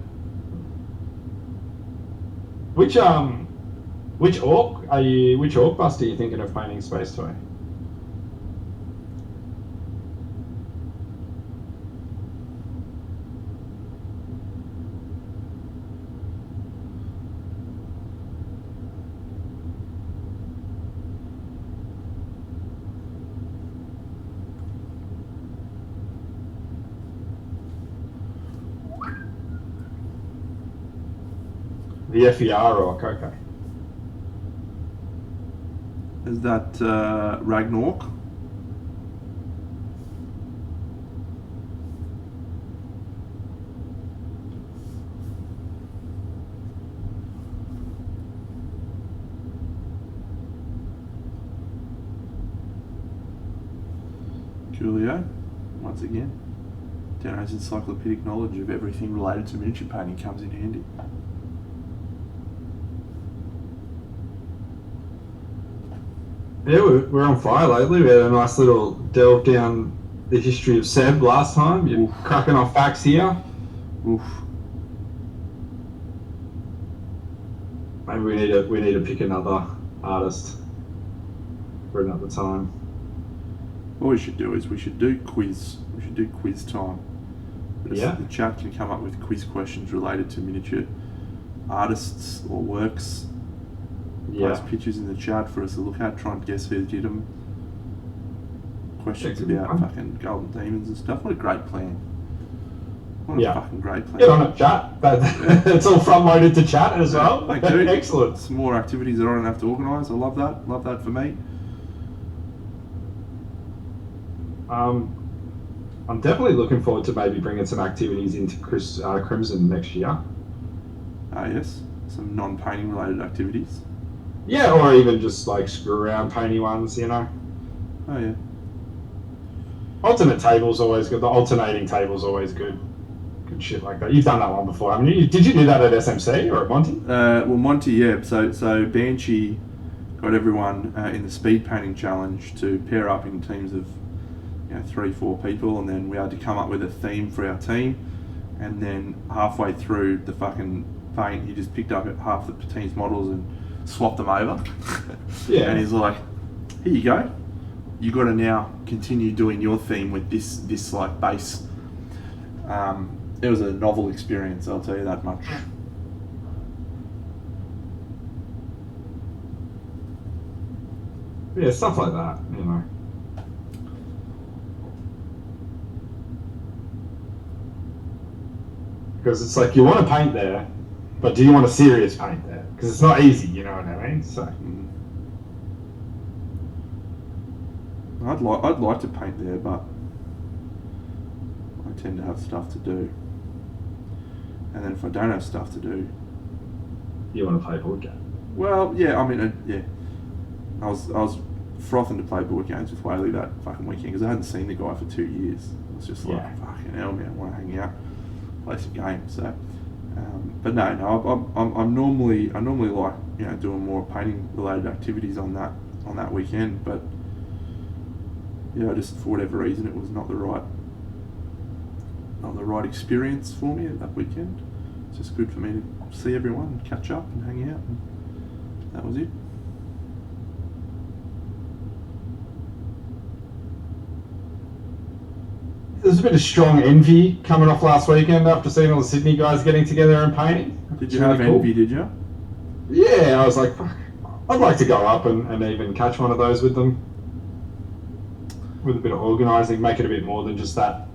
Which orc bust are you thinking of painting Space Toy? The FER orc, okay. Is that Ragnarok? Coolio, once again. Dano's encyclopedic knowledge of everything related to miniature painting comes in handy. Yeah, we're on fire lately. We had a nice little delve down the history of Seb last time. You're cracking off facts here. Oof. Maybe we need to pick another artist for another time. What we should do is we should do quiz. We should do quiz time. Yeah. The chat can come up with quiz questions related to miniature artists or works. Post pictures in the chat for us to look at, try and guess who did them. Questions about fucking golden demons and stuff. What a great plan. What a fucking great plan. Get on it, chat. It's all front loaded to chat as well. Thank you. Excellent. Some more activities that I don't have to organise. I love that. Love that for me. I'm definitely looking forward to maybe bringing some activities into Crimson next year. Yes. Some non-painting related activities. Yeah, or even just like screw around painty ones, you know. Oh yeah. Alternate table's always good. The alternating table's always good. Good shit like that. You've done that one before, haven't you? Did you do that at SMC or at Monty? Well, Monty, yeah. So Banshee got everyone in the speed painting challenge to pair up in teams of 3-4 people, and then we had to come up with a theme for our team. And then halfway through the fucking paint, he just picked up half the team's models and swapped them over. Yeah. And he's like, here you go. You got to now continue doing your theme with this like base. It was a novel experience, I'll tell you that much. Yeah, stuff like that, you know. Because it's like you want to paint there, but do you want a serious paint there? Because it's not easy, you know what I mean? So I'd like to paint there, but I tend to have stuff to do. And then if I don't have stuff to do, you want to play board game. well, yeah, I mean, yeah. I was frothing to play board games with Whaley that fucking weekend because I hadn't seen the guy for 2 years. I was just like, fucking hell, man, I want to hang out, play some games. So, but no, I'm normally like, you know, doing more painting related activities on that weekend. But yeah, just for whatever reason, it was not the right experience for me that weekend. It's just good for me to see everyone and catch up and hang out, and that was it. There's a bit of strong envy coming off last weekend after seeing all the Sydney guys getting together and painting. Did you have envy, did you? Yeah, I was like, fuck, I'd like to go up and even catch one of those with them. With a bit of organising, make it a bit more than just that,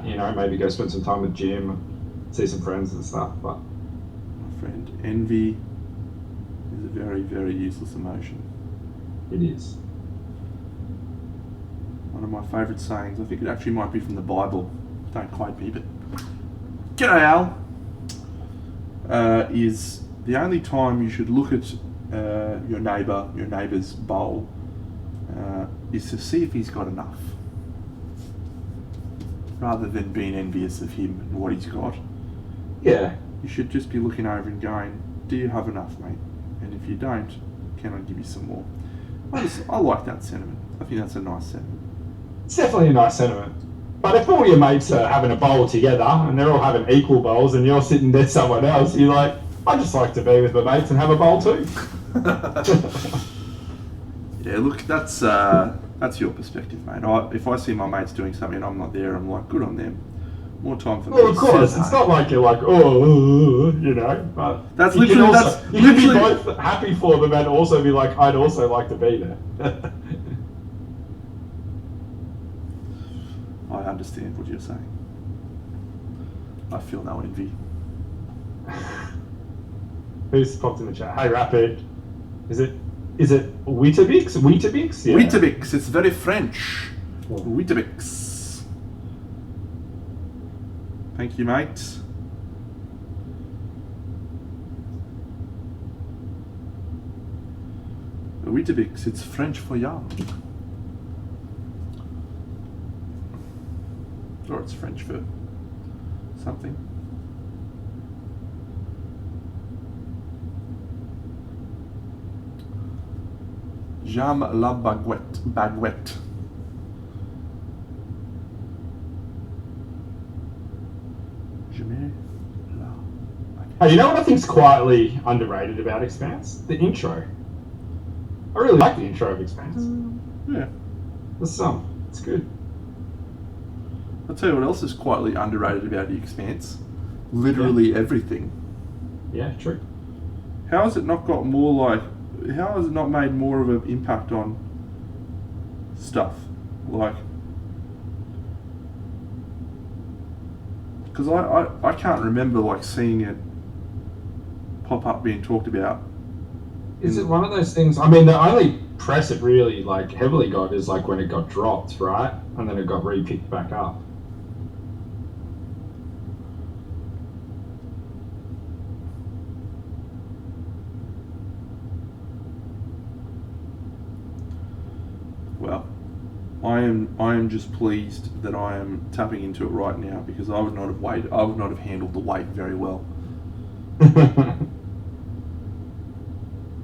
you know, maybe go spend some time with Jim and see some friends and stuff. But my friend, envy is a very, very useless emotion. It is. One of my favourite sayings, I think it actually might be from the Bible, don't quote me, but G'day Al, is the only time you should look at your neighbour's bowl is to see if he's got enough, rather than being envious of him and what he's got. Yeah. You should just be looking over and going, do you have enough, mate? And if you don't, can I give you some more? I like that sentiment. I think that's a nice sentiment. It's definitely a nice sentiment. But if all your mates are having a bowl together and they're all having equal bowls and you're sitting there someone else, you're like, I just like to be with my mates and have a bowl too. Yeah, look, that's your perspective, mate. If I see my mates doing something and I'm not there, I'm like, good on them. More time for me. Well, of course, it's not like you're like, oh, you know, but that's you literally, can be both happy for them and also be like, I'd also like to be there. I understand what you're saying. I feel no envy. Who's popped in the chat? Hey, Rapid. Is it Weetabix? Weetabix? Yeah. Weetabix. It's very French. Weetabix. Thank you, mate. Weetabix. It's French for young. Or it's French for something. J'aime la baguette. Hey, you know what I think's quietly underrated about Expanse? The intro. I really like the intro of Expanse. Yeah. The song. It's good. I'll tell you what else is quietly underrated about The Expanse. Literally everything. Yeah, true. How has it not got more like... How has it not made more of an impact on stuff? Like... Because I can't remember like seeing it pop up being talked about. Is it one of those things... I mean, the only press it really like heavily got is like when it got dropped, right? And then it got re-picked back up. Well, I am just pleased that I am tapping into it right now because I would not have handled the weight very well.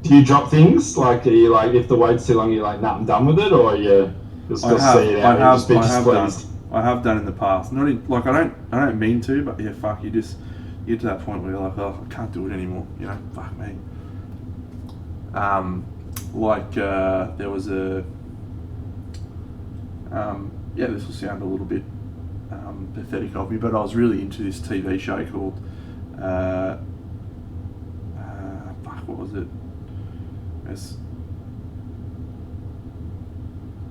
Do you drop things? Like, are you like, if the weight's too long, you're like, nah, I'm done with it, or you just see it out and just be displeased? I have done in the past. Not in, like I don't mean to, but yeah, fuck, you get to that point where you're like, oh, I can't do it anymore. You know, fuck me. There was a. This will sound a little bit pathetic of me, but I was really into this TV show called what was it?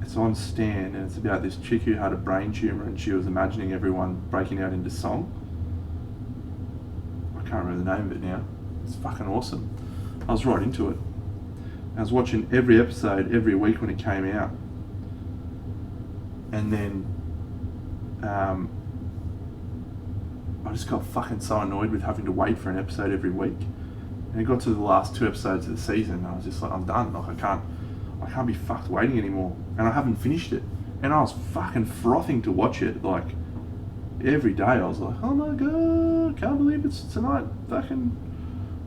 It's on Stan, and it's about this chick who had a brain tumour and she was imagining everyone breaking out into song. I can't remember the name of it now. It's fucking awesome. I was right into it. I was watching every episode every week when it came out. And then I just got fucking so annoyed with having to wait for an episode every week. And it got to the last 2 episodes of the season and I was just like, I'm done. Like I can't be fucked waiting anymore. And I haven't finished it. And I was fucking frothing to watch it. Like every day I was like, oh my god, can't believe it's tonight. Fucking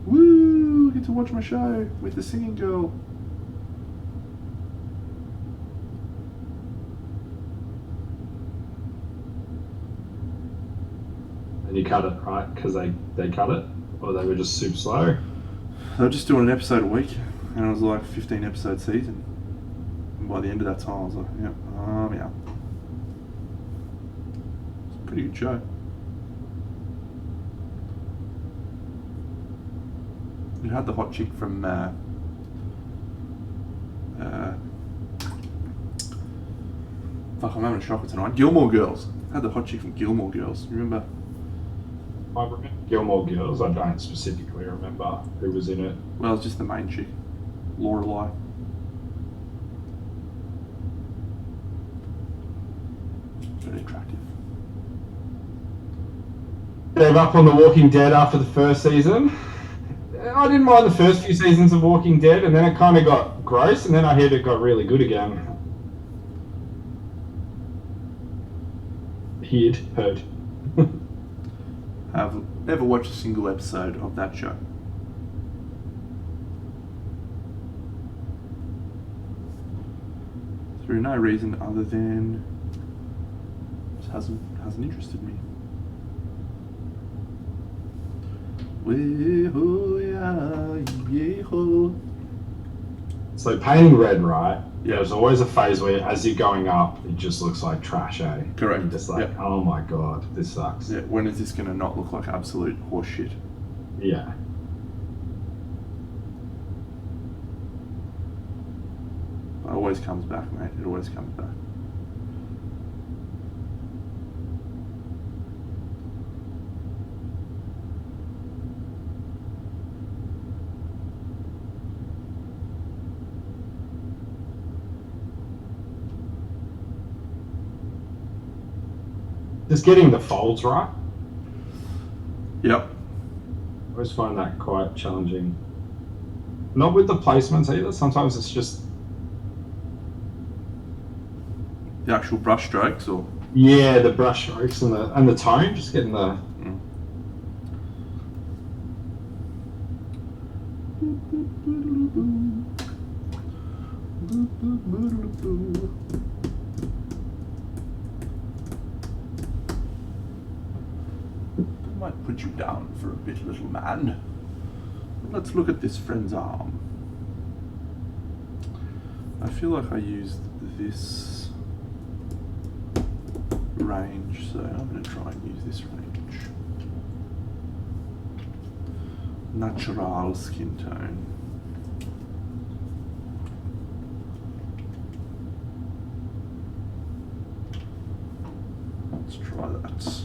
woo, I get to watch my show with the singing girl. And you cut it, right? Because they cut it? Or they were just super slow? They were just doing an episode a week. And it was like a 15 episode season. And by the end of that time I was like, yep, I'm out. It's a pretty good show. It had the hot chick from fuck, I'm having a shocker tonight. Gilmore Girls. It had the hot chick from Gilmore Girls. You remember? I remember Gilmore Girls. I don't specifically remember who was in it. Well, it's just the main chick, Lorelai. Very attractive. Gave up on The Walking Dead after the first season. I didn't mind the first few seasons of Walking Dead, and then it kind of got gross, and then I heard it got really good again. Heard. I've never watched a single episode of that show. Through no reason other than it hasn't interested me. So painting red, right? Yeah. There's always a phase where as you're going up, it just looks like trash, eh? Correct. You're just like, Yep. oh my god, this sucks. Yeah, when is this going to not look like absolute horseshit? Yeah. It always comes back, mate. It always comes back. Just getting the folds right. Yep. I always find that quite challenging. Not with the placements either. Sometimes it's just The actual brush strokes, or the brush strokes and the tone. Just getting the might put you down for a bit, little man. Let's look at this friend's arm. I feel like I used this range, so I'm going to try and use this range. Natural skin tone. Let's try that.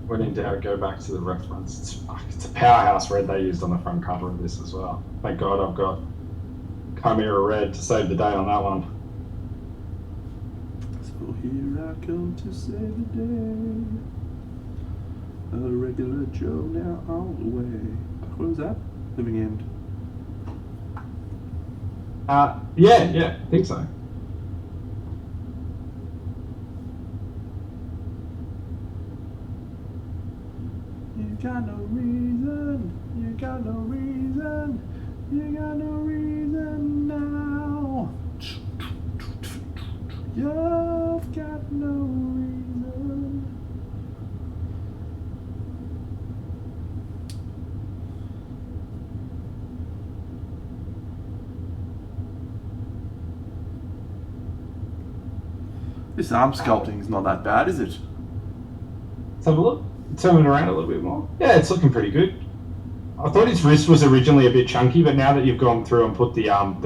we need to go back to the reference. It's a powerhouse red they used on the front cover of this as well. Thank God I've got Chimera Red to save the day on that one. So here I come to save the day. A regular Joe now all the way. What was that? Living End. Yeah, I think so. You got no reason, you got no reason, you got no reason now. You've got no reason. This arm sculpting is not that bad, is it? Let's have a look. Turn it around a little bit more. Yeah, it's looking pretty good. I thought his wrist was originally a bit chunky, but now that you've gone through and put the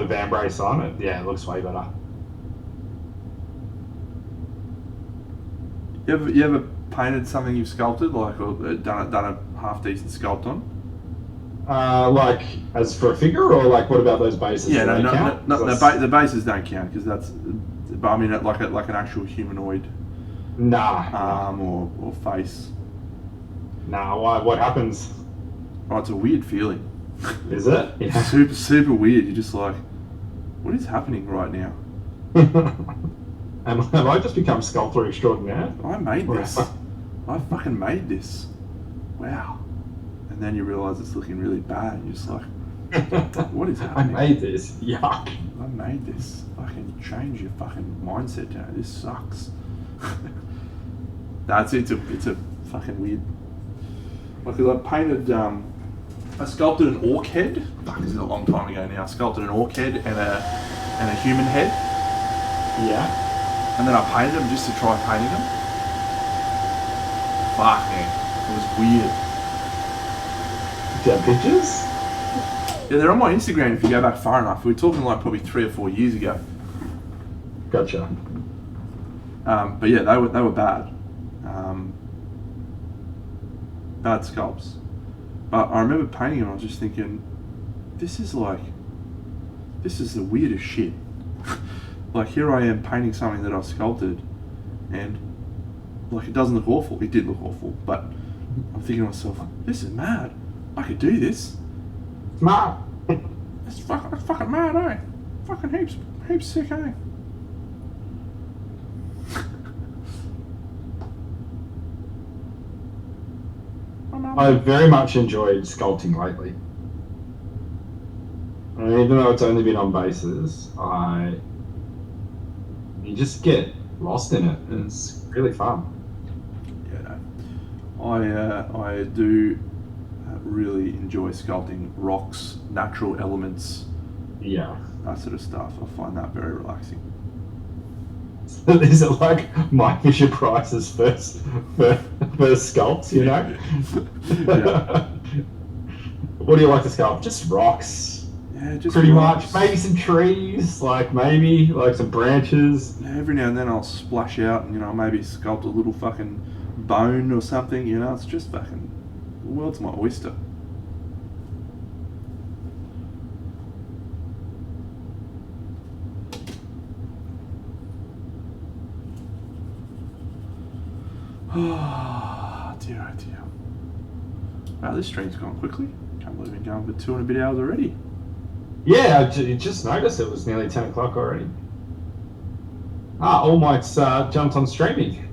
van brace on it, yeah, it looks way better. You ever painted something you've sculpted, like, or done a half decent sculpt on? Like as for a figure, or like what about those bases? Yeah, Do they no, count? the bases don't count because that's. But I mean, like an actual humanoid arm or face. Nah, why? What happens? Oh, it's a weird feeling. Is it? Yeah. Super weird. You're just like, what is happening right now? Have I just become sculptor extraordinaire? I made this. I fucking made this. Wow. And then you realise it's looking really bad. And you're just like, what is happening? I made this. Yuck. I made this. Fucking change your fucking mindset. You know, this sucks. It's a fucking weird. Like, I painted. I sculpted an orc head. Fuck, this is a long time ago now. I sculpted an orc head and a human head. Yeah. And then I painted them just to try painting them. Fuck, man. It was weird. Do you have pictures? Yeah, they're on my Instagram if you go back far enough. We were talking like probably 3 or 4 years ago. Gotcha. But yeah, they were bad. Bad sculpts. But I remember painting them, I was just thinking, this is the weirdest shit. Like, here I am painting something that I've sculpted, and like, it doesn't look awful. It did look awful, but I'm thinking to myself, this is mad. I could do this. Smart. That's fucking mad, eh? Fucking heaps sick, eh? I've very much enjoyed sculpting lately. And even though it's only been on bases, you just get lost in it, and it's really fun. Yeah, I do really enjoy sculpting rocks, natural elements, Yeah. that sort of stuff. I find that very relaxing. Is it like Mike Fisher Price's first sculpts, you know? Yeah. What do you like to sculpt? Just rocks. Yeah, just Pretty rocks. much. Maybe some trees, maybe some branches. Yeah, every now and then I'll splash out and, maybe sculpt a little fucking bone or something, it's just fucking, the world's my oyster. Oh, dear, oh dear. Wow, this stream's gone quickly. Can't believe we've been going for 2 and a bit hours already. Yeah, I just noticed it was nearly 10 o'clock already. All Mike's jumped on streaming.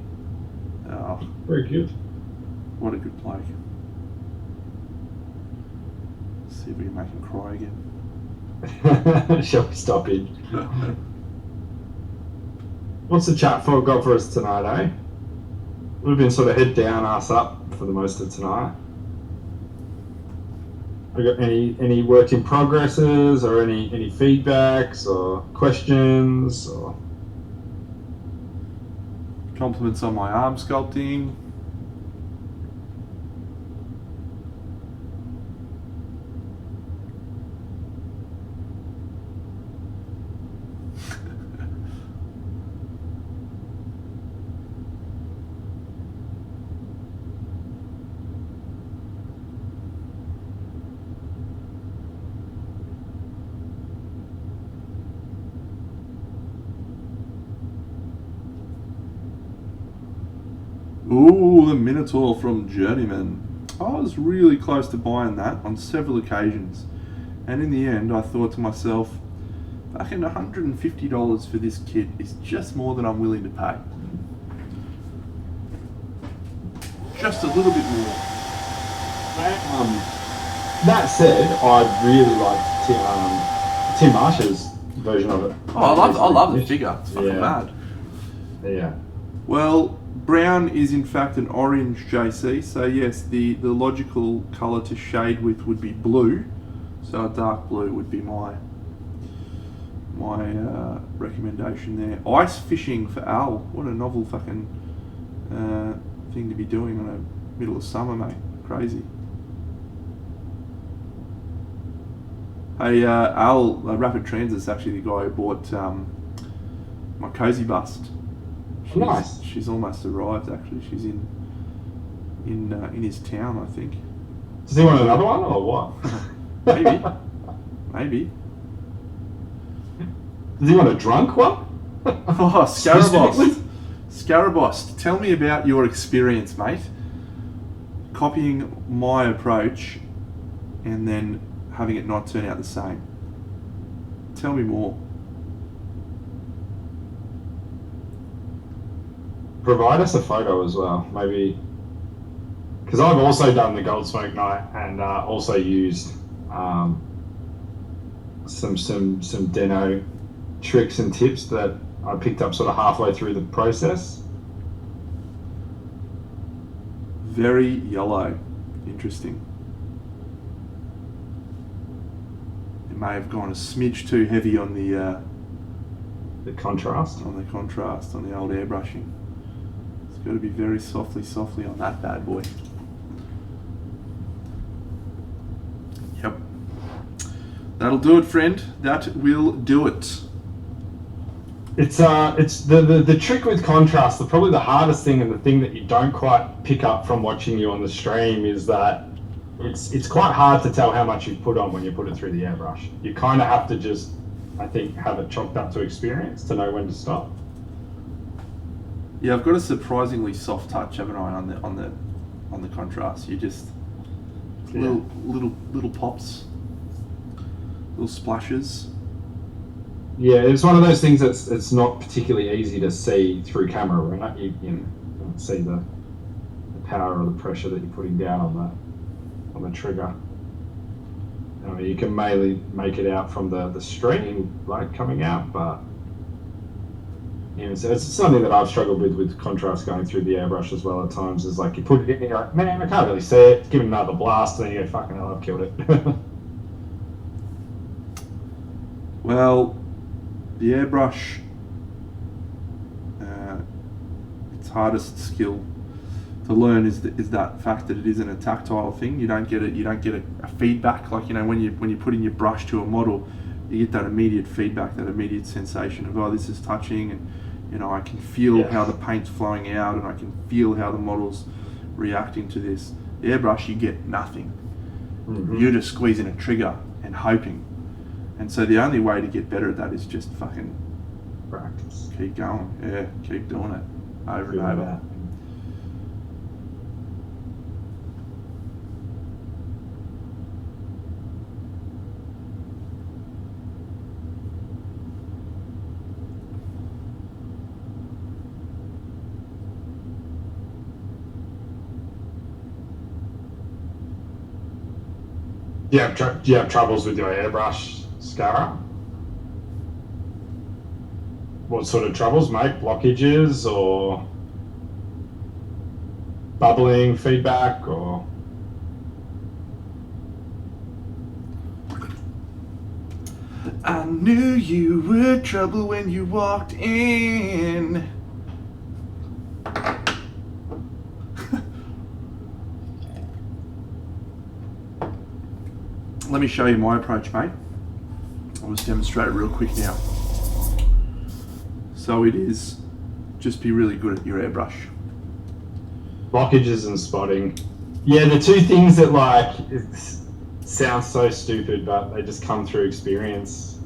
Oh, Very good. what a good play. Let's see if we can make him cry again. Shall we stop in? What's the chat got for us tonight, eh? We've been sort of head down, ass up for the most of tonight. Have you got any work in progresses or any feedbacks or questions or Compliments on my arm sculpting. Ooh, the Minotaur from Journeyman. I was really close to buying that on several occasions, and in the end I thought to myself, fucking $150 for this kit is just more than I'm willing to pay. Just a little bit more. That said, I really liked Tim Marsh's version of it. Oh, I love the figure. It's fucking mad. Yeah. Well, brown is in fact an orange, JC, so yes, the logical colour to shade with would be blue, so a dark blue would be my recommendation there. Ice fishing for Al, what a novel fucking thing to be doing on a middle of summer, mate. Crazy. Hey, Al, Rapid Transit's actually the guy who bought my cozy bust. Nice. She's almost arrived. Actually, she's in his town, I think. Does he want another one or what? Maybe. Does he want a drunk one? Oh, Scarabost. Scarabost, tell me about your experience, mate. Copying my approach and then having it not turn out the same. Tell me more. Provide us a photo as well, maybe. Because I've also done the Gold Smoke Night and also used some Deno tricks and tips that I picked up sort of halfway through the process. Very yellow. Interesting. It may have gone a smidge too heavy on the contrast. On the contrast, on the old airbrushing. It's got to be very softly on that bad boy. Yep. That'll do it, friend. That will do it. It's the trick with contrast. Probably the hardest thing, and the thing that you don't quite pick up from watching you on the stream, is that it's quite hard to tell how much you've put on when you put it through the airbrush. You kind of have to just, I think, have it chalked up to experience to know when to stop. Yeah, I've got a surprisingly soft touch, haven't I, on the contrast. You just little pops, little splashes. Yeah, it's one of those things that's it's not particularly easy to see through camera, right? You don't see the power or the pressure that you're putting down on the trigger. I mean, you can mainly make it out from the stream, like coming out, but so it's something that I've struggled with contrast going through the airbrush as well at times. Is like you put it in, you're like, man, I can't really see it. Give it another blast, and then you go, fucking hell, I've killed it. Well, the airbrush, its hardest skill to learn is that fact that it isn't a tactile thing. You don't get a feedback, like, you know, when you put in your brush to a model, you get that immediate feedback, that immediate sensation of, oh, this is touching, and, you know, I can feel how the paint's flowing out, and I can feel how the model's reacting to this. The airbrush, you get nothing. Mm-hmm. You're just squeezing a trigger and hoping. And so the only way to get better at that is just fucking practice. Keep going. Yeah, keep doing it over and over. That. Do you have troubles with your airbrush, Scara? What sort of troubles, mate? Blockages or bubbling feedback or? I knew you were trouble when you walked in. Let me show you my approach, mate. I'll just demonstrate it real quick now. So it is, just be really good at your airbrush. Blockages and spotting. Yeah, the two things that, like, it sounds so stupid, but they just come through experience.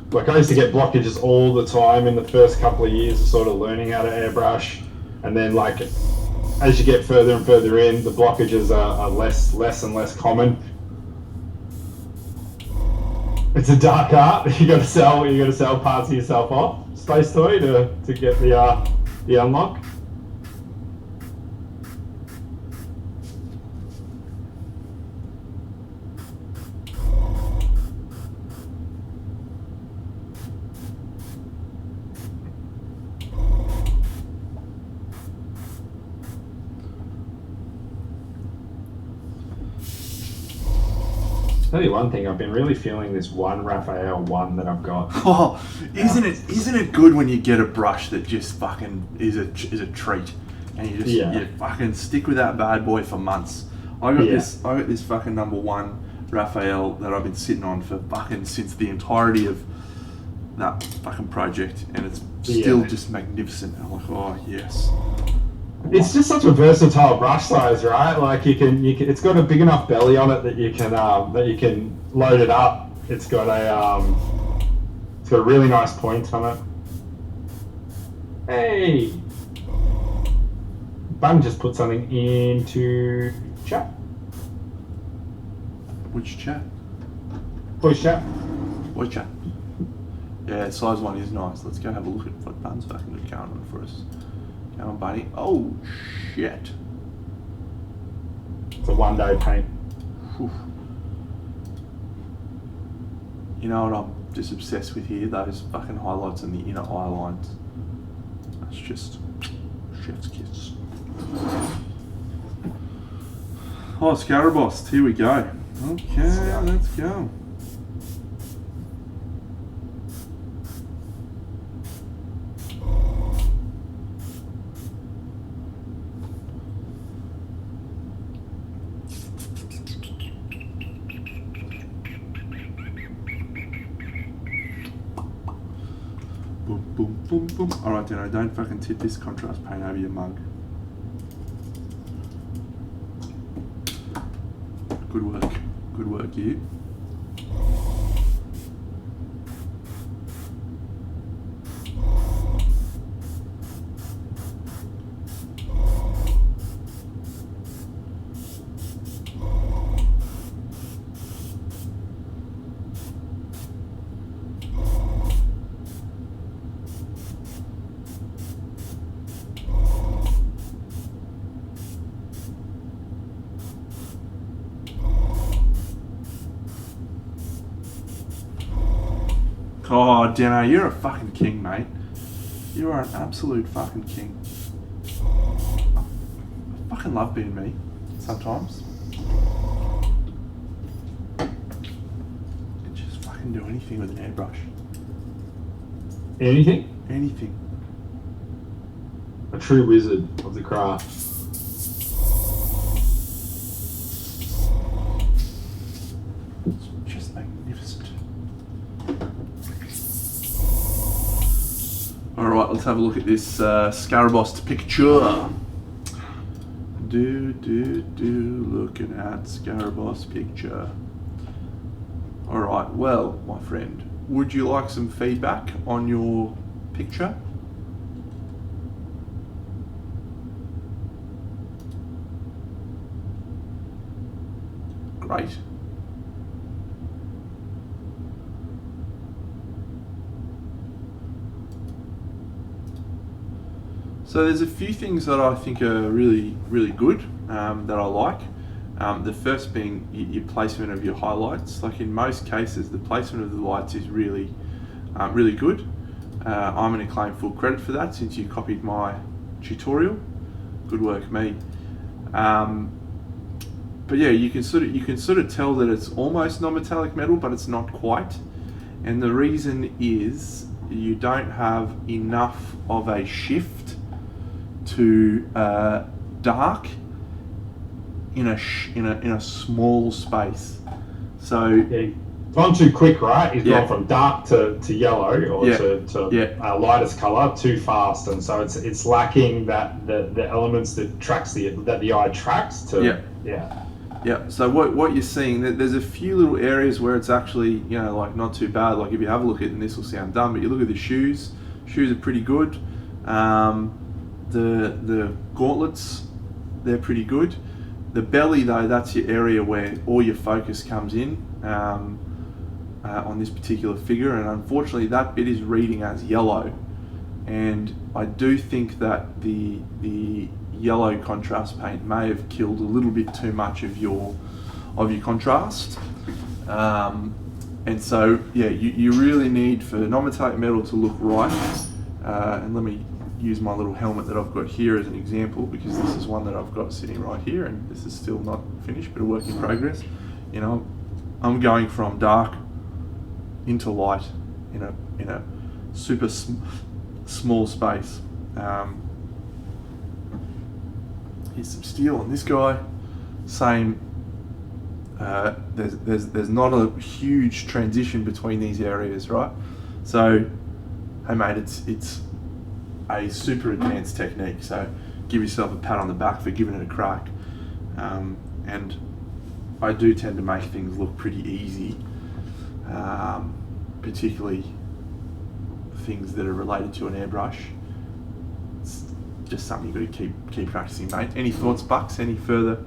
Like, I used to get blockages all the time in the first couple of years of sort of learning how to airbrush. And then, like, as you get further and further in, the blockages are less and less common. It's a dark art. You got to sell parts of yourself off, Space Toy, to get the unlock. Tell you one thing, I've been really feeling this one Raphael one that I've got. Oh, isn't it good when you get a brush that just fucking is a treat, and you just you fucking stick with that bad boy for months. I got this fucking number one Raphael that I've been sitting on for fucking since the entirety of that fucking project, and it's still just magnificent. I'm like, oh yes. It's just such a versatile brush size, right? Like you can, it's got a big enough belly on it that you can load it up. It's got a really nice point on it. Hey, Bun just put something into chat. Which chat? Voice chat. Voice chat. Yeah, size 1 is nice. Let's go have a look at what Bun's fucking got going on for us. Come on, buddy. Oh, shit. It's a 1-day paint. Whew. You know what I'm just obsessed with here? Those fucking highlights and the inner eye lines. That's just chef's kiss. Oh, Scarabost. Here we go. Okay, let's go. Boom, boom, boom, boom. Alright, Dino, don't fucking tip this contrast paint over your mug. Good work. Good work, you. Oh, Dano, you're a fucking king, mate. You are an absolute fucking king. I fucking love being me, sometimes. You can just fucking do anything with an airbrush. Anything? Anything. A true wizard of the craft. It's just magnificent. Alright, let's have a look at this Scarabost picture. Looking at Scarabost picture. Alright, well, my friend, would you like some feedback on your picture? Great. So there's a few things that I think are really, really good that I like. The first being your placement of your highlights. Like in most cases, the placement of the lights is really, really good. I'm going to claim full credit for that since you copied my tutorial. Good work, me. But yeah, you can sort of tell that it's almost non-metallic metal, but it's not quite. And the reason is you don't have enough of a shift to dark in a small space. So it's gone too quick, right? He's gone from dark to yellow or to lightest color too fast, and so it's lacking that the elements that the eye tracks to. Yeah. So what you're seeing, there's a few little areas where it's actually like not too bad. Like if you have a look at it, and this will sound dumb, but you look at the shoes. Shoes are pretty good. The gauntlets, they're pretty good. The belly though, that's your area where all your focus comes in on this particular figure, and unfortunately that bit is reading as yellow. And I do think that the yellow contrast paint may have killed a little bit too much of your contrast. And so yeah, you really need for non-metallic metal to look right. And let me use my little helmet that I've got here as an example, because this is one that I've got sitting right here, and this is still not finished, but a work in progress. I'm going from dark into light in a super small space. Here's some steel on this guy. Same there's not a huge transition between these areas, right? So, hey mate, it's a super advanced technique. So, give yourself a pat on the back for giving it a crack. And I do tend to make things look pretty easy, particularly things that are related to an airbrush. It's just something you've got to keep practicing, mate. Any thoughts, Bucks? Any further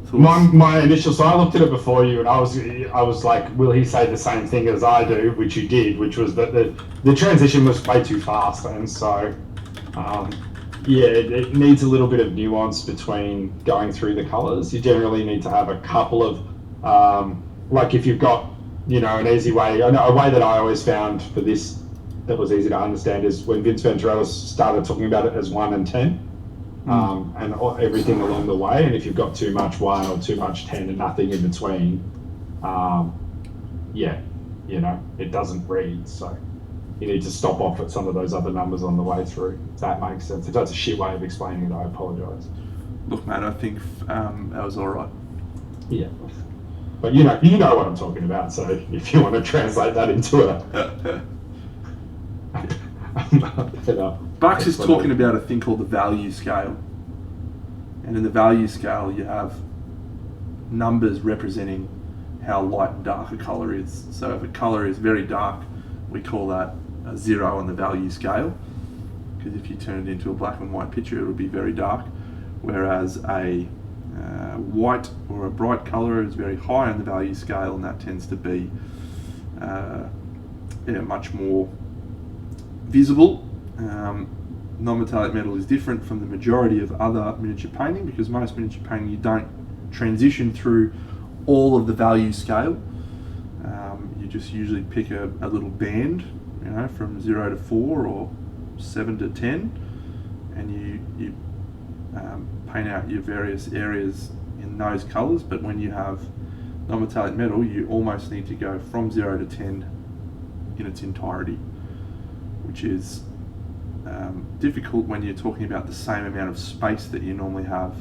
thoughts? My initial, so I looked at it before you, and I was like, will he say the same thing as I do, which you did, which was that the transition was way too fast, and so it needs a little bit of nuance between going through the colors. You generally need to have a couple of like if you've got an easy way. A way that I always found for this that was easy to understand is when Vince Venturella started talking about it as 1 and 10. And everything along the way, and if you've got too much 1 or too much 10 and nothing in between, it doesn't read. So you need to stop off at some of those other numbers on the way through. If that makes sense. If that's a shit way of explaining it, I apologise. Look, mate, I think that was all right. Yeah, but you know what I'm talking about. So if you want to translate that into a Bucks is talking about a thing called the value scale. And in the value scale, you have numbers representing how light and dark a colour is. So if a colour is very dark, we call that a 0 on the value scale. Because if you turn it into a black and white picture, it would be very dark. Whereas a white or a bright colour is very high on the value scale, and that tends to be much more visible. Non-metallic metal is different from the majority of other miniature painting, because most miniature painting you don't transition through all of the value scale. You just usually pick a little band, from 0 to 4 or 7 to 10, and you paint out your various areas in those colours. But when you have non-metallic metal, you almost need to go from 0 to 10 in its entirety, which is difficult when you're talking about the same amount of space that you normally have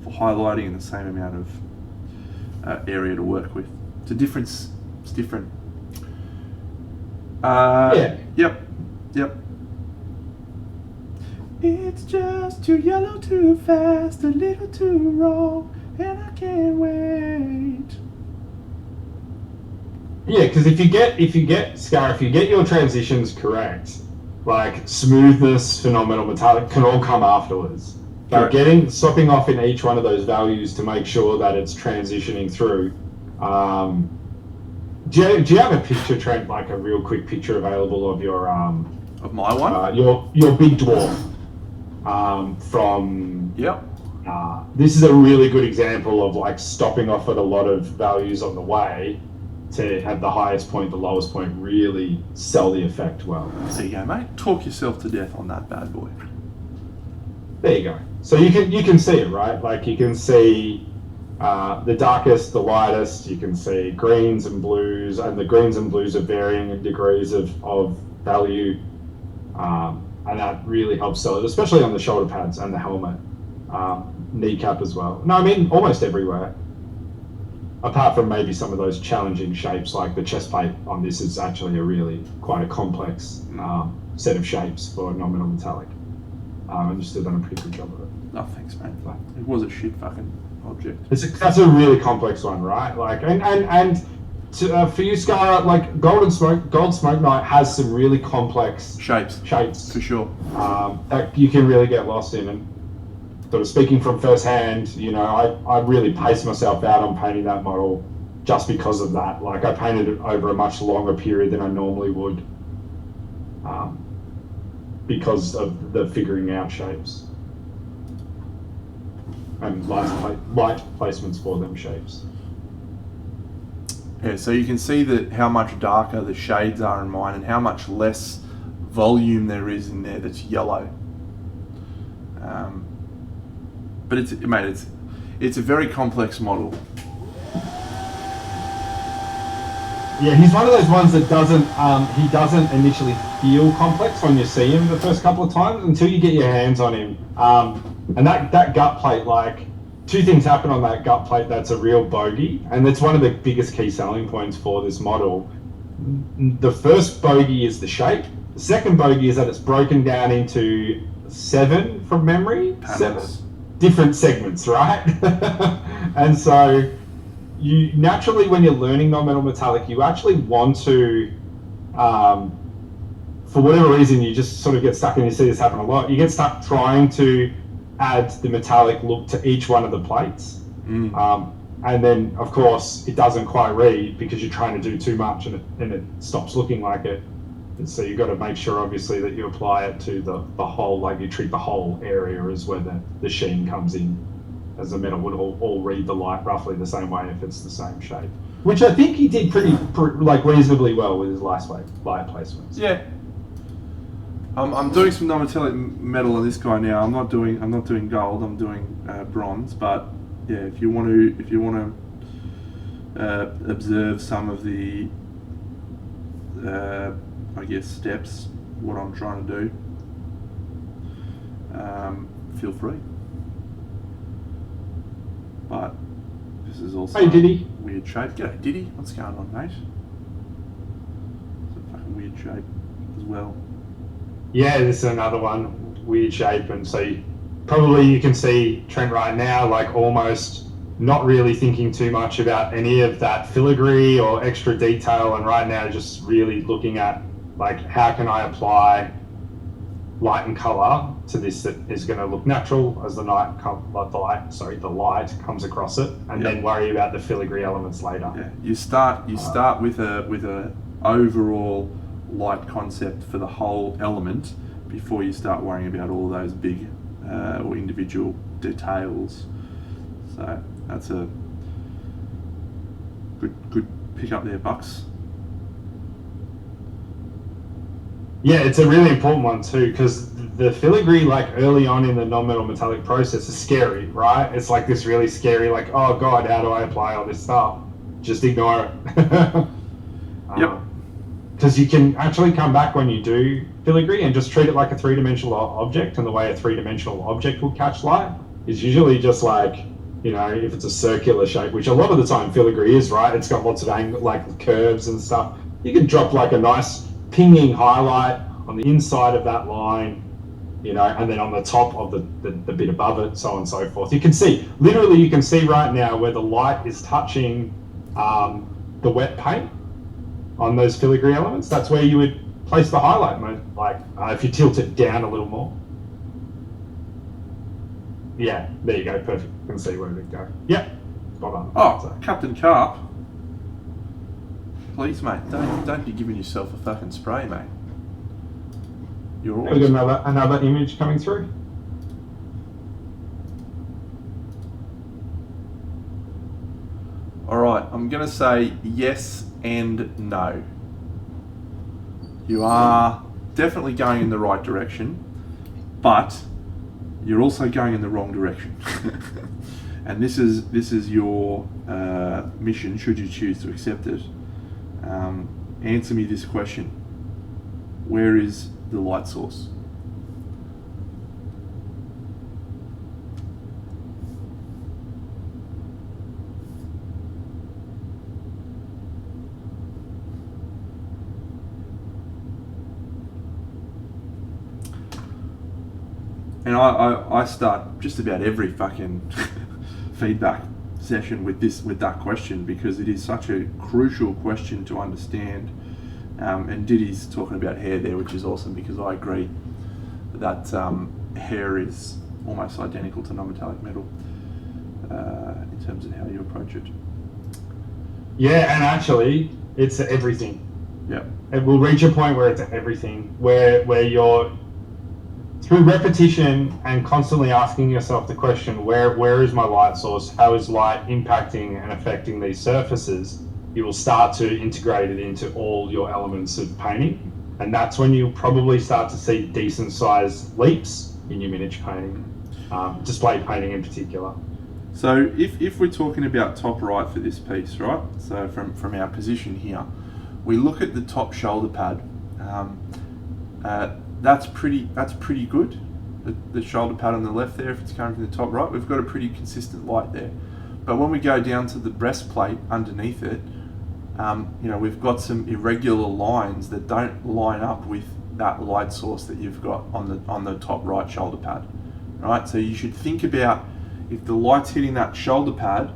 for highlighting and the same amount of area to work with. It's different. Yep. It's just too yellow, too fast, a little too raw, and I can't wait. Yeah, because if you get your transitions correct, like smoothness, phenomenal, metallic can all come afterwards. But stopping off in each one of those values to make sure that it's transitioning through. Do you have a picture, Trent, like a real quick picture available of your of my one? Your big dwarf from. Yep. This is a really good example of like stopping off at a lot of values on the way to have the highest point, the lowest point really sell the effect well. There you go, mate. Talk yourself to death on that bad boy. There you go. So you can see it, right? Like you can see the darkest, the lightest. You can see greens and blues, and the greens and blues are varying in degrees of value, and that really helps sell it, especially on the shoulder pads and the helmet, kneecap as well. No, I mean almost everywhere. Apart from maybe some of those challenging shapes, like the chest plate on this is actually quite a complex set of shapes for nominal metallic. And you've still done a pretty good job of it. Oh, thanks, mate. It was a shit fucking object. That's a really complex one, right? Like, for you, Scar, like Gold Smoke Night has some really complex shapes for sure. That you can really get lost in. And sort of speaking from first hand, I really paced myself out on painting that model just because of that. Like I painted it over a much longer period than I normally would, because of the figuring out shapes and light placements for them shapes. Yeah, so you can see that how much darker the shades are in mine and how much less volume there is in there that's yellow. But it's a very complex model. Yeah, he's one of those ones that doesn't initially feel complex when you see him the first couple of times until you get your hands on him. And that gut plate, like two things happen on that gut plate that's a real bogey, and that's one of the biggest key selling points for this model. The first bogey is the shape. The second bogey is that it's broken down into 7 from memory, Panels. 7 different segments, right? And so you naturally, when you're learning non-metal metallic, you actually want to, for whatever reason, you just sort of get stuck, and you see this happen a lot. You get stuck trying to add the metallic look to each one of the plates. And then, of course, it doesn't quite read because you're trying to do too much, and it stops looking like it. And so you've got to make sure, obviously, that you apply it to the whole, like you treat the whole area as where the sheen comes in, as the metal would all read the light roughly the same way if it's the same shape. Which I think he did like reasonably well with his light placements. Yeah. I'm doing some non-metallic metal on this guy now. I'm not doing gold. I'm doing bronze. But yeah, if you want to observe some of the I guess steps, what I'm trying to do, feel free. But this is also Hey, Diddy. a weird shape. G'day, Diddy. What's going on, mate? It's a fucking weird shape as well. Yeah, this is another one, weird shape, and so you can see Trent right now, like almost not really thinking too much about any of that filigree or extra detail, and right now just really looking at like how can I apply light and color to this that is going to look natural as the light comes across it, and then worry about the filigree elements later. Yeah, you start with a overall light concept for the whole element before you start worrying about all those big or individual details. So that's a good pick up there, Bucks. Yeah, it's a really important one too, because the filigree, like early on in the non-metal metallic process, is scary, right? It's like this really scary, like, oh God, how do I apply all this stuff? Just ignore it. Yep. Because you can actually come back when you do filigree and just treat it like a three-dimensional object, and the way a three-dimensional object will catch light is usually just like, if it's a circular shape, which a lot of the time filigree is, right? It's got lots of angle, like curves and stuff. You can drop like a nice pinging highlight on the inside of that line, and then on the top of the bit above it, so on and so forth. You can see right now where the light is touching the wet paint on those filigree elements. That's where you would place the highlight mode, like if you tilt it down a little more. Yeah, there you go, perfect. You can see where it would go. Yep, spot on. Oh, So. Captain Carp. Please, mate, don't be giving yourself a fucking spray, mate. You're We always... got another image coming through. Alright, I'm going to say yes and no. You are definitely going in the right direction, but you're also going in the wrong direction. And this is your mission, should you choose to accept it. Answer me this question. Where is the light source? And I start just about every fucking feedback session with that question, because it is such a crucial question to understand. And Diddy's talking about hair there, which is awesome, because I agree that hair is almost identical to non-metallic metal in terms of how you approach it. Yeah, and actually, it's everything. Yeah. It will reach a point where it's everything, where you're, through repetition and constantly asking yourself the question, where is my light source? How is light impacting and affecting these surfaces? You will start to integrate it into all your elements of painting. And that's when you probably start to see decent sized leaps in your miniature painting, display painting in particular. So if we're talking about top right for this piece, right? So from our position here, we look at the top shoulder pad. That's pretty good. the shoulder pad on the left there, if it's coming from the top right, we've got a pretty consistent light there. But when we go down to the breastplate underneath it, we've got some irregular lines that don't line up with that light source that you've got on the top right shoulder pad, right? So you should think about, if the light's hitting that shoulder pad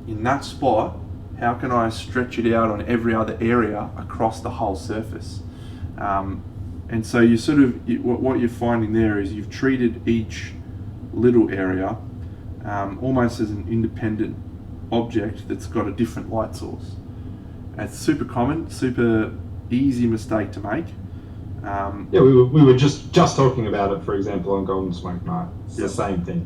in that spot, how can I stretch it out on every other area across the whole surface? And so what you're finding there is you've treated each little area almost as an independent object that's got a different light source. And it's super common, super easy mistake to make. We were just talking about it, for example, on Golden Smoke Night. It's the same thing.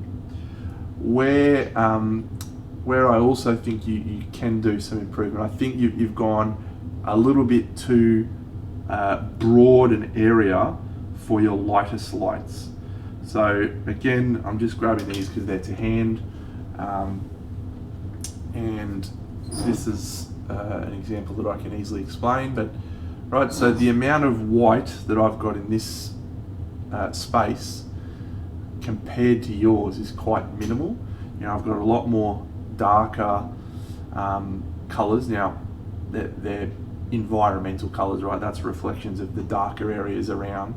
Where I also think you can do some improvement, I think you've gone a little bit too broad an area for your lightest lights. So again, I'm just grabbing these because they're to hand, and this is an example that I can easily explain. But right, so the amount of white that I've got in this space compared to yours is quite minimal. I've got a lot more darker colours. Now, they're environmental colours, right? That's reflections of the darker areas around.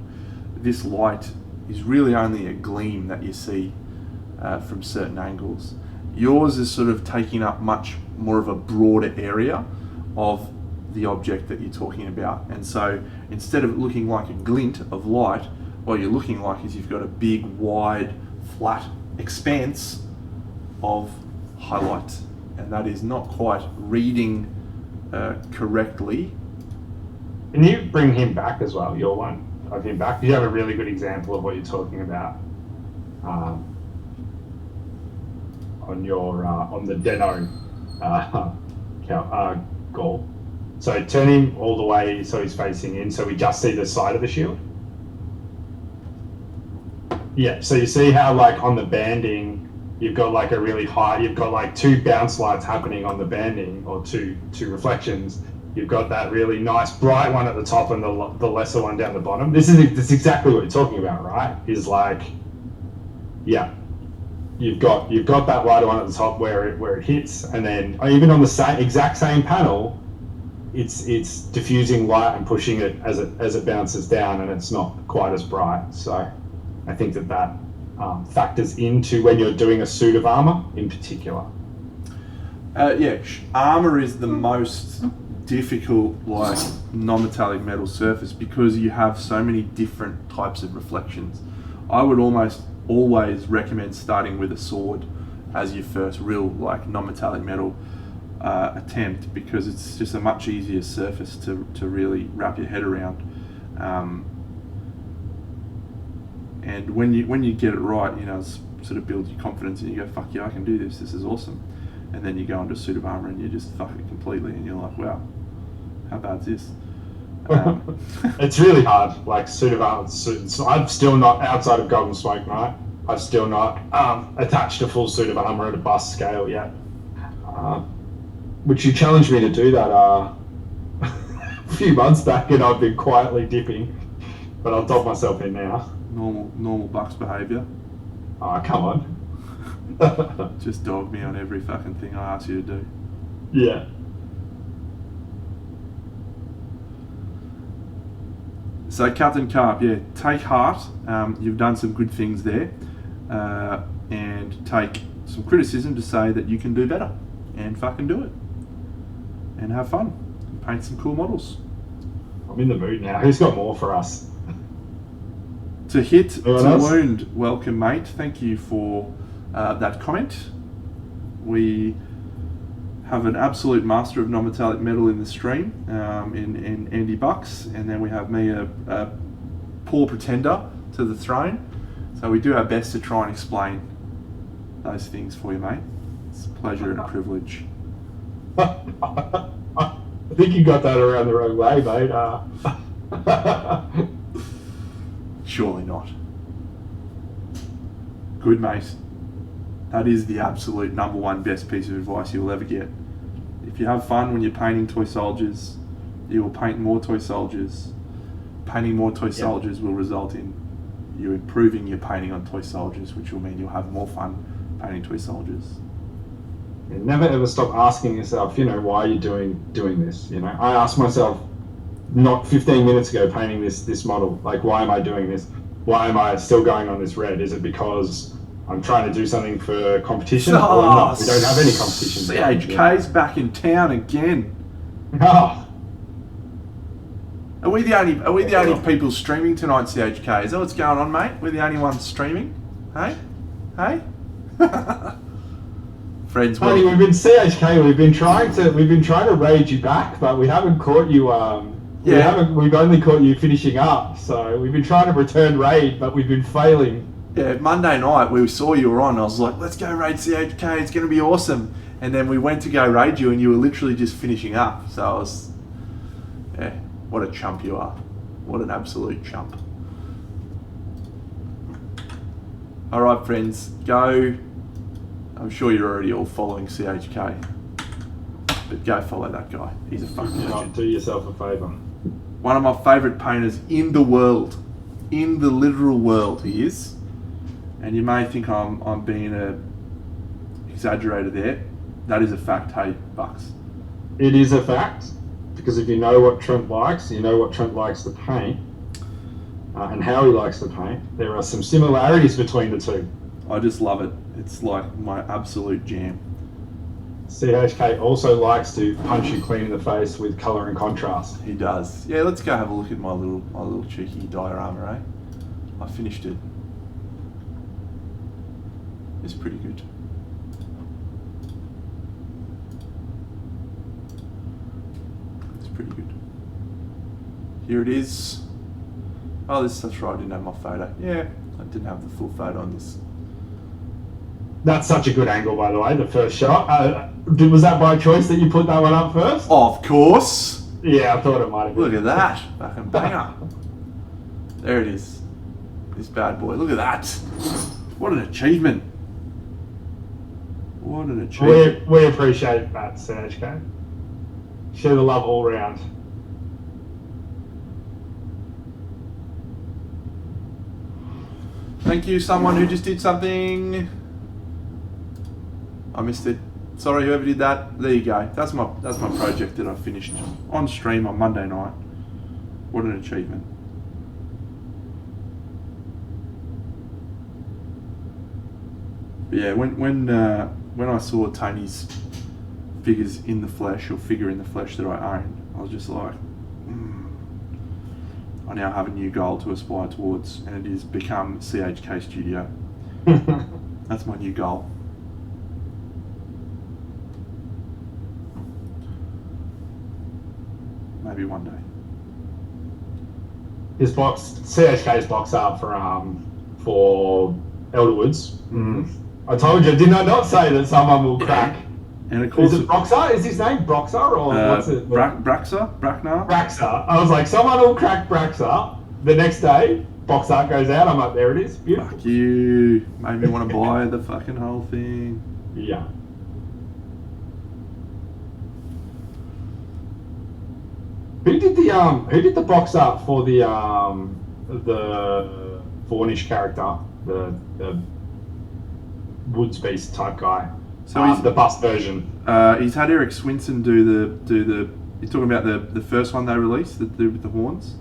This light is really only a gleam that you see from certain angles. Yours is sort of taking up much more of a broader area of the object that you're talking about. And so instead of it looking like a glint of light, what you're looking like is you've got a big, wide, flat expanse of highlight. And that is not quite reading correctly. Can you bring him back as well, your one of him back? You have a really good example of what you're talking about on the Deno Gaul. So turn him all the way so he's facing in, so we just see the side of the shield. Yeah, so you see how like on the banding, you've got like a really high, you've got like two bounce lights happening on the banding, or two reflections. You've got that really nice bright one at the top and the lesser one down the bottom. This is exactly what you're talking about, right? Is like, yeah, you've got that lighter one at the top where it hits, and then even on the exact same panel, it's diffusing light and pushing it as it bounces down, and it's not quite as bright. So I think that factors into when you're doing a suit of armor in particular. Armor is the most difficult non-metallic metal surface because you have so many different types of reflections. I would almost always recommend starting with a sword as your first real non-metallic metal attempt, because it's just a much easier surface to really wrap your head around. And when you get it right, it sort of builds your confidence, and you go, fuck yeah, I can do this, this is awesome. And then you go into a suit of armor and you just fuck it completely, and you're like, wow, how bad's this? It's really hard, suit of armor. I've still not, outside of Golden Smoke Night, I've still not attached a full suit of armor at a bust scale yet. Which you challenged me to do that a few months back, and I've been quietly dipping, but I'll dob myself in now. Normal Bucks behaviour. Oh, come on. Just dog me on every fucking thing I ask you to do. Yeah. So Captain Carp, take heart. You've done some good things there, and take some criticism to say that you can do better, and fucking do it, and have fun, and paint some cool models. I'm in the mood now. Who's got more for us? To hit, to wound, welcome mate. Thank you for that comment. We have an absolute master of non-metallic metal in the stream, in Andy Bucks, and then we have me, a poor pretender to the throne. So we do our best to try and explain those things for you, mate. It's a pleasure and a privilege. I think you got that around the wrong way, mate. Surely not. Good, mate. That is the absolute number one best piece of advice you'll ever get. If you have fun when you're painting toy soldiers, you will paint more toy soldiers. Painting more toy soldiers will result in you're improving your painting on toy soldiers, which will mean you'll have more fun painting toy soldiers. And never ever stop asking yourself, why are you doing this? I asked myself not 15 minutes ago painting this model, like, why am I doing this? Why am I still going on this red? Is it because I'm trying to do something for competition? Or not? We don't have any competition. CHK's back in town again. Oh. Are we the only people streaming tonight, CHK? Is that what's going on, mate? We're the only ones streaming? Hey? Friends, Honey, we've been CHK. We've been trying to raid you back, but we haven't caught you. We've only caught you finishing up. So we've been trying to return raid, but we've been failing. Yeah, Monday night we saw you were on. I was like, let's go raid CHK. It's going to be awesome. And then we went to go raid you, and you were literally just finishing up. So I was, what a chump you are. What an absolute chump. All right, friends, go. I'm sure you're already all following CHK, but go follow that guy. He's a fucking legend. Do yourself a favour. One of my favourite painters in the world, in the literal world, he is. And you may think I'm being exaggerated there. That is a fact, hey, Bucks. It is a fact, because if you know what Trent likes, you know what Trent likes to paint, and how he likes to paint, there are some similarities between the two. I just love it. It's like my absolute jam. CHK also likes to punch you clean in the face with colour and contrast. He does. Yeah, let's go have a look at my little cheeky diorama, eh? I finished it. It's pretty good. It's pretty good. Here it is. Oh, that's right, I didn't have my photo. Yeah, I didn't have the full photo on this. That's such a good angle, by the way, the first shot. Was that by choice that you put that one up first? Of course. Yeah, I thought it might have been. Look at that. Fucking banger. There it is. This bad boy. Look at that. What an achievement. What an achievement. We appreciate that, CHK. Share the love all round. Thank you, someone who just did something. I missed it. Sorry, whoever did that. There you go. That's my project that I finished on stream on Monday night. What an achievement. But yeah, when I saw Tony's figure in the flesh that I own, I was just like, I now have a new goal to aspire towards, and it is become CHK Studio. That's my new goal. Maybe one day. His CHK's box art for Elderwoods. I told you, did I not say that someone will crack? And of course, is it Broxar? Is his name Broxar or what's it? Braxar? Braxar. I was like, someone will crack Braxar. The next day, box art goes out. I'm like, there it is. Beautiful. Fuck you. Made me want to buy the fucking whole thing. Yeah. Who did the box art for the Faunish character, the Woods Beast type guy? So the bust version. He's had Eric Swinson do the. You're talking about the first one they released, with the horns.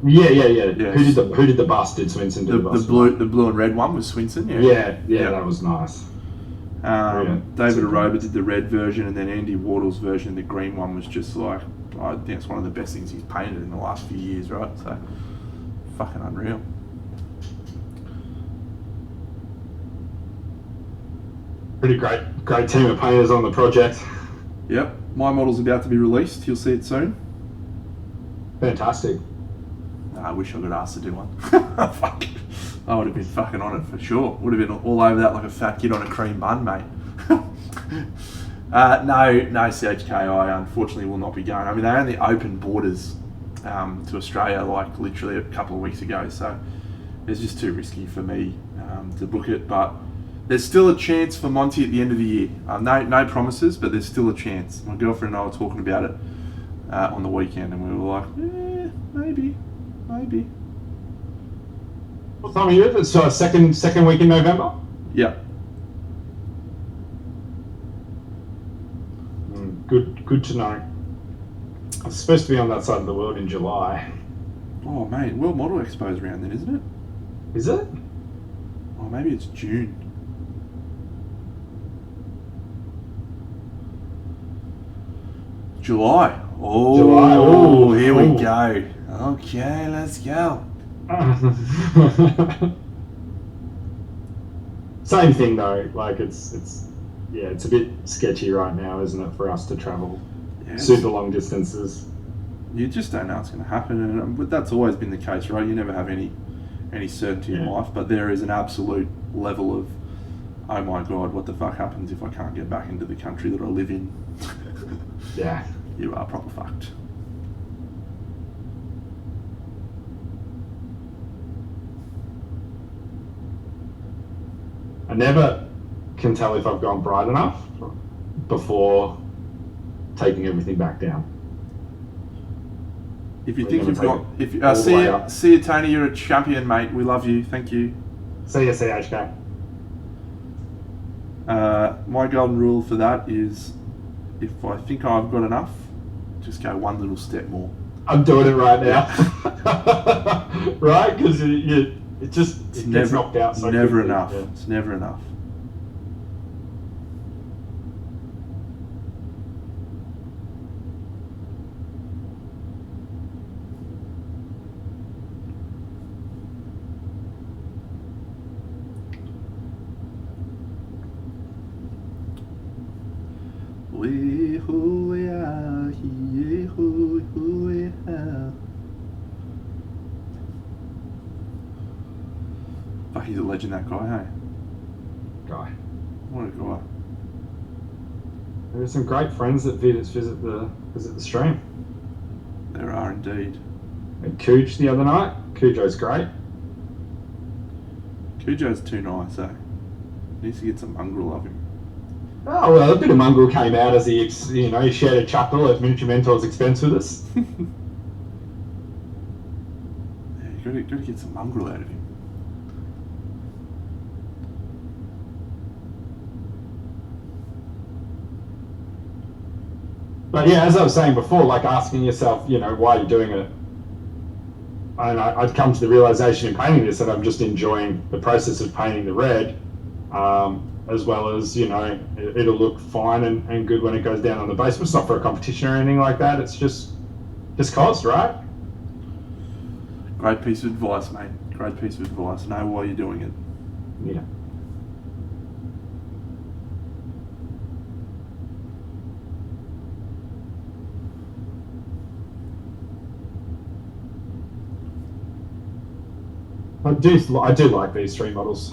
Yeah. Yes. Who did the bust? Did Swinson do the bust? The blue and red one was Swinson. Yeah, that was nice. David Aroba did the red version, and then Andy Wardle's version, the green one, was just like, I think it's one of the best things he's painted in the last few years, right? So, fucking unreal. Pretty great team of painters on the project. Yep, my model's about to be released. You'll see it soon. Fantastic. I wish I got asked to do one. Fuck. I would have been fucking on it for sure. Would have been all over that like a fat kid on a cream bun, mate. No, CHK, I unfortunately will not be going. I mean, they only opened borders to Australia like literally a couple of weeks ago, so it's just too risky for me to book it. But there's still a chance for Monty at the end of the year. No promises, but there's still a chance. My girlfriend and I were talking about it on the weekend, and we were like, maybe. What time of year is it? So second week in November? Yeah. Good to know. It's supposed to be on that side of the world in July. Oh, mate, World Model Expo's around then, isn't it? Is it? Oh, maybe it's June. July. Oh, July. Oh, here oh. we go. Okay, let's go. Same thing though. Like it's a bit sketchy right now, isn't it, for us to travel super long distances? You just don't know what's going to happen, and that's always been the case, right? You never have any certainty in life, but there is an absolute level of, oh my god, what the fuck happens if I can't get back into the country that I live in? Yeah. You are proper fucked. I never can tell if I've gone bright enough before taking everything back down. If you think you've got, see you, Tony. You're a champion, mate. We love you. Thank you. See you, CHK. My golden rule for that is, if I think I've got enough, just go one little step more. I'm doing it right now. Right? Because it gets knocked out so never quickly. enough. Yeah. It's never enough. Fuck, he's a legend, that guy, hey? Guy. What a guy. There are some great friends that visit the stream. There are indeed. And Cooch the other night. Cujo's great. Cujo's too nice, eh? Needs to get some mongrel of him. Oh well, a bit of mongrel came out as he shared a chuckle at Miniature Mentor's expense with us. Yeah, you got to get some mongrel out of him. But yeah, as I was saying before, like asking yourself, why you're doing it. And I'd come to the realization in painting this that I'm just enjoying the process of painting the red, as well as, it'll look fine and good when it goes down on the base. But it's not for a competition or anything like that. It's just cause, right? Great piece of advice, mate. Great piece of advice. Know why you're doing it. Yeah. I do like these three models.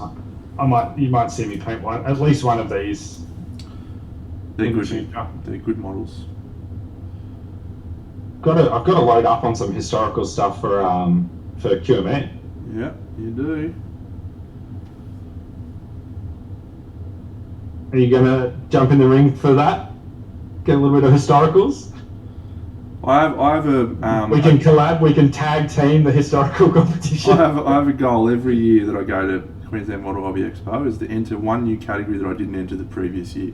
You might see me paint at least one of these. They're good. They're good models. I've got to load up on some historical stuff for QME. Yeah, you do. Are you gonna jump in the ring for that? Get a little bit of historicals. I have a. We can collab. We can tag team the historical competition. I have a goal every year that I go to Queensland Model Hobby Expo is to enter one new category that I didn't enter the previous year.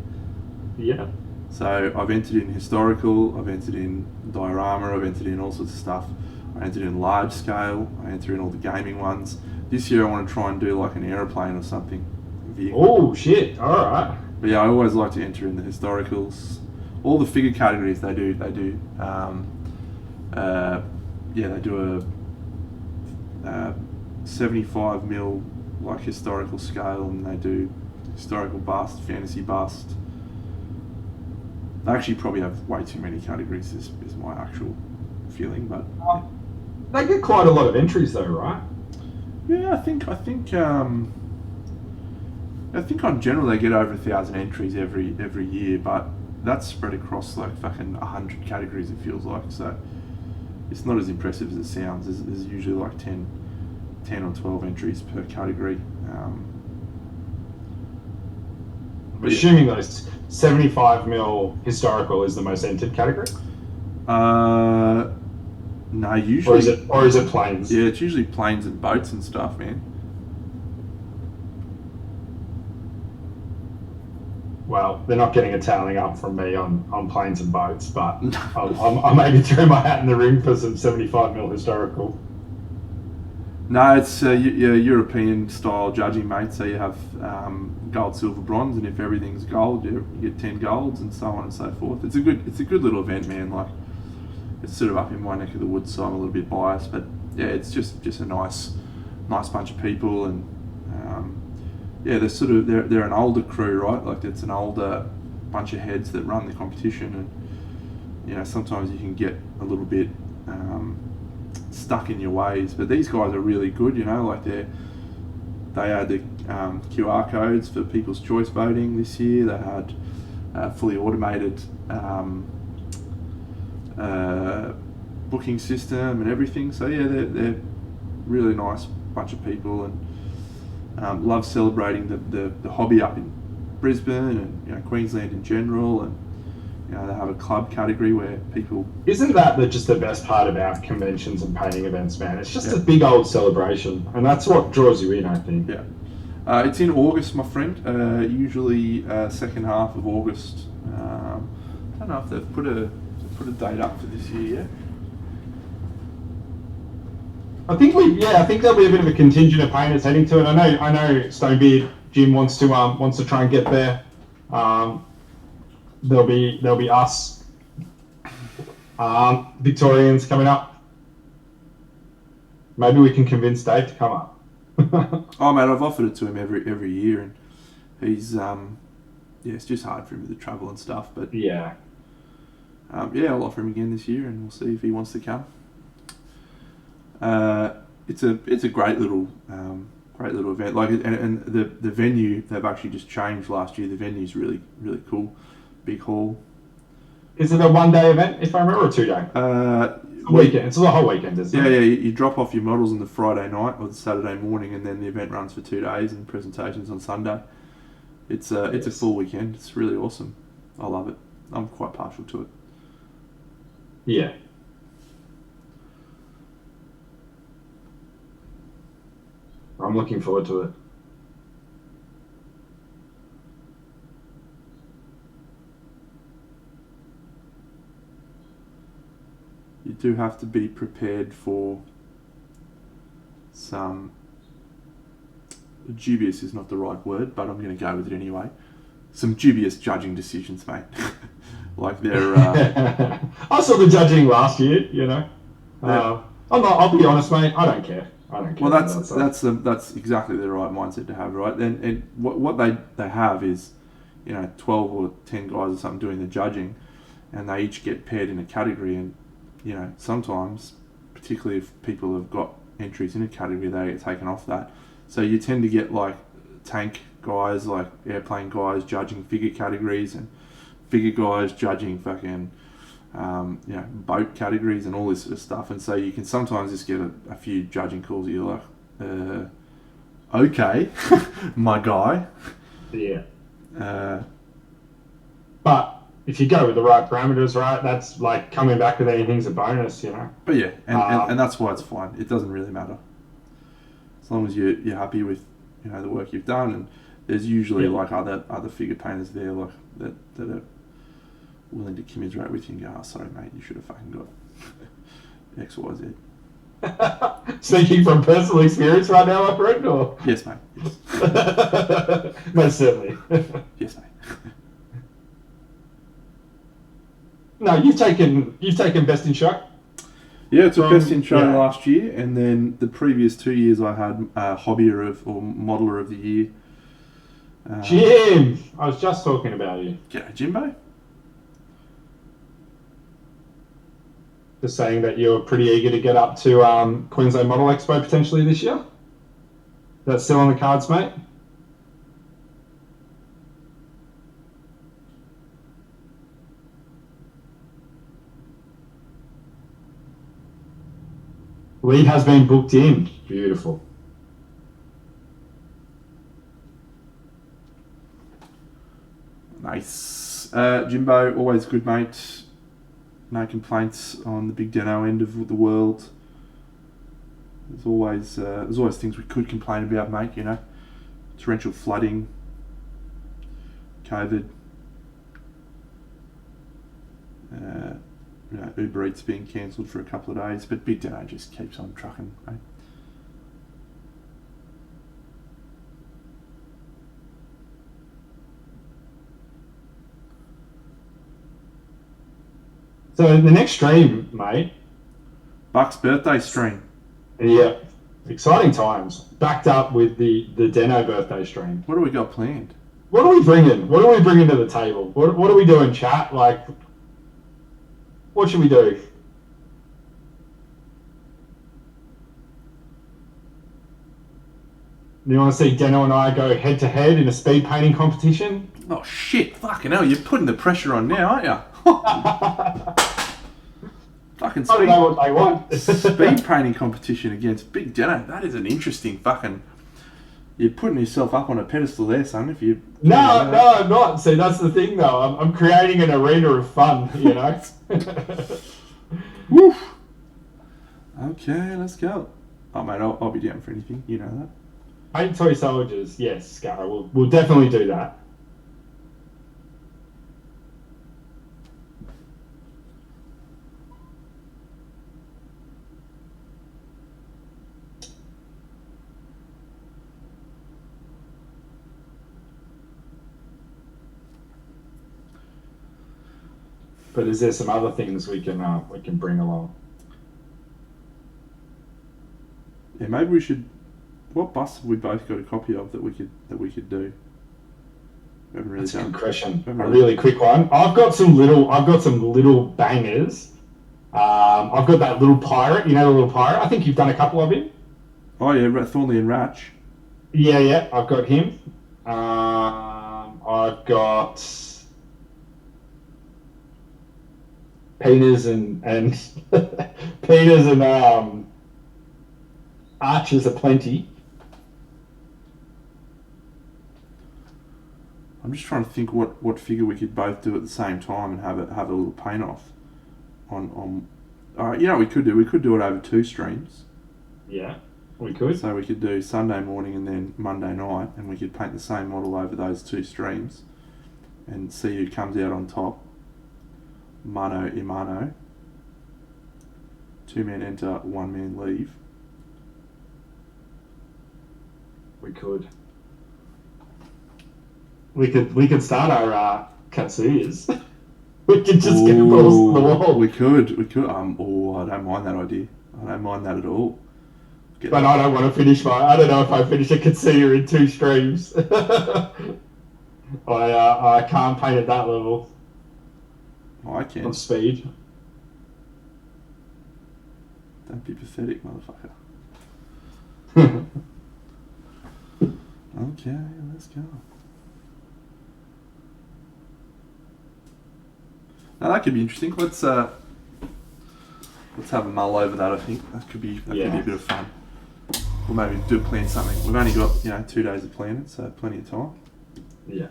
Yeah. So I've entered in historical, I've entered in diorama, I've entered in all sorts of stuff. I entered in large scale, I entered in all the gaming ones. This year I want to try and do like an aeroplane or something. Oh shit! All right. But yeah, I always like to enter in the historicals. All the figure categories they do. They do a 75 mil like historical scale, and they do historical bust, fantasy bust. They actually probably have way too many categories. Is my actual feeling, but they get quite a lot of entries though, right? Yeah, I think on general they get over 1,000 entries every year, but that's spread across like fucking 100 categories. It feels like, so it's not as impressive as it sounds. There's usually like 10 or 12 entries per category. Assuming those 75 mil historical is the most entered category. No, usually. Or is it planes? Yeah, it's usually planes and boats and stuff, man. well, they're not getting a toweling up from me on planes and boats, but I maybe throw my hat in the ring for some 75mm historical. No, it's European style judging, mate. So you have gold, silver, bronze, and if everything's gold, you get 10 golds, and so on and so forth. It's a good little event, man. Like, it's sort of up in my neck of the woods, so I'm a little bit biased, but yeah, it's just a nice bunch of people, and yeah, they're an older crew, right? Like, it's an older bunch of heads that run the competition, and sometimes you can get a little bit stuck in your ways, but these guys are really good. Like they had the QR codes for people's choice voting this year. They had fully automated booking system and everything. So yeah, they're really nice bunch of people, and love celebrating the hobby up in Brisbane and Queensland in general, and they have a club category where people... Isn't that just the best part about conventions and painting events, man? It's just a big old celebration, and that's what draws you in, I think. Yeah. It's in August, my friend. Usually second half of August. I don't know if they've put a date up for this year yet. I think there'll be a bit of a contingent of painters heading to it. I know Stonebeard Jim wants to try and get there. There'll be us, Victorians coming up. Maybe we can convince Dave to come up. Oh mate, I've offered it to him every year, and he's it's just hard for him with the travel and stuff. But yeah, I'll offer him again this year, and we'll see if he wants to come. It's a great little event. Like, and the venue, they've actually just changed last year. The venue's really cool, big hall. Is it a 1-day event, if I remember, or 2-day? Weekend. It's the whole weekend, isn't it? Yeah. You drop off your models on the Friday night or the Saturday morning, and then the event runs for 2 days and presentations on Sunday. It's a full weekend. It's really awesome. I love it. I'm quite partial to it. Yeah. I'm looking forward to it. You do have to be prepared for some... dubious is not the right word, but I'm going to go with it anyway. Some dubious judging decisions, mate. Like they're... I saw the judging last year, I'll be honest, mate. I don't care. Well, that's exactly the right mindset to have, right? And what they have is, 12 or 10 guys or something doing the judging, and they each get paired in a category, and sometimes, particularly if people have got entries in a category, they get taken off that. So you tend to get like tank guys, like airplane guys judging figure categories, and figure guys judging fucking boat categories and all this sort of stuff. And so you can sometimes just get a few judging calls that you're like, okay, my guy. Yeah. But if you go with the right parameters, right, that's like coming back with anything's a bonus, But yeah, and that's why it's fine. It doesn't really matter. As long as you're happy with, the work you've done, and there's usually like other figure painters there like that are willing to commiserate with you and go, oh, sorry mate, you should have fucking got X, Y, Z. Speaking from personal experience right now, my friend, or? Yes, mate. Yes. Most certainly. Yes, mate. No, you've taken best in show. Yeah, I took best in show last year, and then the previous 2 years I had hobbyer or modeler of the year. Jim, I was just talking about you. G'day, Jimbo. Just saying that you're pretty eager to get up to Queensland Model Expo potentially this year. That's still on the cards, mate? Lead has been booked in. Beautiful. Nice. Jimbo, always good, mate. No complaints on the big Deno end of the world. There's always things we could complain about, mate, Torrential flooding, COVID, Uber Eats being cancelled for a couple of days, but Big Dano just keeps on trucking, right? So the next stream, mate. Buck's birthday stream. Yeah, exciting times. Backed up with the Deno birthday stream. What do we got planned? What are we bringing? What are we bringing to the table? What are we doing, chat? Like, what should we do? You want to see Deno and I go head to head in a speed painting competition? Oh shit! Fucking hell! You're putting the pressure on now, aren't you? Fucking I don't know what they want. speed painting competition against Big Deno. That is an interesting fucking. You're putting yourself up on a pedestal there, son. If you. No, I'm not. See, that's the thing, though. I'm creating an arena of fun, you know. Woo. Okay, let's go. Oh mate, I'll be down for anything. You know that. Paint toy soldiers, yes, Scar. We'll definitely do that. But is there some other things we can bring along? Yeah, maybe we should. What bus have we both got a copy of that we could do? We haven't really That's done. a good question. A really quick one. I've got some little bangers. I've got that little pirate. You know the little pirate. I think you've done a couple of him. Oh yeah, Thornley and Ratch. Yeah. I've got him. I've got Peters and Peters and archers aplenty. I'm just trying to think what figure we could both do at the same time and have a little paint off on. We could do it over 2 streams. Yeah, we could. So we could do Sunday morning and then Monday night, and we could paint the same model over those 2 streams, and see who comes out on top. Mano a mano. 2 men enter, 1 man leave. We could. We could start our Katsuyas. We could just get balls to the wall. We could. I don't mind that idea. I don't mind that at all. But I don't want to finish I don't know if I finish a Katsuya in 2 streams. I can't paint at that level. I can. Of speed. Don't be pathetic, motherfucker. Okay, let's go. Now that could be interesting. Let's have a mull over that. I think that could be a bit of fun. We'll maybe plan something. We've only got 2 days to plan it, so plenty of time. Yeah.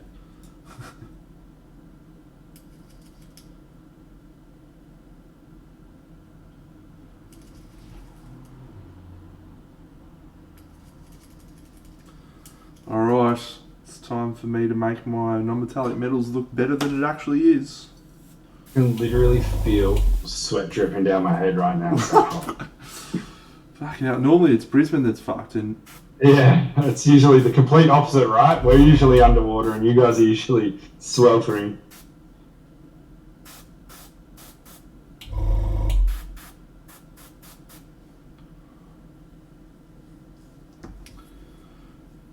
Alright, it's time for me to make my non-metallic metals look better than it actually is. I can literally feel sweat dripping down my head right now. Fucking hell, normally it's Brisbane that's fucked, and yeah, it's usually the complete opposite, right? We're usually underwater and you guys are usually sweltering.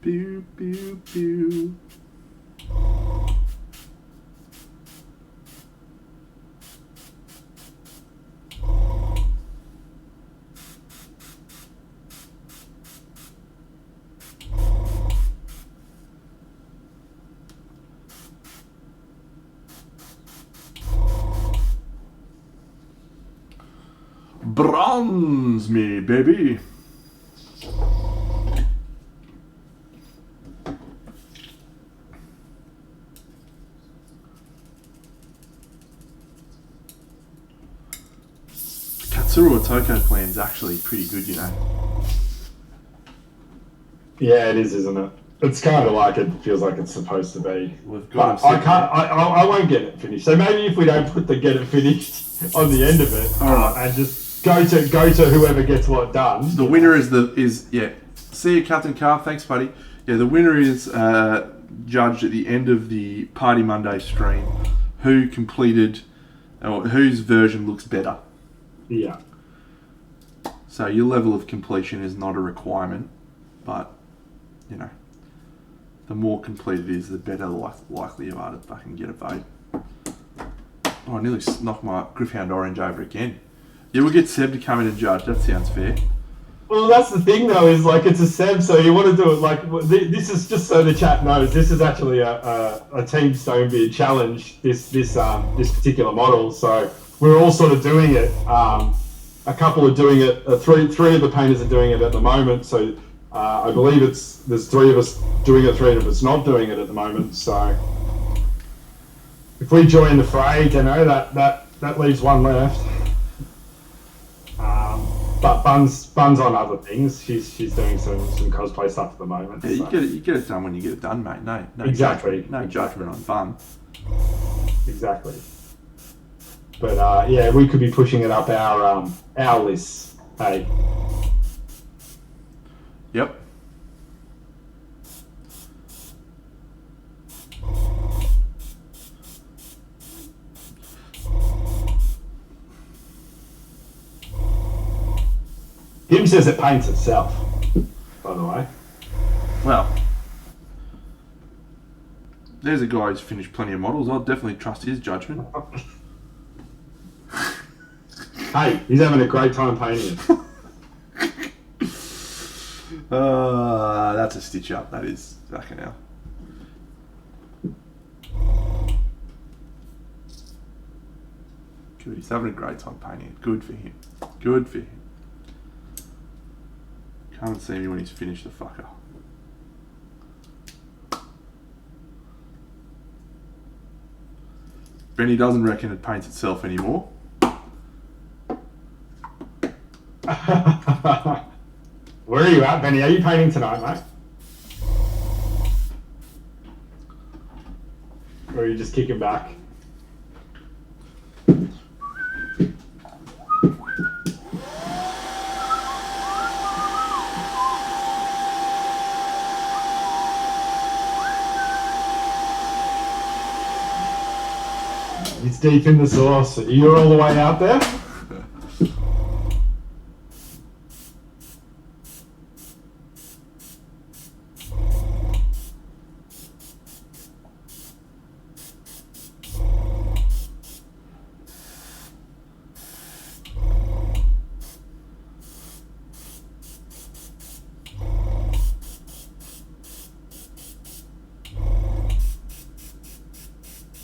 pew pew pew. Bronze me, baby. Katsura Toko plan's actually pretty good, you know. Yeah, it is, isn't it? It's kind of like it feels like it's supposed to be. We've got But I can't. I won't get it finished. So maybe if we don't put the get it finished on the end of it, All right. and just go to whoever gets what done. The winner is yeah. See you, Captain Carr. Thanks, buddy. Yeah, the winner is judged at the end of the Party Monday stream. Who completed, or whose version looks better. Yeah. So your level of completion is not a requirement, but you know, the more complete it is, the better likely you are to fucking get a vote. Oh, I nearly knocked my Griffhound Orange over again. Yeah, we'll get Seb to come in and judge. That sounds fair. Well, that's the thing though, is like it's a Seb, so you want to do it like this is just so the chat knows. This is actually a Team Stonebeard challenge. This particular model. So we're all sort of doing it. A couple are doing it. Three of the painters are doing it at the moment. So I believe there's 3 of us doing it, 3 of us not doing it at the moment. So if we join the fray, you know that leaves 1 left. But Bun's on other things. She's doing some cosplay stuff at the moment. Yeah, so. you get it done when you get it done, mate. No Exactly. Judgment on Bun. Exactly. But yeah, we could be pushing it up our lists. Hey. Yep. Him says it paints itself, by the way. Well, there's a guy who's finished plenty of models. I'll definitely trust his judgment. Hey, he's having a great time painting it. That's a stitch up. That is fucking hell. Good. He's having a great time painting it. Good for him. Good for him. Come and see me when he's finished, the fucker. Benny doesn't reckon it paints itself anymore. Where are you at, Benny? Are you painting tonight, mate? Or are you just kicking back? It's deep in the sauce. You're all the way out there?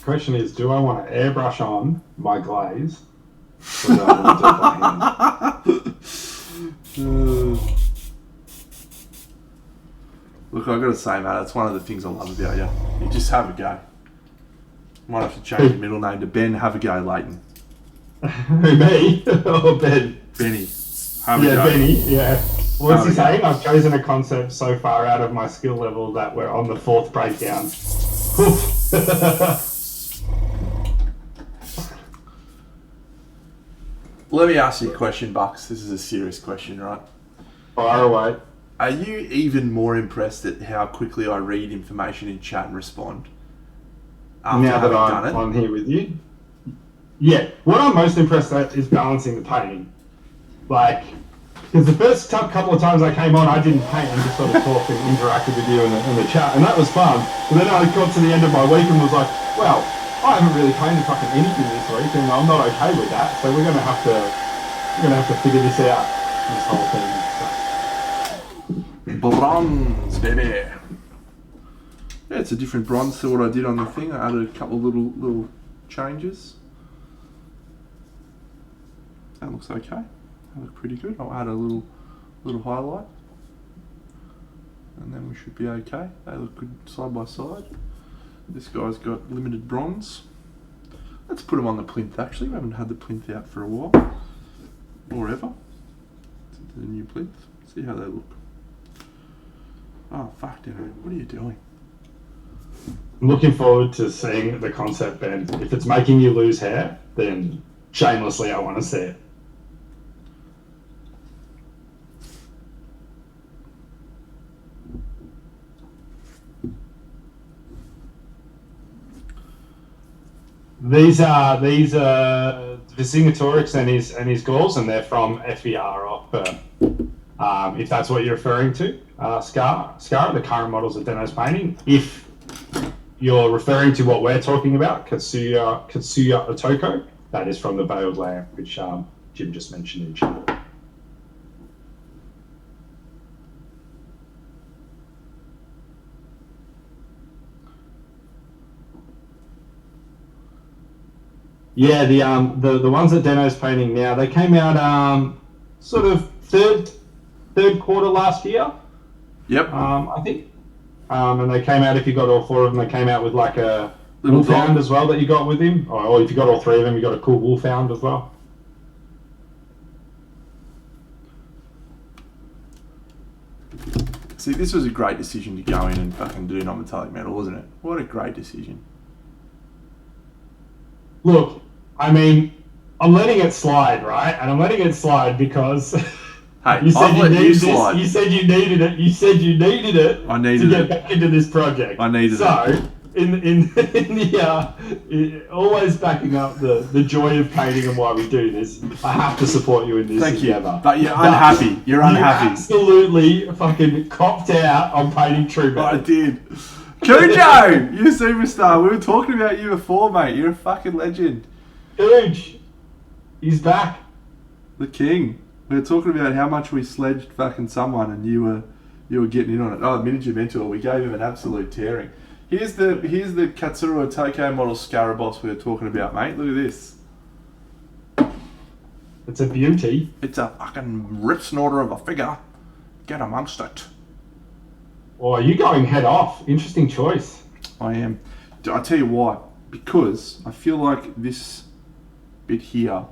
Question is, do I want to airbrush on my glaze? Or do I want to do it by hand? Look, I've got to say, mate, that's one of the things I love about you. You just have a go. Might have to change your middle name to Ben. Have a go, Leighton. Who, me? Or Ben? Benny. Have a go. Yeah, Benny, yeah. What's Have he a go. saying? I've chosen a concept so far out of my skill level that we're on the 4th breakdown. Oof. Let me ask you a question, Bucks. This is a serious question, right? Fire away. Are you even more impressed at how quickly I read information in chat and respond? After Now that having I'm done it? on here with you. Yeah, what I'm most impressed at is balancing the painting. Like, because the first couple of times I came on, I didn't paint and just sort of talked and interacted with you in the chat, and that was fun. But then I got to the end of my week and was like, well, I haven't really painted fucking anything this week, and I'm not okay with that. So we're gonna have to figure this out, this whole thing. So. Bronze, baby. Yeah, it's a different bronze to what I did on the thing. I added a couple of little changes. That looks okay. That looks pretty good. I'll add a little highlight, and then we should be okay. They look good side by side. This guy's got limited bronze. Let's put him on the plinth. Actually, we haven't had the plinth out for a while, or ever. The new plinth. See how they look. Oh, fuck, dude. What are you doing? I'm looking forward to seeing the concept, Ben. If it's making you lose hair, then shamelessly I want to see it. These are Vicingatorix and his Gauls, and they're from FBR off. If that's what you're referring to, Scar, the current models of Deno's painting. If you're referring to what we're talking about, Katsuya Otoko, that is from the Veiled Lamp, which Jim just mentioned in chat. Yeah, the ones that Deno's painting now, they came out sort of third quarter last year. Yep. I think. And they came out, if you got all four of them, they came out with like a Little wolfhound dog. as well that you got with him. Or if you got all three of them, you got a cool wolfhound as well. See, this was a great decision to go in and fucking do non-metallic metal, wasn't it? What a great decision. Look, I mean, I'm letting it slide, right? And I'm letting it slide because Hey, you said I've you let needed you this. slide. You said you needed it. You said you needed it I needed to get it. back into this project. I needed so, it. in the always backing up the joy of painting and why we do this, I have to support you in this Thank you. endeavor. But you're unhappy. You're unhappy. You absolutely fucking copped out on painting true I metal. did. Cujo! You superstar. We were talking about you before, mate. You're a fucking legend. Huge. He's back. The king. We were talking about how much we sledged fucking someone, and you were getting in on it. Oh, Miniature Mentor. We gave him an absolute tearing. Here's the Katsuro Otoko model Scaraboss we were talking about, mate. Look at this. It's a beauty. It's a fucking rip snorter of a figure. Get amongst it. Oh, you going head off. Interesting choice. I am. I'll tell you why. Because I feel like this bit here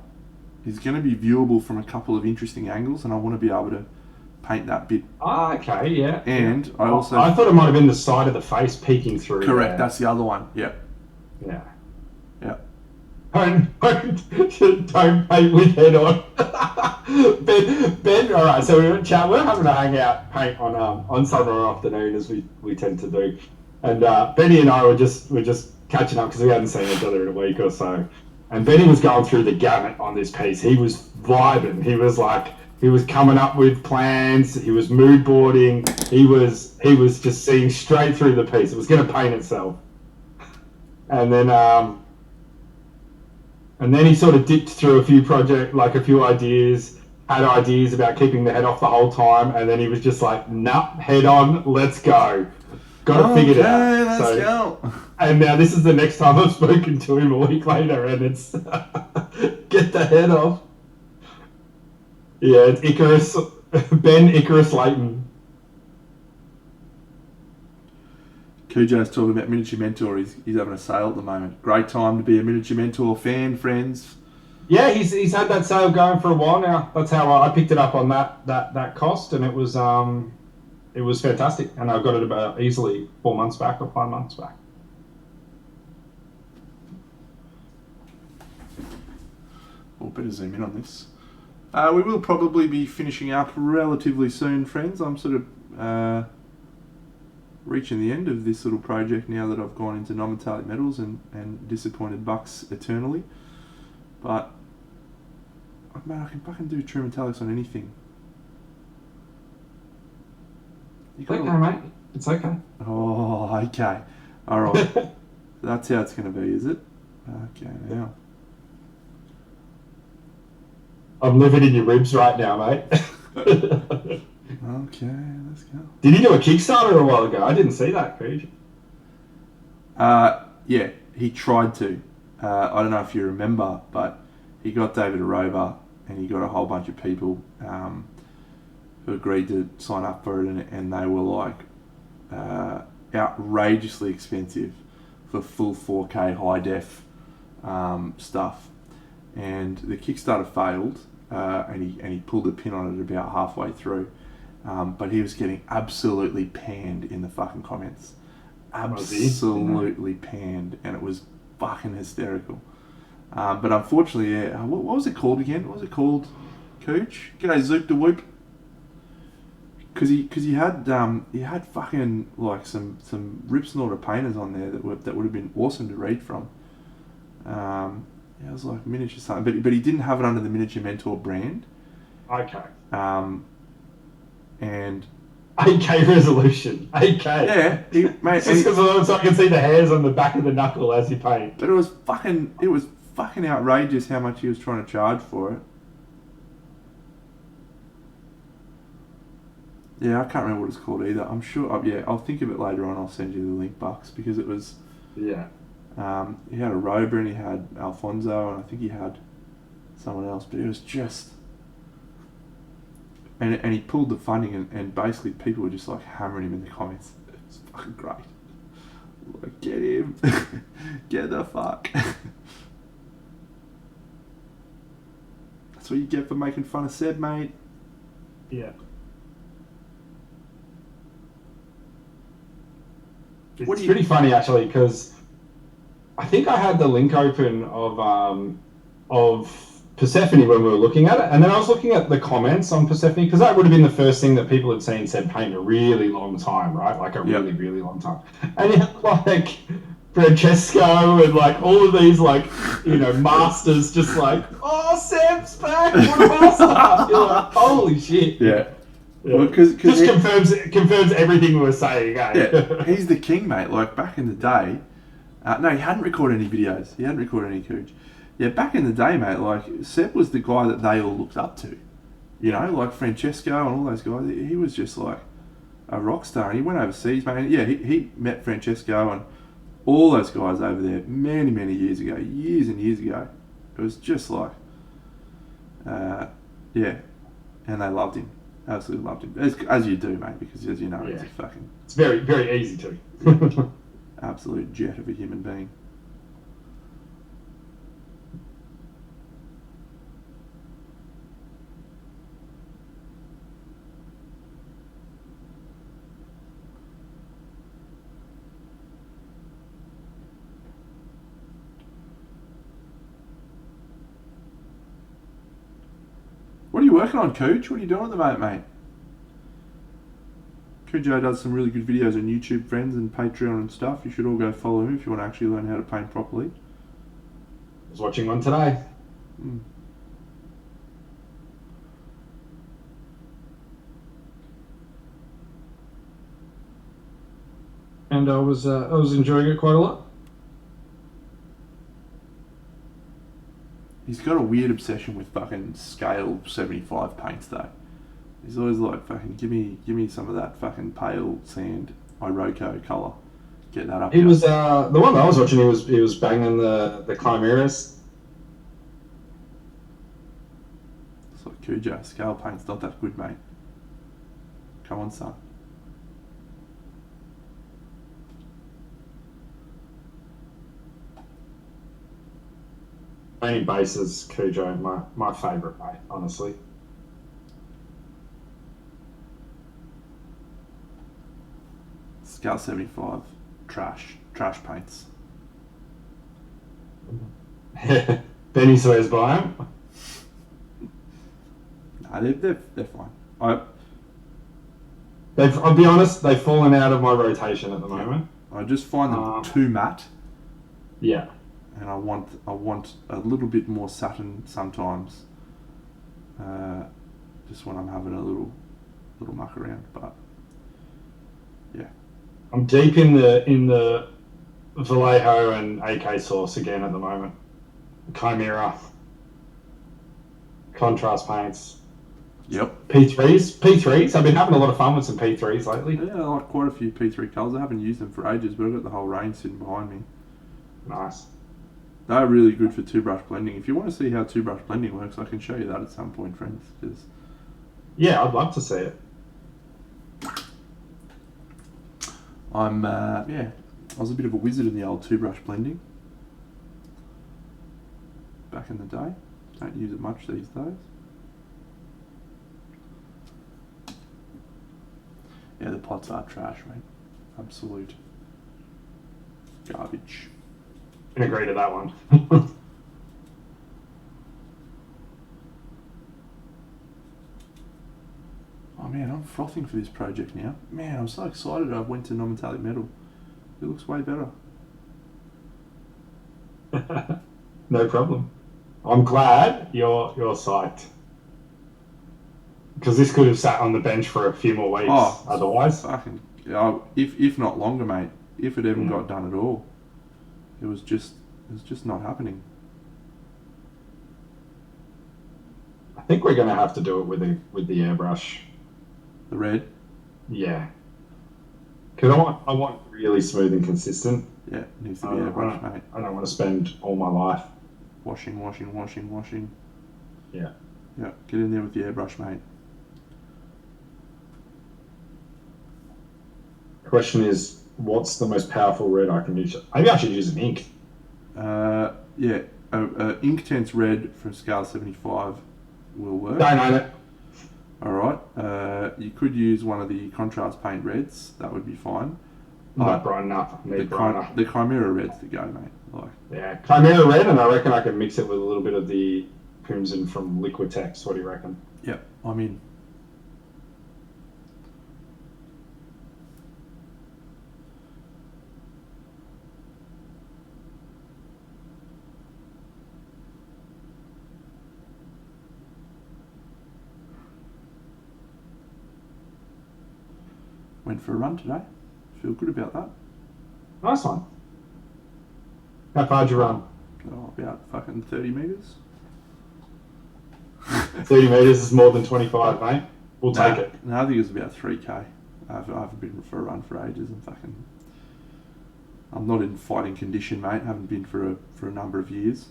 is going to be viewable from a couple of interesting angles, and I want to be able to paint that bit. Ah, okay, yeah. And yeah. I thought it might have been the side of the face peeking through. Correct, there. that's the other one. Yeah. Yeah. Yeah. Don't paint with head on. Ben, all right. So we're having a hangout paint on Sunday afternoon as we tend to do, and Benny and I were just catching up because we hadn't seen each other in a week or so, and Benny was going through the gamut on this piece. He was vibing. He was coming up with plans. He was mood boarding. He was just seeing straight through the piece. It was going to paint itself, and then he sort of dipped through a few ideas, had ideas about keeping the head off the whole time, and then he was just like, nah, head on, let's go. Got to figure it out. Let's go. And now this is the next time I've spoken to him a week later, and it's get the head off. Yeah, it's Icarus, Ben Icarus Layton. Cujo's talking about Miniature Mentor. He's having a sale at the moment. Great time to be a Miniature Mentor fan, friends. Yeah, he's had that sale going for a while now. That's how I picked it up on that cost, and it was fantastic. And I got it about easily 4 months back or 5 months back. We'll better zoom in on this. We will probably be finishing up relatively soon, friends. I'm sort of reaching the end of this little project now that I've gone into non-metallic metals and disappointed bucks eternally. But man, I can fucking do true metallics on anything. It's okay, mate. It's okay. Oh, okay. All right. That's how it's going to be, is it? Okay, now. I'm living in your ribs right now, mate. Okay, let's go. Did he do a Kickstarter a while ago? I didn't see that, Creed. Yeah, he tried to. I don't know if you remember, but he got David Aroba and he got a whole bunch of people who agreed to sign up for it, and they were like outrageously expensive for full 4K high def stuff. And the Kickstarter failed, and he pulled the pin on it about halfway through. But he was getting absolutely panned in the fucking comments. Was he? Absolutely panned, and it was fucking hysterical. But unfortunately, yeah. What was it called again? What was it called? Cooch? G'day, Zoop the Whoop. Because he had fucking like some rip snorter painters on there that would have been awesome to read from. Yeah, it was like miniature something, but he didn't have it under the Miniature Mentor brand. Okay. And 8K resolution. 8K. yeah, mate. Just because I can see the hairs on the back of the knuckle as you paint. But it was fucking outrageous how much he was trying to charge for it. Yeah, I can't remember what it's called either. I'm sure. Yeah, I'll think of it later on. I'll send you the link, Bucks, because it was. Yeah. He had a Rober and he had Alfonso and I think he had someone else, but it was just. And he pulled the funding and basically people were just like hammering him in the comments. It's fucking great. Like, get him. Get the fuck. That's what you get for making fun of Seb, mate. Yeah. It's pretty funny actually because I think I had the link open of Persephone when we were looking at it, and then I was looking at the comments on Persephone because that would have been the first thing that people had seen said paint a really long time, right? Like a really, really long time. And you had like Francesco and like all of these like, you know, masters just like, oh, Seb's back, what a master! You're like, holy shit. Yeah. Yeah. Well, cause confirms everything we were saying. Eh? Yeah, he's the king, mate. Like back in the day, no, he hadn't recorded any videos. He hadn't recorded any Cooch. Yeah, back in the day, mate. Like Seb was the guy that they all looked up to. You know, like Francesco and all those guys. He was just like a rock star. And he went overseas, mate. And yeah, he met Francesco and all those guys over there many, many years ago, years and years ago. It was just like, yeah, and they loved him. Absolutely loved him, as you do, mate, because as you know, he's a fucking... It's very, very easy to. Absolute jet of a human being. What are you working on, Cooch? What are you doing at the moment, mate? Cujo does some really good videos on YouTube, friends, and Patreon and stuff. You should all go follow him if you want to actually learn how to paint properly. I was watching one today. And I was enjoying it quite a lot. He's got a weird obsession with fucking scale 75 paints though. He's always like, fucking give me some of that fucking pale sand Iroko colour. Get that up. He was the one that I was watching. He was banging the chimeras. It's like Cujo, scale paint's not that good, mate. Come on, son. Painting bases, Cujo, my favourite, mate, honestly. Scale 75, trash paints. Benny swears by him. Nah, they're fine. I'll be honest, they've fallen out of my rotation at the moment. I just find them too matte. Yeah. And I want a little bit more satin sometimes. Just when I'm having a little muck around, but yeah. I'm deep in the Vallejo and AK sauce again at the moment. Chimera. Contrast paints. Yep. P3s. I've been having a lot of fun with some P3s lately. Yeah, I like quite a few P3 colours. I haven't used them for ages, but I've got the whole range sitting behind me. Nice. They're really good for two-brush blending. If you want to see how two-brush blending works, I can show you that at some point, friends. Yeah, I'd love to see it. I was a bit of a wizard in the old two-brush blending back in the day. Don't use it much these days. Yeah, the pots are trash, mate. Absolute garbage. Can agree to that one. Oh man, I'm frothing for this project now. Man, I'm so excited I went to non-metallic metal. It looks way better. No problem. I'm glad you're psyched. Because this could have sat on the bench for a few more weeks otherwise. Fucking, if not longer, mate. If it ever got done at all, it was just not happening. I think we're going to have to do it with the airbrush. The red. Yeah. Because I want really smooth and consistent. Yeah, it needs to be airbrush, mate. I don't want to spend all my life washing. Yeah. Yeah, get in there with the airbrush, mate. Question is, what's the most powerful red I can use? Maybe I should use an ink. Yeah, Inktense red from scale 75 will work. No. Alright, you could use one of the contrast paint reds, that would be fine. Not bright enough. The Chimera red's the go, mate. Yeah, Chimera red, and I reckon I can mix it with a little bit of the crimson from Liquitex. What do you reckon? Yep, I'm in. Went for a run today. Feel good about that. Nice one. How far'd you run? Oh, about fucking 30 metres. 30 metres is more than 25, mate. We'll take it. No, I think it was about 3k. I haven't been for a run for ages, and I'm not in fighting condition, mate. Haven't been for a number of years.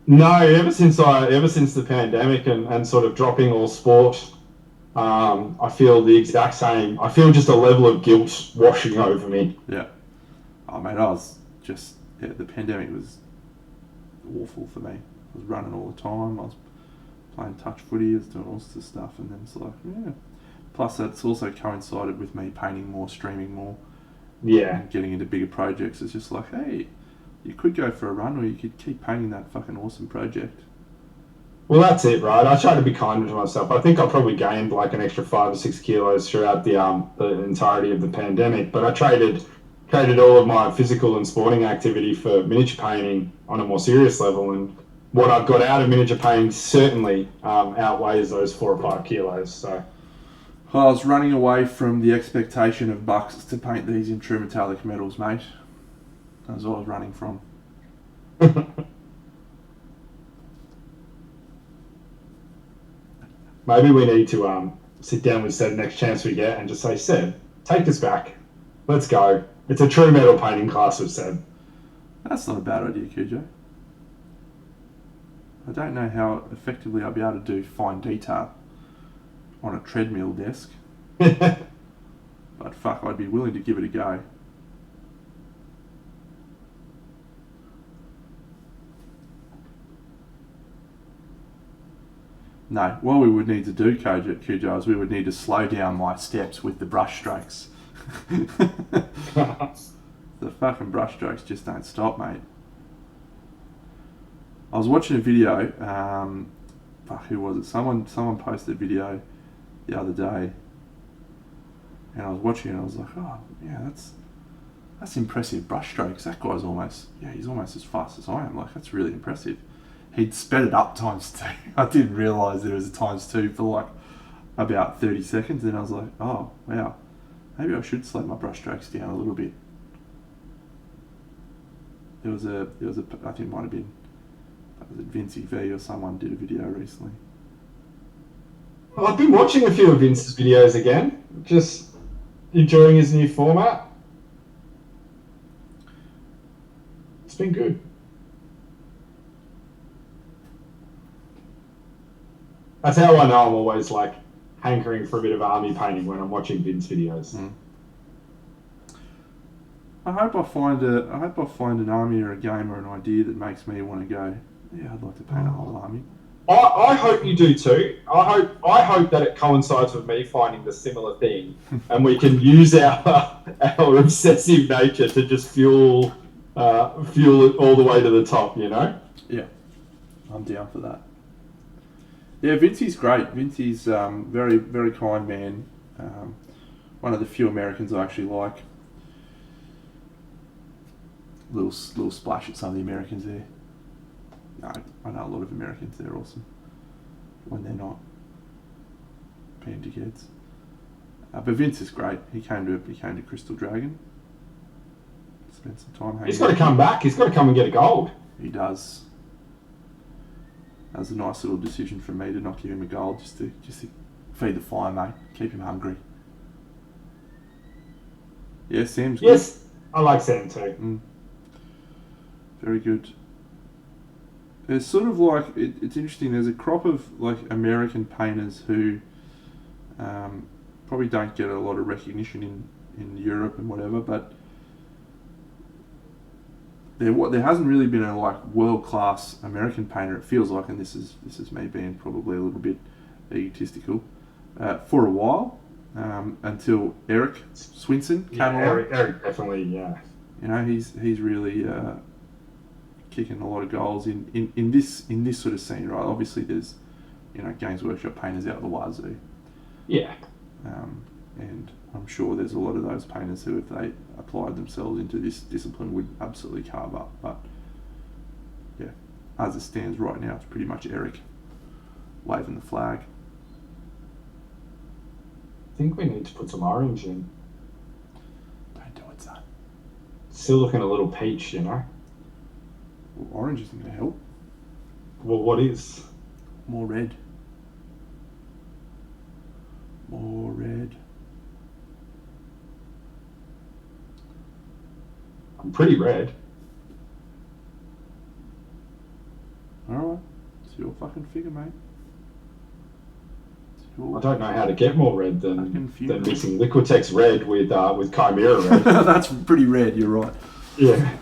No, ever since the pandemic and sort of dropping all sport, I feel the exact same. I feel just a level of guilt washing over me. Yeah. Oh, mate, the pandemic was awful for me. I was running all the time. I was playing touch footy, I was doing all sorts of stuff, and then it's like, yeah. Plus, that's also coincided with me painting more, streaming more. Yeah. And getting into bigger projects. It's just like, hey, you could go for a run, or you could keep painting that fucking awesome project. Well, that's it, right? I try to be kind to myself. I think I probably gained like an extra 5 or 6 kilos throughout the entirety of the pandemic. But I traded all of my physical and sporting activity for miniature painting on a more serious level, and what I've got out of miniature painting certainly outweighs those 4 or 5 kilos. So I was running away from the expectation of bucks to paint these in true metallic metals, mate. That's what I was running from. Maybe we need to sit down with Seb next chance we get and just say, Seb, take this back. Let's go. It's a true metal painting class with Seb. That's not a bad idea, Cujo. I don't know how effectively I'll be able to do fine detail on a treadmill desk. But fuck, I'd be willing to give it a go. No, what we would need to do, Cujo, is we would need to slow down my steps with the brush strokes. The fucking brush strokes just don't stop, mate. I was watching a video, who was it? Someone posted a video the other day, and I was watching it and I was like, oh, yeah, that's impressive brush strokes. That guy's he's almost as fast as I am. Like, that's really impressive. He'd sped it up ×2. I didn't realise there was a ×2 for like about 30 seconds, and I was like, oh, wow, maybe I should slow my brush strokes down a little bit. There was a I think it might have been, was it Vincey V or someone did a video recently. Well, I've been watching a few of Vince's videos again, just enjoying his new format. It's been good. That's how I know I'm always like hankering for a bit of army painting when I'm watching Vince videos. Mm. I hope I find an army or a game or an idea that makes me want to go, yeah, I'd like to paint a whole army. I hope you do too. I hope that it coincides with me finding the similar thing, and we can use our obsessive nature to just fuel it all the way to the top. You know? Yeah, I'm down for that. Yeah, Vincey's great. Vincey's very, very kind man. One of the few Americans I actually like. Little splash at some of the Americans there. No, I know a lot of Americans. They're awesome when they're not being dickheads. But Vince is great. He came to Crystal Dragon. Spent some time hanging. He's got to come back. He's got to come and get a gold. He does. That was a nice little decision from me to not give him a gold, just to feed the fire, mate. Keep him hungry. Yeah, Sam's good. Yes, I like Sam too. Very good. There's sort of like, it's interesting, there's a crop of like American painters who probably don't get a lot of recognition in Europe and whatever, but there hasn't really been a like world-class American painter, it feels like, and this is me being probably a little bit egotistical, for a while, until Eric Swinson came along. Eric definitely, yeah. You know, he's really kicking a lot of goals in this sort of scene, right? Obviously, there's, you know, Games Workshop painters out the wazoo. Yeah. And I'm sure there's a lot of those painters who, if they applied themselves into this discipline, would absolutely carve up. But yeah, as it stands right now, it's pretty much Eric waving the flag. I think we need to put some orange in. Don't do it, son. Still looking a little peach, you know? Well, orange isn't going to help. Well, what is? More red. More red. I'm pretty red. Alright. It's your fucking figure, mate. I don't know how to get more red than mixing Liquitex red with Chimera red. That's pretty red, you're right. Yeah.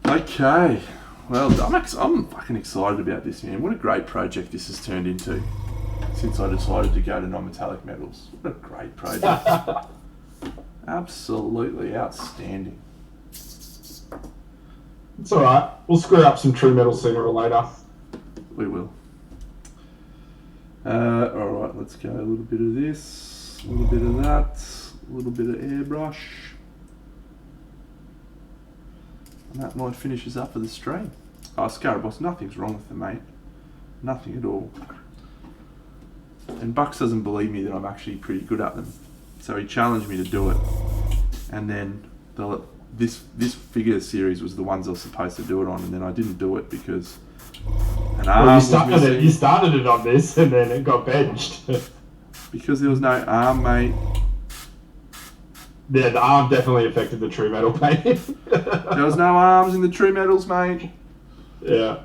Okay. Well, I'm fucking excited about this, man. What a great project this has turned into since I decided to go to non-metallic metals. What a great project. Absolutely outstanding. It's alright. We'll screw up some true metal sooner or later. We will. Alright, let's go a little bit of this, a little bit of that, a little bit of airbrush. And that might finish us up for the stream. Oh, Scaraboss, nothing's wrong with them, mate. Nothing at all. And Bucks doesn't believe me that I'm actually pretty good at them. So he challenged me to do it. And then this figure series was the ones I was supposed to do it on, and then I didn't do it because an arm was missing. You started it on this and then it got benched. Because there was no arm, mate. Yeah, the arm definitely affected the true metal painting. There was no arms in the true metals, mate. Yeah.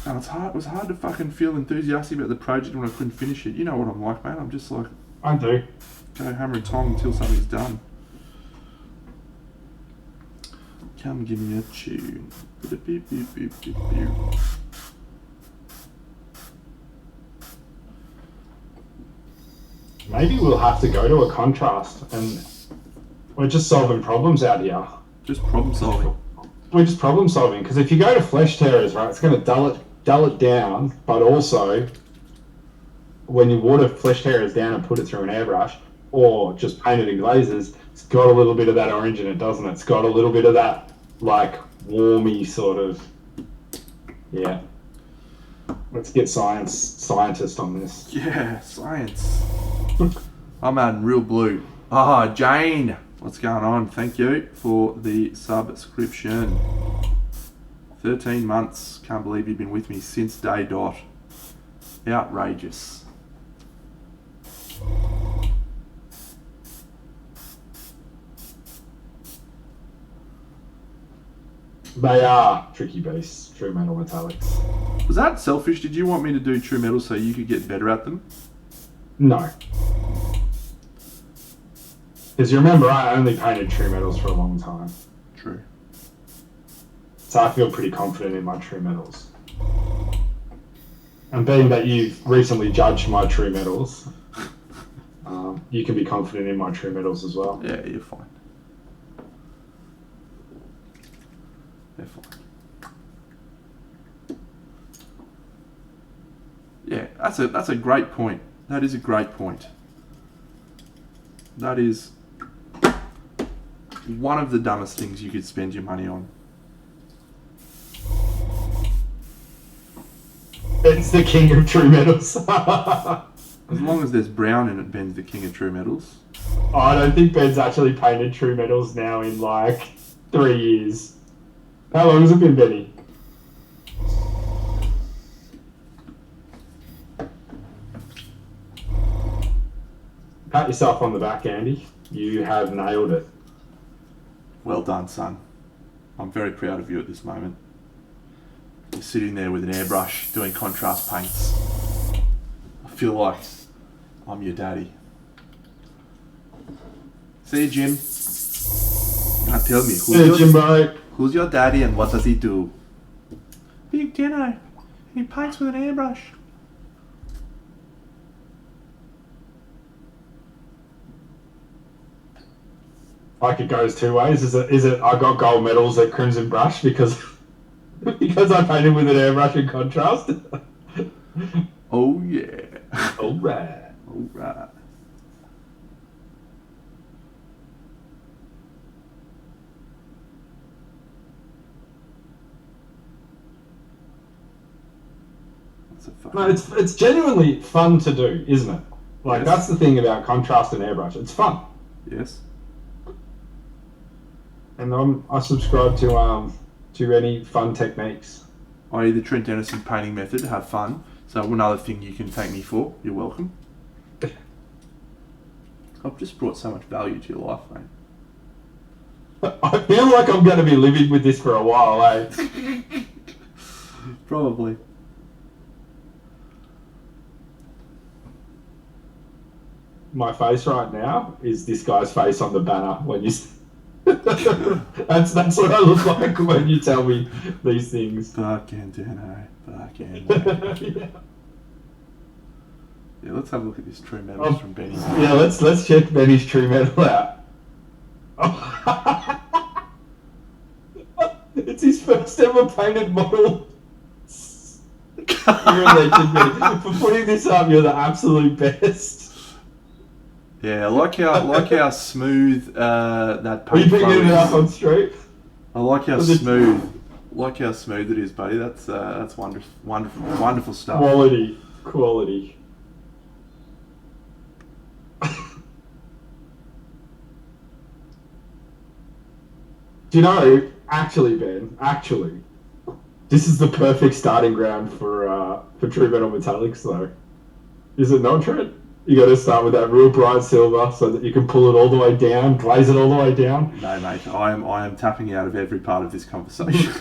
And it was hard to fucking feel enthusiastic about the project when I couldn't finish it. You know what I'm like, mate. I'm just like, I do. Go hammer and tong until something's done. Come give me a tune. Beep, beep, beep, beep, beep. Maybe we'll have to go to a contrast, and we're just solving problems out here. Just problem solving. We're just problem solving, because if you go to flesh tearers, right, it's going to dull it down, but also when you water flesh tearers down and put it through an airbrush, or just paint it in glazes, it's got a little bit of that orange in it, doesn't it? It's got a little bit of that, like, warmy sort of, yeah. Let's get scientist on this. Yeah, science. I'm adding real blue. Ah, Jane, what's going on? Thank you for the subscription. 13 months. Can't believe you've been with me since day dot. Outrageous. They are tricky beasts, true metal metallics. Was that selfish? Did you want me to do true metal so you could get better at them? No. Because you remember, I only painted true metals for a long time. True. So I feel pretty confident in my true metals. And being that you've recently judged my true metals, you can be confident in my true metals as well. Yeah, you're fine. You're fine. Yeah, that's a great point. That is a great point. That is one of the dumbest things you could spend your money on. Ben's the king of true metals. As long as there's brown in it, Ben's the king of true metals. Oh, I don't think Ben's actually painted true metals now in like 3 years. How long has it been, Benny? Pat yourself on the back, Andy. You have nailed it. Well done, son. I'm very proud of you at this moment. You're sitting there with an airbrush doing contrast paints. I feel like I'm your daddy. See you, Jim. Now tell me, who's your daddy and what does he do? Big Dino. He paints with an airbrush. Like it goes two ways. Is it I got gold medals at Crimson Brush because I painted with an airbrush in contrast? Oh yeah. Alright. Alright. No, it's genuinely fun to do, isn't it? Like Yes. That's the thing about contrast and airbrush. It's fun. Yes. And I subscribe to any fun techniques. I.e. the Trent Dennison painting method. Have fun. So another thing you can thank me for. You're welcome. I've just brought so much value to your life, mate. I feel like I'm going to be living with this for a while, eh? Probably. My face right now is this guy's face on the banner when you. that's what I look like when you tell me these things. Fucking Deno. Fucking. Yeah. Yeah, let's have a look at this true metals from Benny. Yeah, let's check Benny's true metal out. It's his first ever painted model. You're a legend, Benny. For putting this up, you're the absolute best. Yeah, I like how smooth that Are you paint flow bringing it up is. on street? I like how smooth it is, buddy. That's wonderful stuff. Quality. Do you know, actually, Ben, this is the perfect starting ground for True Metal Metallics, though. Is it not, Trent? You got to start with that real bright silver so that you can pull it all the way down, glaze it all the way down. No, mate, I am tapping out of every part of this conversation.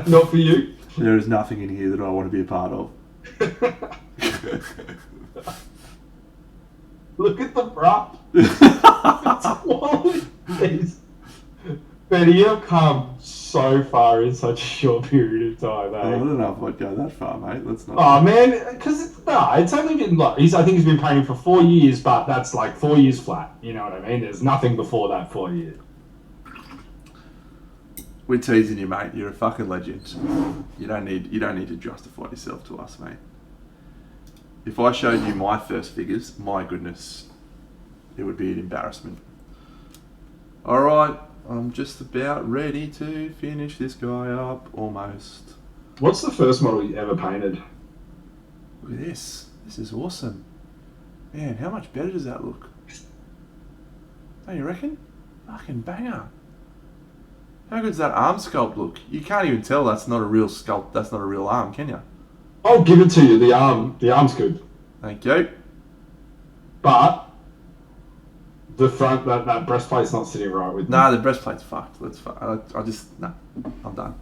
Not for you. There is nothing in here that I want to be a part of. Look at the brush. It's quality. Benny, you've come so far in such a short period of time, I eh? don't know if I'd go that far, mate. Let's not. Oh man, because it's only been like I think he's been painting for 4 years, but that's like 4 years flat. You know what I mean? There's nothing before that 4 years. We're teasing you, mate. You're a fucking legend. You don't need to justify yourself to us, mate. If I showed you my first figures, my goodness, it would be an embarrassment. All right, I'm just about ready to finish this guy up, almost. What's the first model you ever painted? Look at this. This is awesome. Man, how much better does that look? Don't you reckon? Fucking banger. How good does that arm sculpt look? You can't even tell that's not a real sculpt, that's not a real arm, can you? I'll give it to you. The arm's good, Thank you. but the front that breastplate's not sitting right with me. Nah, the breastplate's fucked. I'm done.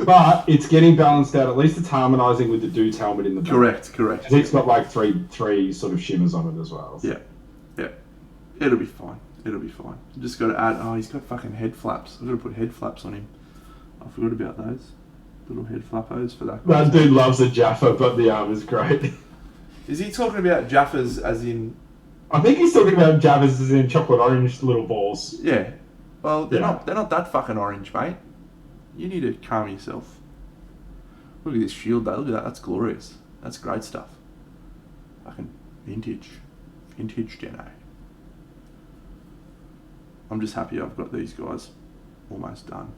But it's getting balanced out. At least it's harmonising with the dude's helmet in the back. Correct. I think it's got like three sort of shimmers on it as well. Yeah. It'll be fine. You just got to add. Oh, he's got fucking head flaps. I've got to put head flaps on him. I forgot about those. Little head flappos for that. That dude loves a Jaffa, but the arm is great. Is he talking about Jaffas as in... I think he's talking about Jaffas as in chocolate orange little balls. Yeah. Well, they're not that fucking orange, mate. You need to calm yourself. Look at this shield, though. Look at that. That's glorious. That's great stuff. Fucking vintage. Vintage Deno. I'm just happy I've got these guys almost done.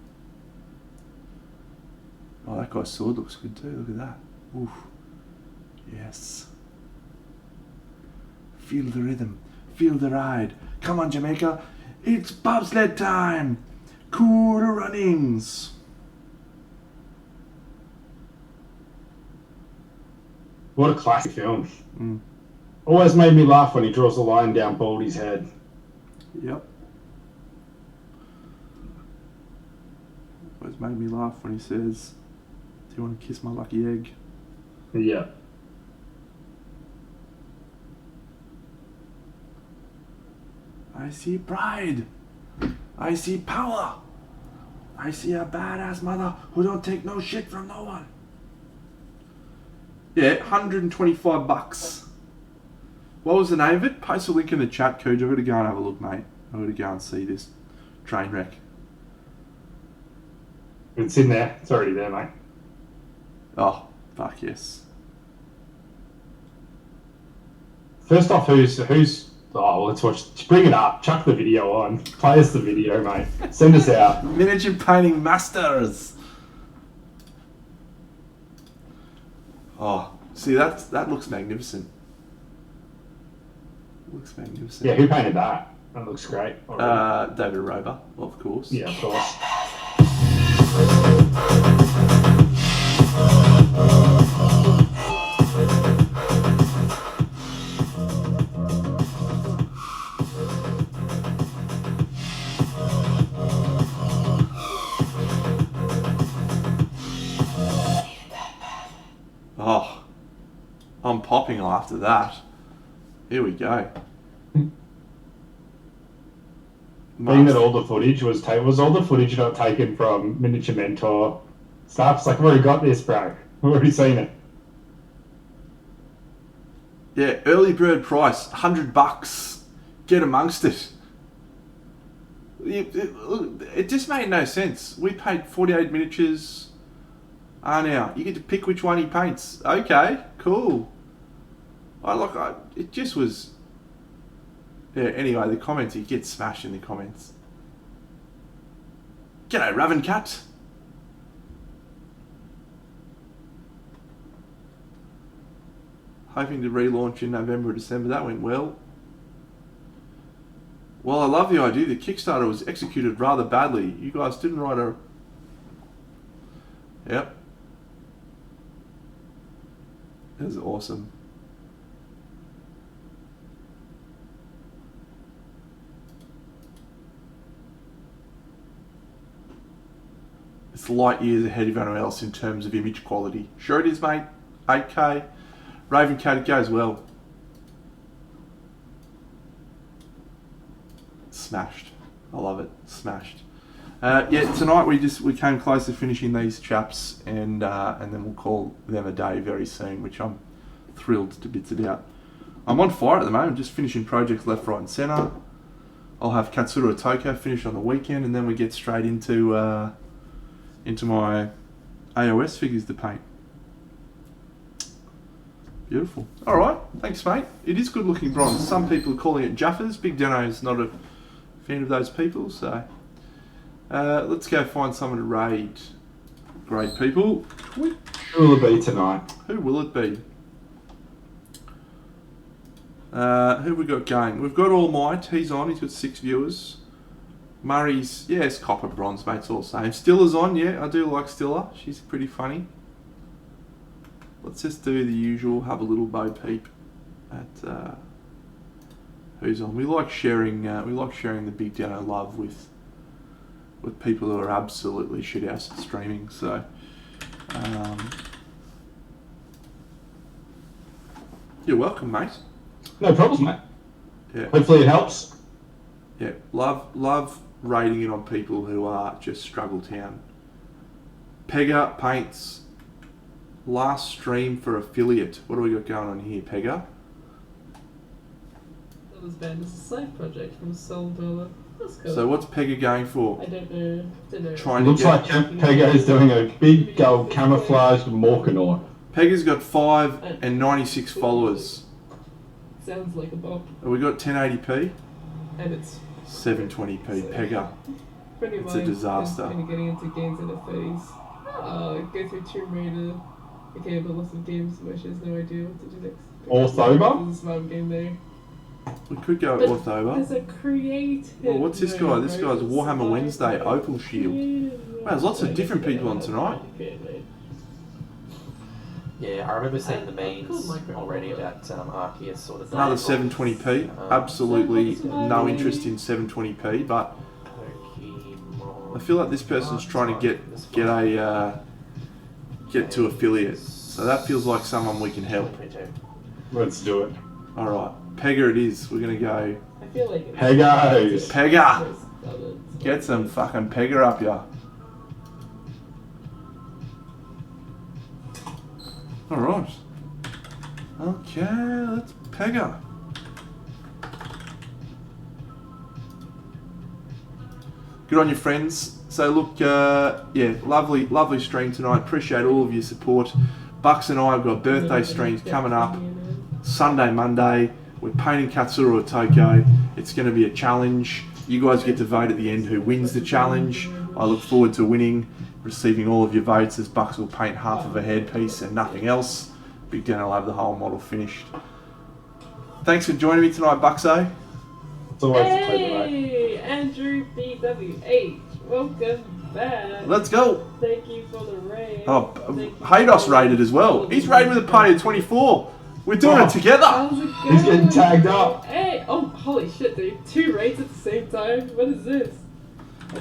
Oh, that guy's sword looks good too. Look at that. Oof. Yes. Feel the rhythm. Feel the ride. Come on, Jamaica. It's bobsled time. Cool runnings. What a classic film. Mm. Always made me laugh when he draws a line down Baldy's head. Yep. Always made me laugh when he says, "Do you want to kiss my lucky egg?" Yeah. I see pride. I see power. I see a badass mother who don't take no shit from no one. Yeah, $125. What was the name of it? Post a link in the chat, Cooge. I've got to go and have a look, mate. I've got to go and see this train wreck. It's in there. It's already there, mate. Oh, fuck yes. First off, who's? Oh, let's watch. Just bring it up. Chuck the video on. Play us the video, mate. Send us out. Miniature painting masters. Oh, see that looks magnificent. Looks magnificent. Yeah, who painted that? That looks great. David Rover, of course. Yeah, of course. Oh, I'm popping after that. Here we go. Being that all the footage was all the footage not taken from Miniature Mentor stuff? It's like, I've already got this, bro. I've already seen it. Yeah, early bird price, $100. Get amongst it. It just made no sense. We paid 48 miniatures. Now you get to pick which one he paints. Okay, cool. It just was. Yeah. Anyway, the comments, he gets smashed in the comments. G'day, Ravencat. Hoping to relaunch in November or December. That went well. Well, I love the idea. The Kickstarter was executed rather badly. You guys didn't write a... Yep. That was awesome. It's light years ahead of everyone else in terms of image quality. Sure it is, mate. 8K. Ravencat, it goes well. Smashed. I love it. Smashed. Yeah, tonight we came close to finishing these chaps, and then we'll call them a day very soon, which I'm thrilled to bits about. I'm on fire at the moment, just finishing projects left, right, and centre. I'll have Katsura Otoko finish on the weekend, and then we get straight into my AOS figures to paint. Beautiful. All right, thanks, mate. It is good looking bronze. Some people are calling it Jaffas. Big Deno's not a fan of those people, so let's go find someone to raid. Great people. Who will it be tonight? Who will it be? Who have we got going? We've got All Might. He's on. He's got 6 viewers. Murray's, yeah, it's copper bronze, mate. It's all the same. Stiller's on. Yeah, I do like Stiller. She's pretty funny. Let's just do the usual. Have a little bo peep at who's on. We like sharing. We like sharing the Big Deno love with people who are absolutely shit house at streaming. So, you're welcome, mate. No problems, mate. Yeah. Hopefully it helps. Yeah. Love rating it on people who are just struggle town. Pega paints. Last stream for affiliate. What do we got going on here, Pega? That was banned as a side project from Soul Dollar. That's cool. So what's Pega going for? I don't know. Trying to Looks get... like Pega is doing a big gold camouflage Morkanaut. Pega's got 5 and 96 followers. Sounds like a bop. Have we got 1080p? And it's 720p. Pega. pretty It's much a disaster. kind of getting into games in the face. Go through Tomb Raider. Okay, but lots of games where she has no idea what to do next. Orthoba? There's a smart game there. We could go But Orthoba. there's a creative. Well, what's this guy? This mode, guy's right? Warhammer Survival Wednesday mode. Opal Shield. Creative Wow, there's lots of mode. different people on tonight. Creative mode. Yeah, I remember seeing the memes Cool. already about Arceus sort of. Another 720p. Absolutely no interest in 720p, but Pokemon. I feel like this person's trying to get to affiliate. So that feels like someone we can help. Let's do it. All right, Pega it is. We're gonna go I feel like it's Pegos. Pega. Get some fucking Pega up ya. All right. Okay, let's Pega. Good on your friends. So look, yeah, lovely stream tonight. Appreciate all of your support. Bucks and I have got birthday streams coming up. Sunday, Monday. We're painting Katsura Toko. It's going to be a challenge. You guys get to vote at the end who wins the challenge. I look forward to winning, receiving all of your votes as Bucks will paint half of a headpiece and nothing else. Big Dan will have the whole model finished. Thanks for joining me tonight, Buxo. It's always a pleasure, mate. Hey, Andrew BWH, welcome back. Let's go. Thank you for the raid. Oh, Thank you Haydos for raided as well. He's raided with a party of 24. We're doing it together. How's it going? He's getting tagged up. Hey, oh, holy shit, dude. 2 raids at the same time? What is this?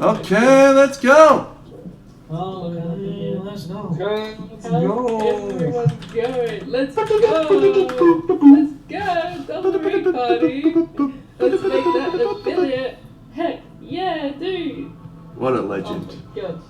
Okay, let's go. Okay, let's go. Okay, let's How's go. everyone going? Let's go. Let's go. Double raid party. Let's make that affiliate. Heck yeah, dude. What a Oh legend. my god.